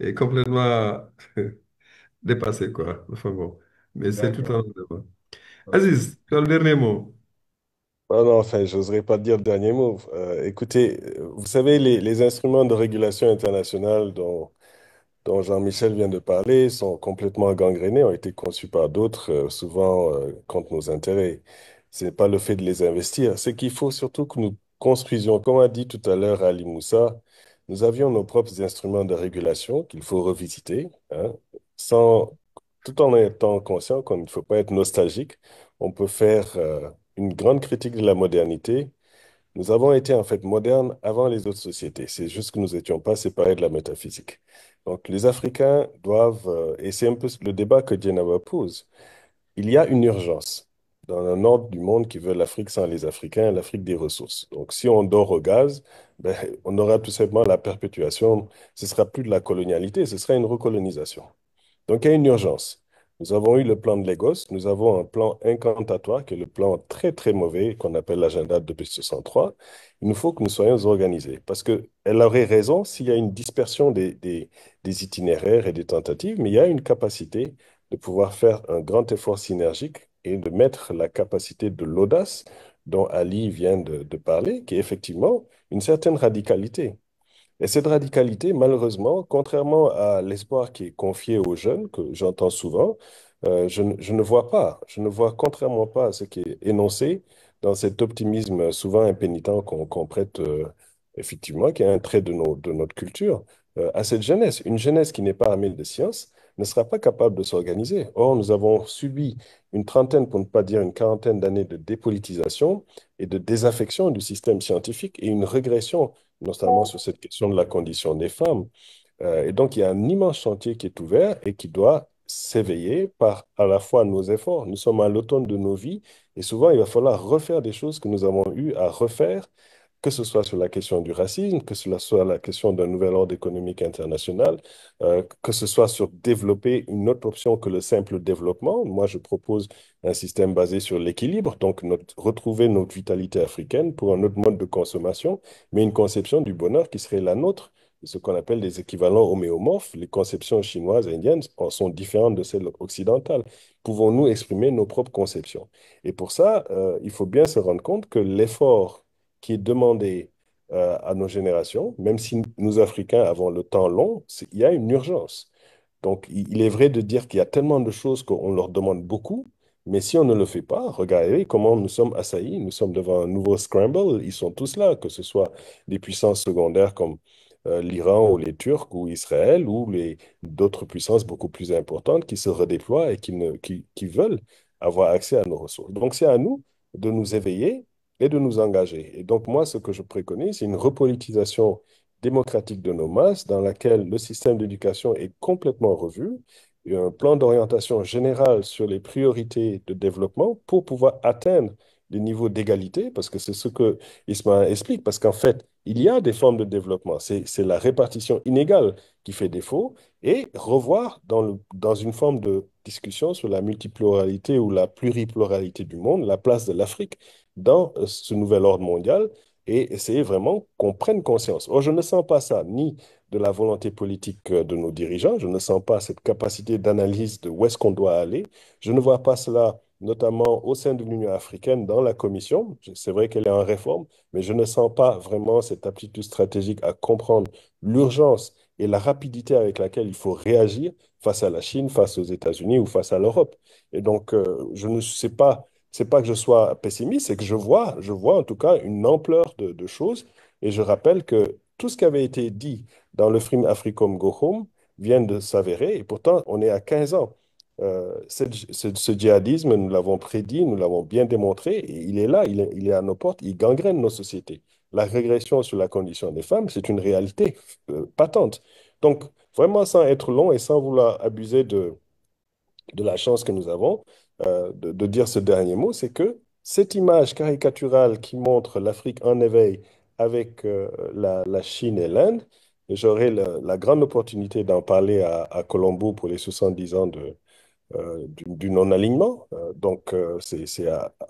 et complètement dépassé, quoi. Enfin bon, mais c'est tout D'accord. un débat. OK. Aziz, tu as le dernier mot. non, non, enfin, j'oserais pas dire le dernier mot. Écoutez, vous savez, les instruments de régulation internationale dont Jean-Michel vient de parler sont complètement gangrénés, ont été conçus par d'autres, souvent contre nos intérêts. Ce n'est pas le fait de les investir. C'est qu'il faut surtout que nous construisions, comme a dit tout à l'heure Ali Moussa, nous avions nos propres instruments de régulation qu'il faut revisiter, hein, sans, tout en étant conscient qu'on ne faut pas être nostalgique. On peut faire une grande critique de la modernité. Nous avons été en fait modernes avant les autres sociétés. C'est juste que nous n'étions pas séparés de la métaphysique. Donc les Africains doivent, et c'est un peu le débat que Djenaba pose, il y a une urgence dans un ordre du monde qui veut l'Afrique sans les Africains, l'Afrique des ressources. Donc si on dort au gaz, ben, on aura tout simplement la perpétuation, ce sera plus de la colonialité, ce sera une recolonisation. Donc, il y a une urgence. Nous avons eu le plan de Lagos, nous avons un plan incantatoire, qui est le plan très, très mauvais, qu'on appelle l'agenda 2063. Il nous faut que nous soyons organisés, parce qu'elle aurait raison s'il y a une dispersion des itinéraires et des tentatives, mais il y a une capacité de pouvoir faire un grand effort synergique et de mettre la capacité de l'audace dont Ali vient de parler, qui est effectivement une certaine radicalité. Et cette radicalité, malheureusement, contrairement à l'espoir qui est confié aux jeunes, que j'entends souvent, je ne vois pas, je ne vois contrairement pas à ce qui est énoncé dans cet optimisme souvent impénitent qu'on prête effectivement, qui est un trait de notre culture, à cette jeunesse. Une jeunesse qui n'est pas armée de science ne sera pas capable de s'organiser. Or, nous avons subi une trentaine, pour ne pas dire une quarantaine d'années de dépolitisation et de désaffection du système scientifique et une régression notamment sur cette question de la condition des femmes. Et donc, il y a un immense chantier qui est ouvert et qui doit s'éveiller par à la fois nos efforts. Nous sommes à l'automne de nos vies et souvent, il va falloir refaire des choses que nous avons eu à refaire, que ce soit sur la question du racisme, que ce soit la question d'un nouvel ordre économique international, que ce soit sur développer une autre option que le simple développement. Moi, je propose un système basé sur l'équilibre, donc retrouver notre vitalité africaine pour un autre mode de consommation, mais une conception du bonheur qui serait la nôtre, ce qu'on appelle des équivalents homéomorphes. Les conceptions chinoises et indiennes sont différentes de celles occidentales. Pouvons-nous exprimer nos propres conceptions? Et pour ça, il faut bien se rendre compte que l'effort qui est demandé à nos générations, même si nous, Africains, avons le temps long, il y a une urgence. Donc, il est vrai de dire qu'il y a tellement de choses qu'on leur demande beaucoup, mais si on ne le fait pas, regardez comment nous sommes assaillis. Nous sommes devant un nouveau scramble. Ils sont tous là, que ce soit des puissances secondaires comme l'Iran ou les Turcs ou Israël ou d'autres puissances beaucoup plus importantes qui se redéploient et qui veulent avoir accès à nos ressources. Donc, c'est à nous de nous éveiller et de nous engager. Et donc, moi, ce que je préconise, c'est une repolitisation démocratique de nos masses dans laquelle le système d'éducation est complètement revu, et un plan d'orientation général sur les priorités de développement pour pouvoir atteindre les niveaux d'égalité, parce que c'est ce que Isma explique, parce qu'en fait, il y a des formes de développement. C'est la répartition inégale qui fait défaut, et revoir dans une forme de discussion sur la multipluralité ou la pluripluralité du monde, la place de l'Afrique dans ce nouvel ordre mondial et essayer vraiment qu'on prenne conscience. Or, je ne sens pas ça, ni de la volonté politique de nos dirigeants, je ne sens pas cette capacité d'analyse de où est-ce qu'on doit aller. Je ne vois pas cela, notamment au sein de l'Union africaine, dans la Commission. C'est vrai qu'elle est en réforme, mais je ne sens pas vraiment cette aptitude stratégique à comprendre l'urgence et la rapidité avec laquelle il faut réagir face à la Chine, face aux États-Unis ou face à l'Europe. Et donc, je ne sais pas, c'est pas que je sois pessimiste, c'est que je vois en tout cas une ampleur de choses. Et je rappelle que tout ce qui avait été dit dans le film Africom Go Home vient de s'avérer. Et pourtant, on est à 15 ans. Ce djihadisme, nous l'avons prédit, nous l'avons bien démontré, et il est là, il est à nos portes, il gangrène nos sociétés. La régression sur la condition des femmes, c'est une réalité patente. Donc, vraiment, sans être long et sans vouloir abuser de la chance que nous avons de dire ce dernier mot, c'est que cette image caricaturale qui montre l'Afrique en éveil avec la Chine et l'Inde, j'aurai la grande opportunité d'en parler à Colombo pour les 70 ans du non-alignement. Donc, c'est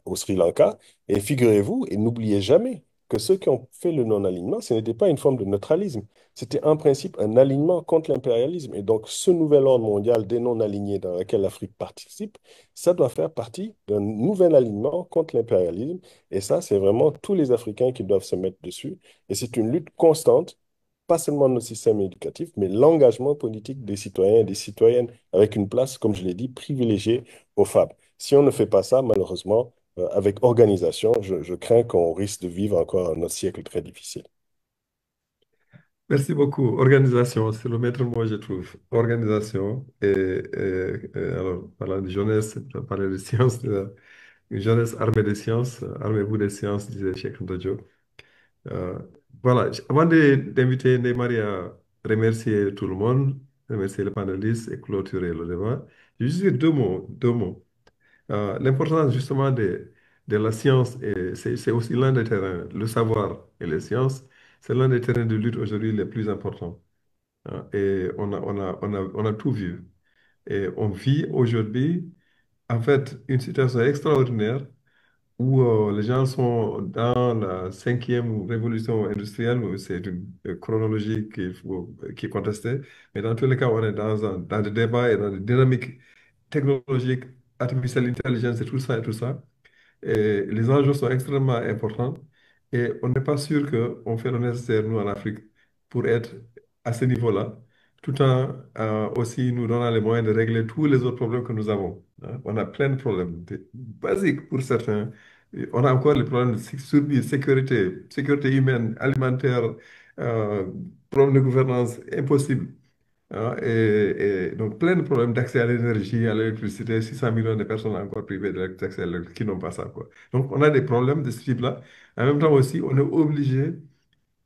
au Sri Lanka. Et figurez-vous, et n'oubliez jamais que ceux qui ont fait le non-alignement, ce n'était pas une forme de neutralisme. C'était en principe un alignement contre l'impérialisme. Et donc, ce nouvel ordre mondial des non-alignés dans lequel l'Afrique participe, ça doit faire partie d'un nouvel alignement contre l'impérialisme. Et ça, c'est vraiment tous les Africains qui doivent se mettre dessus. Et c'est une lutte constante, pas seulement notre système éducatif, mais l'engagement politique des citoyens et des citoyennes avec une place, comme je l'ai dit, privilégiée aux femmes. Si on ne fait pas ça, malheureusement, avec organisation, je crains qu'on risque de vivre encore un autre siècle très difficile. Merci beaucoup. Organisation, c'est le maître mot, je trouve. Organisation. Alors, parlant de jeunesse, tu as parlé de sciences, une jeunesse armée de sciences, armez-vous de sciences, disait Cheikh Anta Diop. Euh, voilà, avant d'inviter Neymari à remercier tout le monde, remercier les panélistes et clôturer le débat, je vais juste dire deux mots, deux mots. L'importance justement de la science, c'est aussi l'un des terrains, le savoir et les sciences, c'est l'un des terrains de lutte aujourd'hui les plus importants. Et on a tout vu. Et on vit aujourd'hui, en fait, une situation extraordinaire où les gens sont dans la cinquième révolution industrielle, où c'est une chronologie qui est contestée. Mais dans tous les cas, on est dans des débats et dans des dynamiques technologiques, artificielle intelligence et tout ça et tout ça. Et les enjeux sont extrêmement importants et on n'est pas sûr qu'on fait le nécessaire, nous, en Afrique, pour être à ce niveau-là, tout en aussi nous donnant les moyens de régler tous les autres problèmes que nous avons. Hein. On a plein de problèmes basiques pour certains. Et on a encore les problèmes de survie, sécurité, sécurité humaine, alimentaire, euh, problèmes de gouvernance impossibles. Hein. Et donc plein de problèmes d'accès à l'énergie, à l'électricité, 600 millions de personnes encore privées d'accès à l'électricité qui n'ont pas ça, quoi. Donc on a des problèmes de ce type-là. En même temps aussi, on est obligé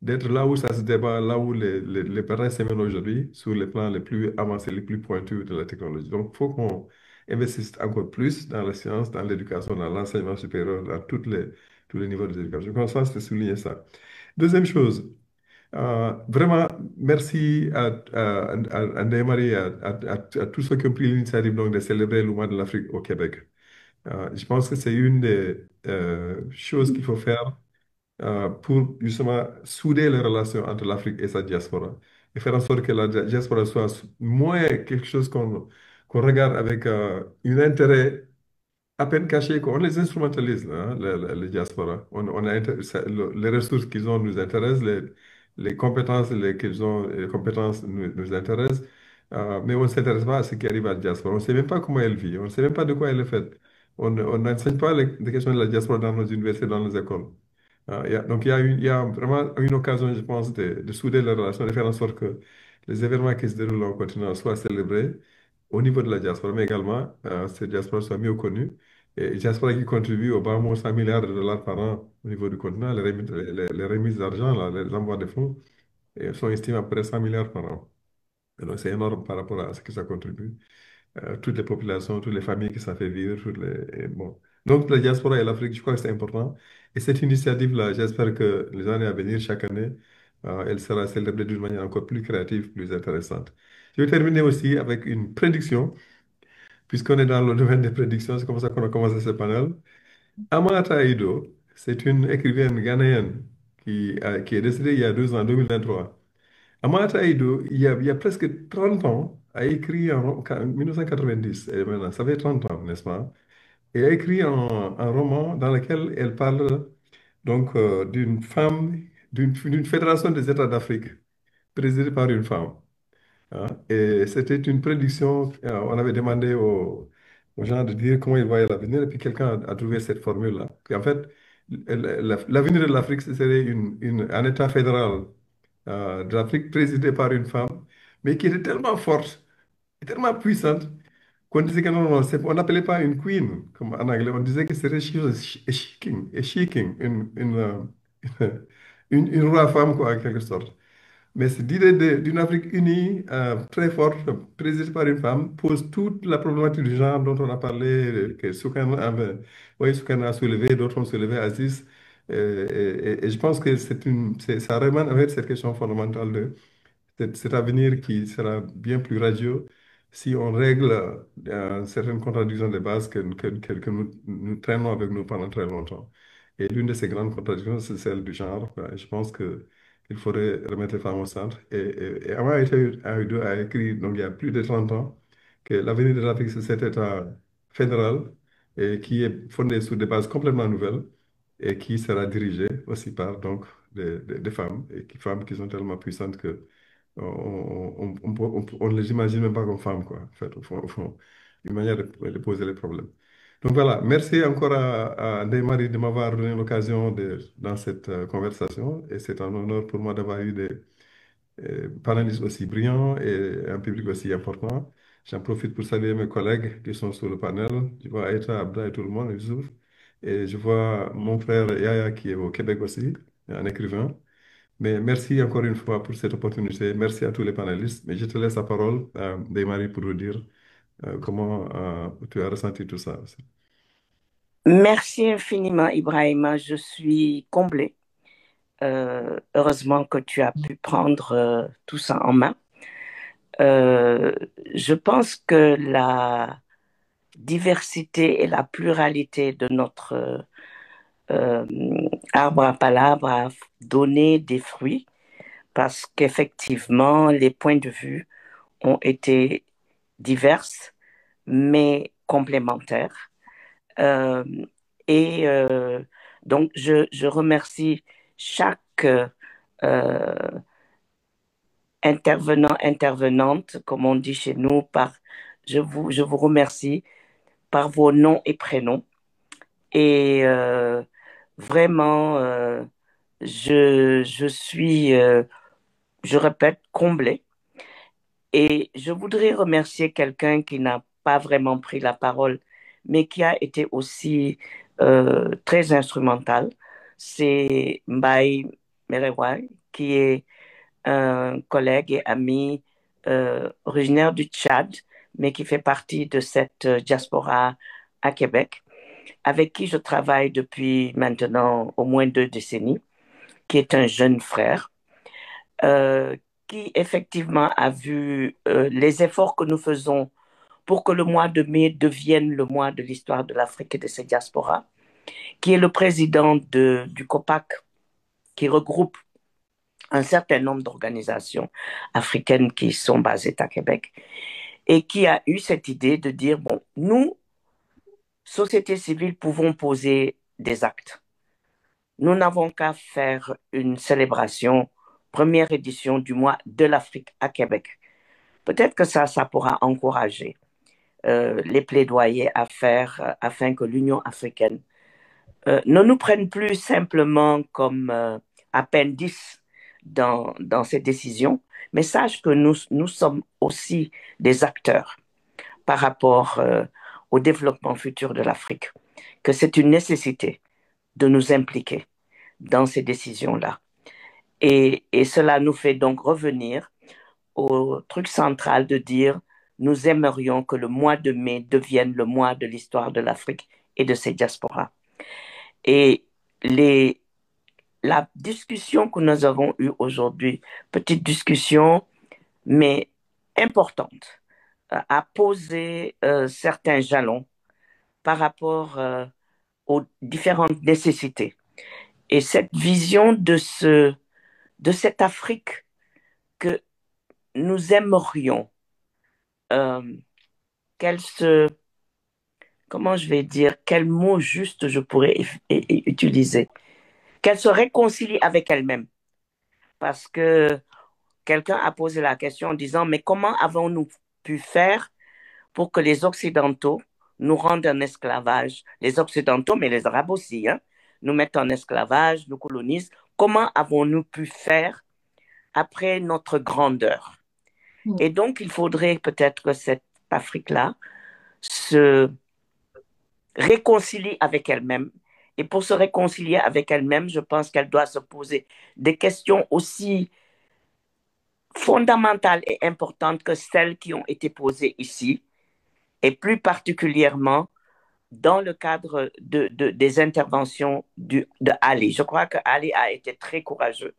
d'être là où ça se débat, là où les parents s'émènent aujourd'hui, sur les plans les plus avancés, les plus pointus de la technologie. Donc, il faut qu'on investisse encore plus dans la science, dans l'éducation, dans l'enseignement supérieur, dans tous les niveaux de l'éducation. Comme ça, c'est souligner ça. Deuxième chose, vraiment, merci à Ndeye-Marie, à tous ceux qui ont pris l'initiative donc, de célébrer le mois de l'Afrique au Québec. Je pense que c'est une des choses qu'il faut faire pour justement souder les relations entre l'Afrique et sa diaspora et faire en sorte que la diaspora soit moins quelque chose qu'on regarde avec un intérêt à peine caché, qu'on les instrumentalise, là, hein, les diasporas. Les ressources qu'ils ont nous intéressent, les compétences qu'ils ont, les compétences nous intéressent, mais on ne s'intéresse pas à ce qui arrive à la diaspora. On ne sait même pas comment elle vit, on ne sait même pas de quoi elle est faite. On n'enseigne pas les questions de la diaspora dans nos universités, dans nos écoles. Donc, il y a vraiment une occasion, je pense, de souder les relations, de faire en sorte que les événements qui se déroulent en continent soient célébrés au niveau de la diaspora, mais également, cette diaspora soit mieux connue. Et diaspora qui contribue au bas mot 100 milliards de dollars par an au niveau du continent, les remises d'argent, là, les envois de fonds, sont estimés à près de 100 milliards par an. Et donc, c'est énorme par rapport à ce que ça contribue. Toutes les populations, toutes les familles que ça fait vivre, bon. Donc, la diaspora et l'Afrique, je crois que c'est important. Et cette initiative-là, j'espère que les années à venir, chaque année, elle sera célébrée d'une manière encore plus créative, plus intéressante. Je vais terminer aussi avec une prédiction, puisqu'on est dans le domaine des prédictions, c'est comme ça qu'on a commencé ce panel. Amata Aïdo, c'est une écrivaine ghanéenne qui est décédée il y a 2 ans, en 2023. Amata Aïdo, il y a presque 30 ans, a écrit en 1990, et maintenant, ça fait 30 ans, n'est-ce pas? Et a écrit un roman dans lequel elle parle donc d'une femme, d'une fédération des États d'Afrique, présidée par une femme. Hein. Et c'était une prédiction, on avait demandé aux gens de dire comment ils voyaient l'avenir, et puis quelqu'un a trouvé cette formule-là. En fait, l'avenir de l'Afrique, ce serait un État fédéral de l'Afrique présidé par une femme, mais qui était tellement forte, et tellement puissante, qu'on disait que non, non, on n'appelait pas une queen, comme en anglais, on disait que c'était a shaking, une roi femme, quoi, en quelque sorte. Mais cette idée d'une Afrique unie, très forte, présidée par une femme, pose toute la problématique du genre dont on a parlé, que Soukan a soulevé, d'autres ont soulevé, Aziz. Et je pense que ça ramène avec cette question fondamentale de cet avenir qui sera bien plus radieux si on règle certaines contradictions de base que nous traînons avec nous pendant très longtemps. Et l'une de ces grandes contradictions, c'est celle du genre. Je pense qu'il faudrait remettre les femmes au centre. Et Amara Aïdou a écrit, donc il y a plus de 30 ans, que l'avenir de l'Afrique, c'est cet État fédéral et qui est fondé sur des bases complètement nouvelles et qui sera dirigé aussi par donc, des femmes, et femmes qui sont tellement puissantes que on ne les imagine même pas comme femmes, quoi. En fait, au fond, une manière de poser les problèmes. Donc voilà, merci encore à Ndeye-Marie de m'avoir donné l'occasion dans cette conversation. Et c'est un honneur pour moi d'avoir eu des panélistes aussi brillants et un public aussi important. J'en profite pour saluer mes collègues qui sont sur le panel. Je vois Aïta, Abda et tout le monde, Youssouf. Et je vois mon frère Yaya qui est au Québec aussi, un écrivain. Mais merci encore une fois pour cette opportunité. Merci à tous les panélistes. Mais je te laisse la parole, Ndeye-Marie, pour vous dire comment tu as ressenti tout ça aussi. Merci infiniment, Ibrahima. Je suis comblée. Heureusement que tu as pu prendre tout ça en main. Je pense que la diversité et la pluralité de notre arbre à palabres a donné des fruits parce qu'effectivement, les points de vue ont été divers, mais complémentaires. Donc, je remercie chaque intervenants, intervenantes, comme on dit chez nous, je vous remercie par vos noms et prénoms. Et vraiment, je suis, je répète, comblée. Et je voudrais remercier quelqu'un qui n'a pas vraiment pris la parole, mais qui a été aussi très instrumental. C'est Mbaye Merewai, qui est un collègue et ami originaire du Tchad, mais qui fait partie de cette diaspora à Québec, avec qui je travaille depuis maintenant au moins 2 décennies, qui est un jeune frère, qui effectivement a vu les efforts que nous faisons pour que le mois de mai devienne le mois de l'histoire de l'Afrique et de ses diasporas, qui est le président du COPAC, qui regroupe un certain nombre d'organisations africaines qui sont basées à Québec, et qui a eu cette idée de dire, bon, nous, société civile, pouvons poser des actes. Nous n'avons qu'à faire une célébration, première édition du mois de l'Afrique à Québec. Peut-être que ça pourra encourager les plaidoyers à faire afin que l'Union africaine ne nous prenne plus simplement comme appendice dans ces décisions, mais sache que nous sommes aussi des acteurs par rapport au développement futur de l'Afrique, que c'est une nécessité de nous impliquer dans ces décisions-là. Et cela nous fait donc revenir au truc central de dire nous aimerions que le mois de mai devienne le mois de l'histoire de l'Afrique et de ses diasporas. Et la discussion que nous avons eue aujourd'hui, petite discussion, mais importante, a posé certains jalons par rapport aux différentes nécessités. Et cette vision de cette Afrique que nous aimerions qu'elle comment je vais dire, quel mot juste je pourrais utiliser, qu'elle se réconcilie avec elle-même. Parce que quelqu'un a posé la question en disant, mais comment avons-nous pu faire pour que les Occidentaux nous rendent en esclavage? Les Occidentaux, mais les Arabes aussi, hein, nous mettent en esclavage, nous colonisent. Comment avons-nous pu faire après notre grandeur? Et donc, il faudrait peut-être que cette Afrique-là se réconcilie avec elle-même. Et pour se réconcilier avec elle-même, je pense qu'elle doit se poser des questions aussi fondamentales et importantes que celles qui ont été posées ici, et plus particulièrement dans le cadre des interventions de Ali. Je crois que Ali a été très courageux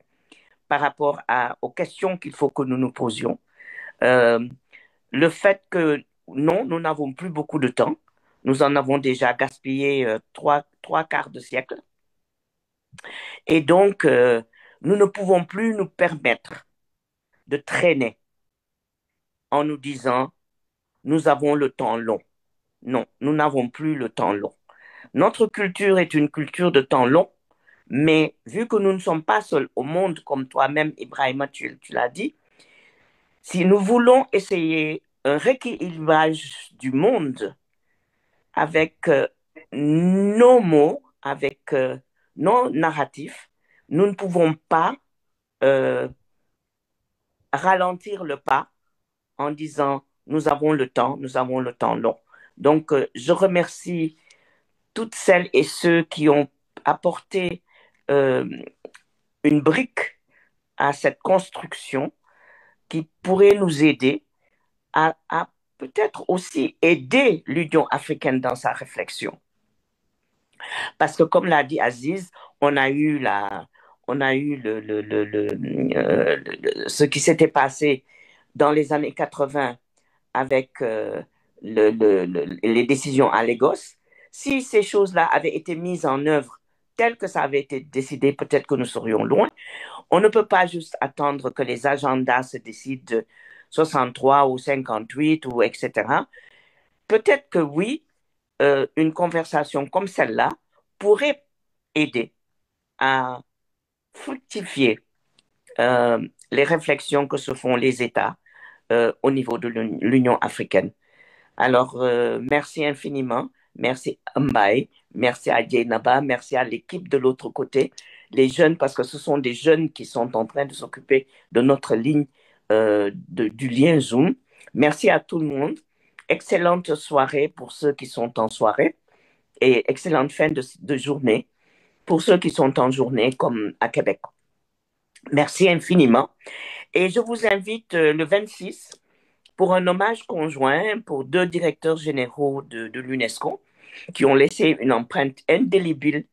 par rapport aux questions qu'il faut que nous nous posions. Le fait que non, nous n'avons plus beaucoup de temps. Nous en avons déjà gaspillé trois quarts de siècle. Et donc, nous ne pouvons plus nous permettre de traîner en nous disant, nous avons le temps long. Non, nous n'avons plus le temps long. Notre culture est une culture de temps long, mais vu que nous ne sommes pas seuls au monde, comme toi-même, Ibrahima, tu l'as dit, si nous voulons essayer un rééquilibrage du monde avec nos mots, avec nos narratifs, nous ne pouvons pas ralentir le pas en disant nous avons le temps long. Donc, je remercie toutes celles et ceux qui ont apporté une brique à cette construction qui pourrait nous aider à peut-être aussi aider l'Union africaine dans sa réflexion. Parce que comme l'a dit Aziz, on a eu ce qui s'était passé dans les années 80 avec les décisions à Lagos. Si ces choses-là avaient été mises en œuvre telles que ça avait été décidé, peut-être que nous serions loin. On ne peut pas juste attendre que les agendas se décident de 63 ou 58 ou etc. Peut-être que oui, une conversation comme celle-là pourrait aider à fructifier les réflexions que se font les États au niveau de l'Union africaine. Alors, merci infiniment. Merci Mbaye, merci à Djeynaba, merci à l'équipe de l'autre côté, les jeunes, parce que ce sont des jeunes qui sont en train de s'occuper de notre ligne du lien Zoom. Merci à tout le monde. Excellente soirée pour ceux qui sont en soirée et excellente fin de journée pour ceux qui sont en journée comme à Québec. Merci infiniment. Et je vous invite le 26 pour un hommage conjoint pour 2 directeurs généraux de l'UNESCO qui ont laissé une empreinte indélébile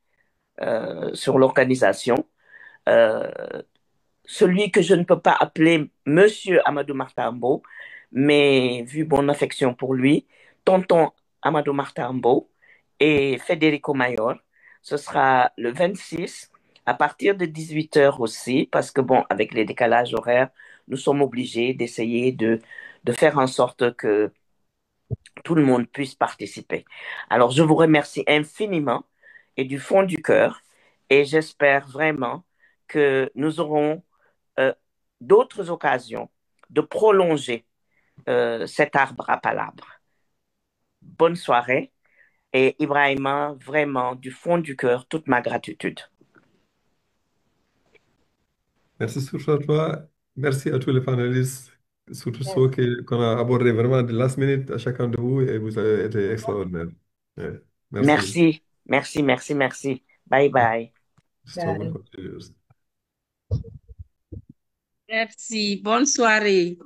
sur l'organisation. Celui que je ne peux pas appeler Monsieur Amadou Martambo, mais vu mon affection pour lui, Tonton Amadou Martambo et Federico Mayor. Ce sera le 26 à partir de 18h aussi, parce que bon, avec les décalages horaires, nous sommes obligés d'essayer de faire en sorte que tout le monde puisse participer. Alors, je vous remercie infiniment et du fond du cœur, et j'espère vraiment que nous aurons d'autres occasions de prolonger cet arbre à palabres. Bonne soirée, et Ibrahima, vraiment du fond du cœur, toute ma gratitude. Merci surtout à toi. Merci à tous les panélistes, surtout ceux qu'on a abordé vraiment de last minute à chacun de vous et vous avez été extraordinaire. Ouais. Merci. Merci. Bye bye. Bonne continuation. Merci. Bonne soirée.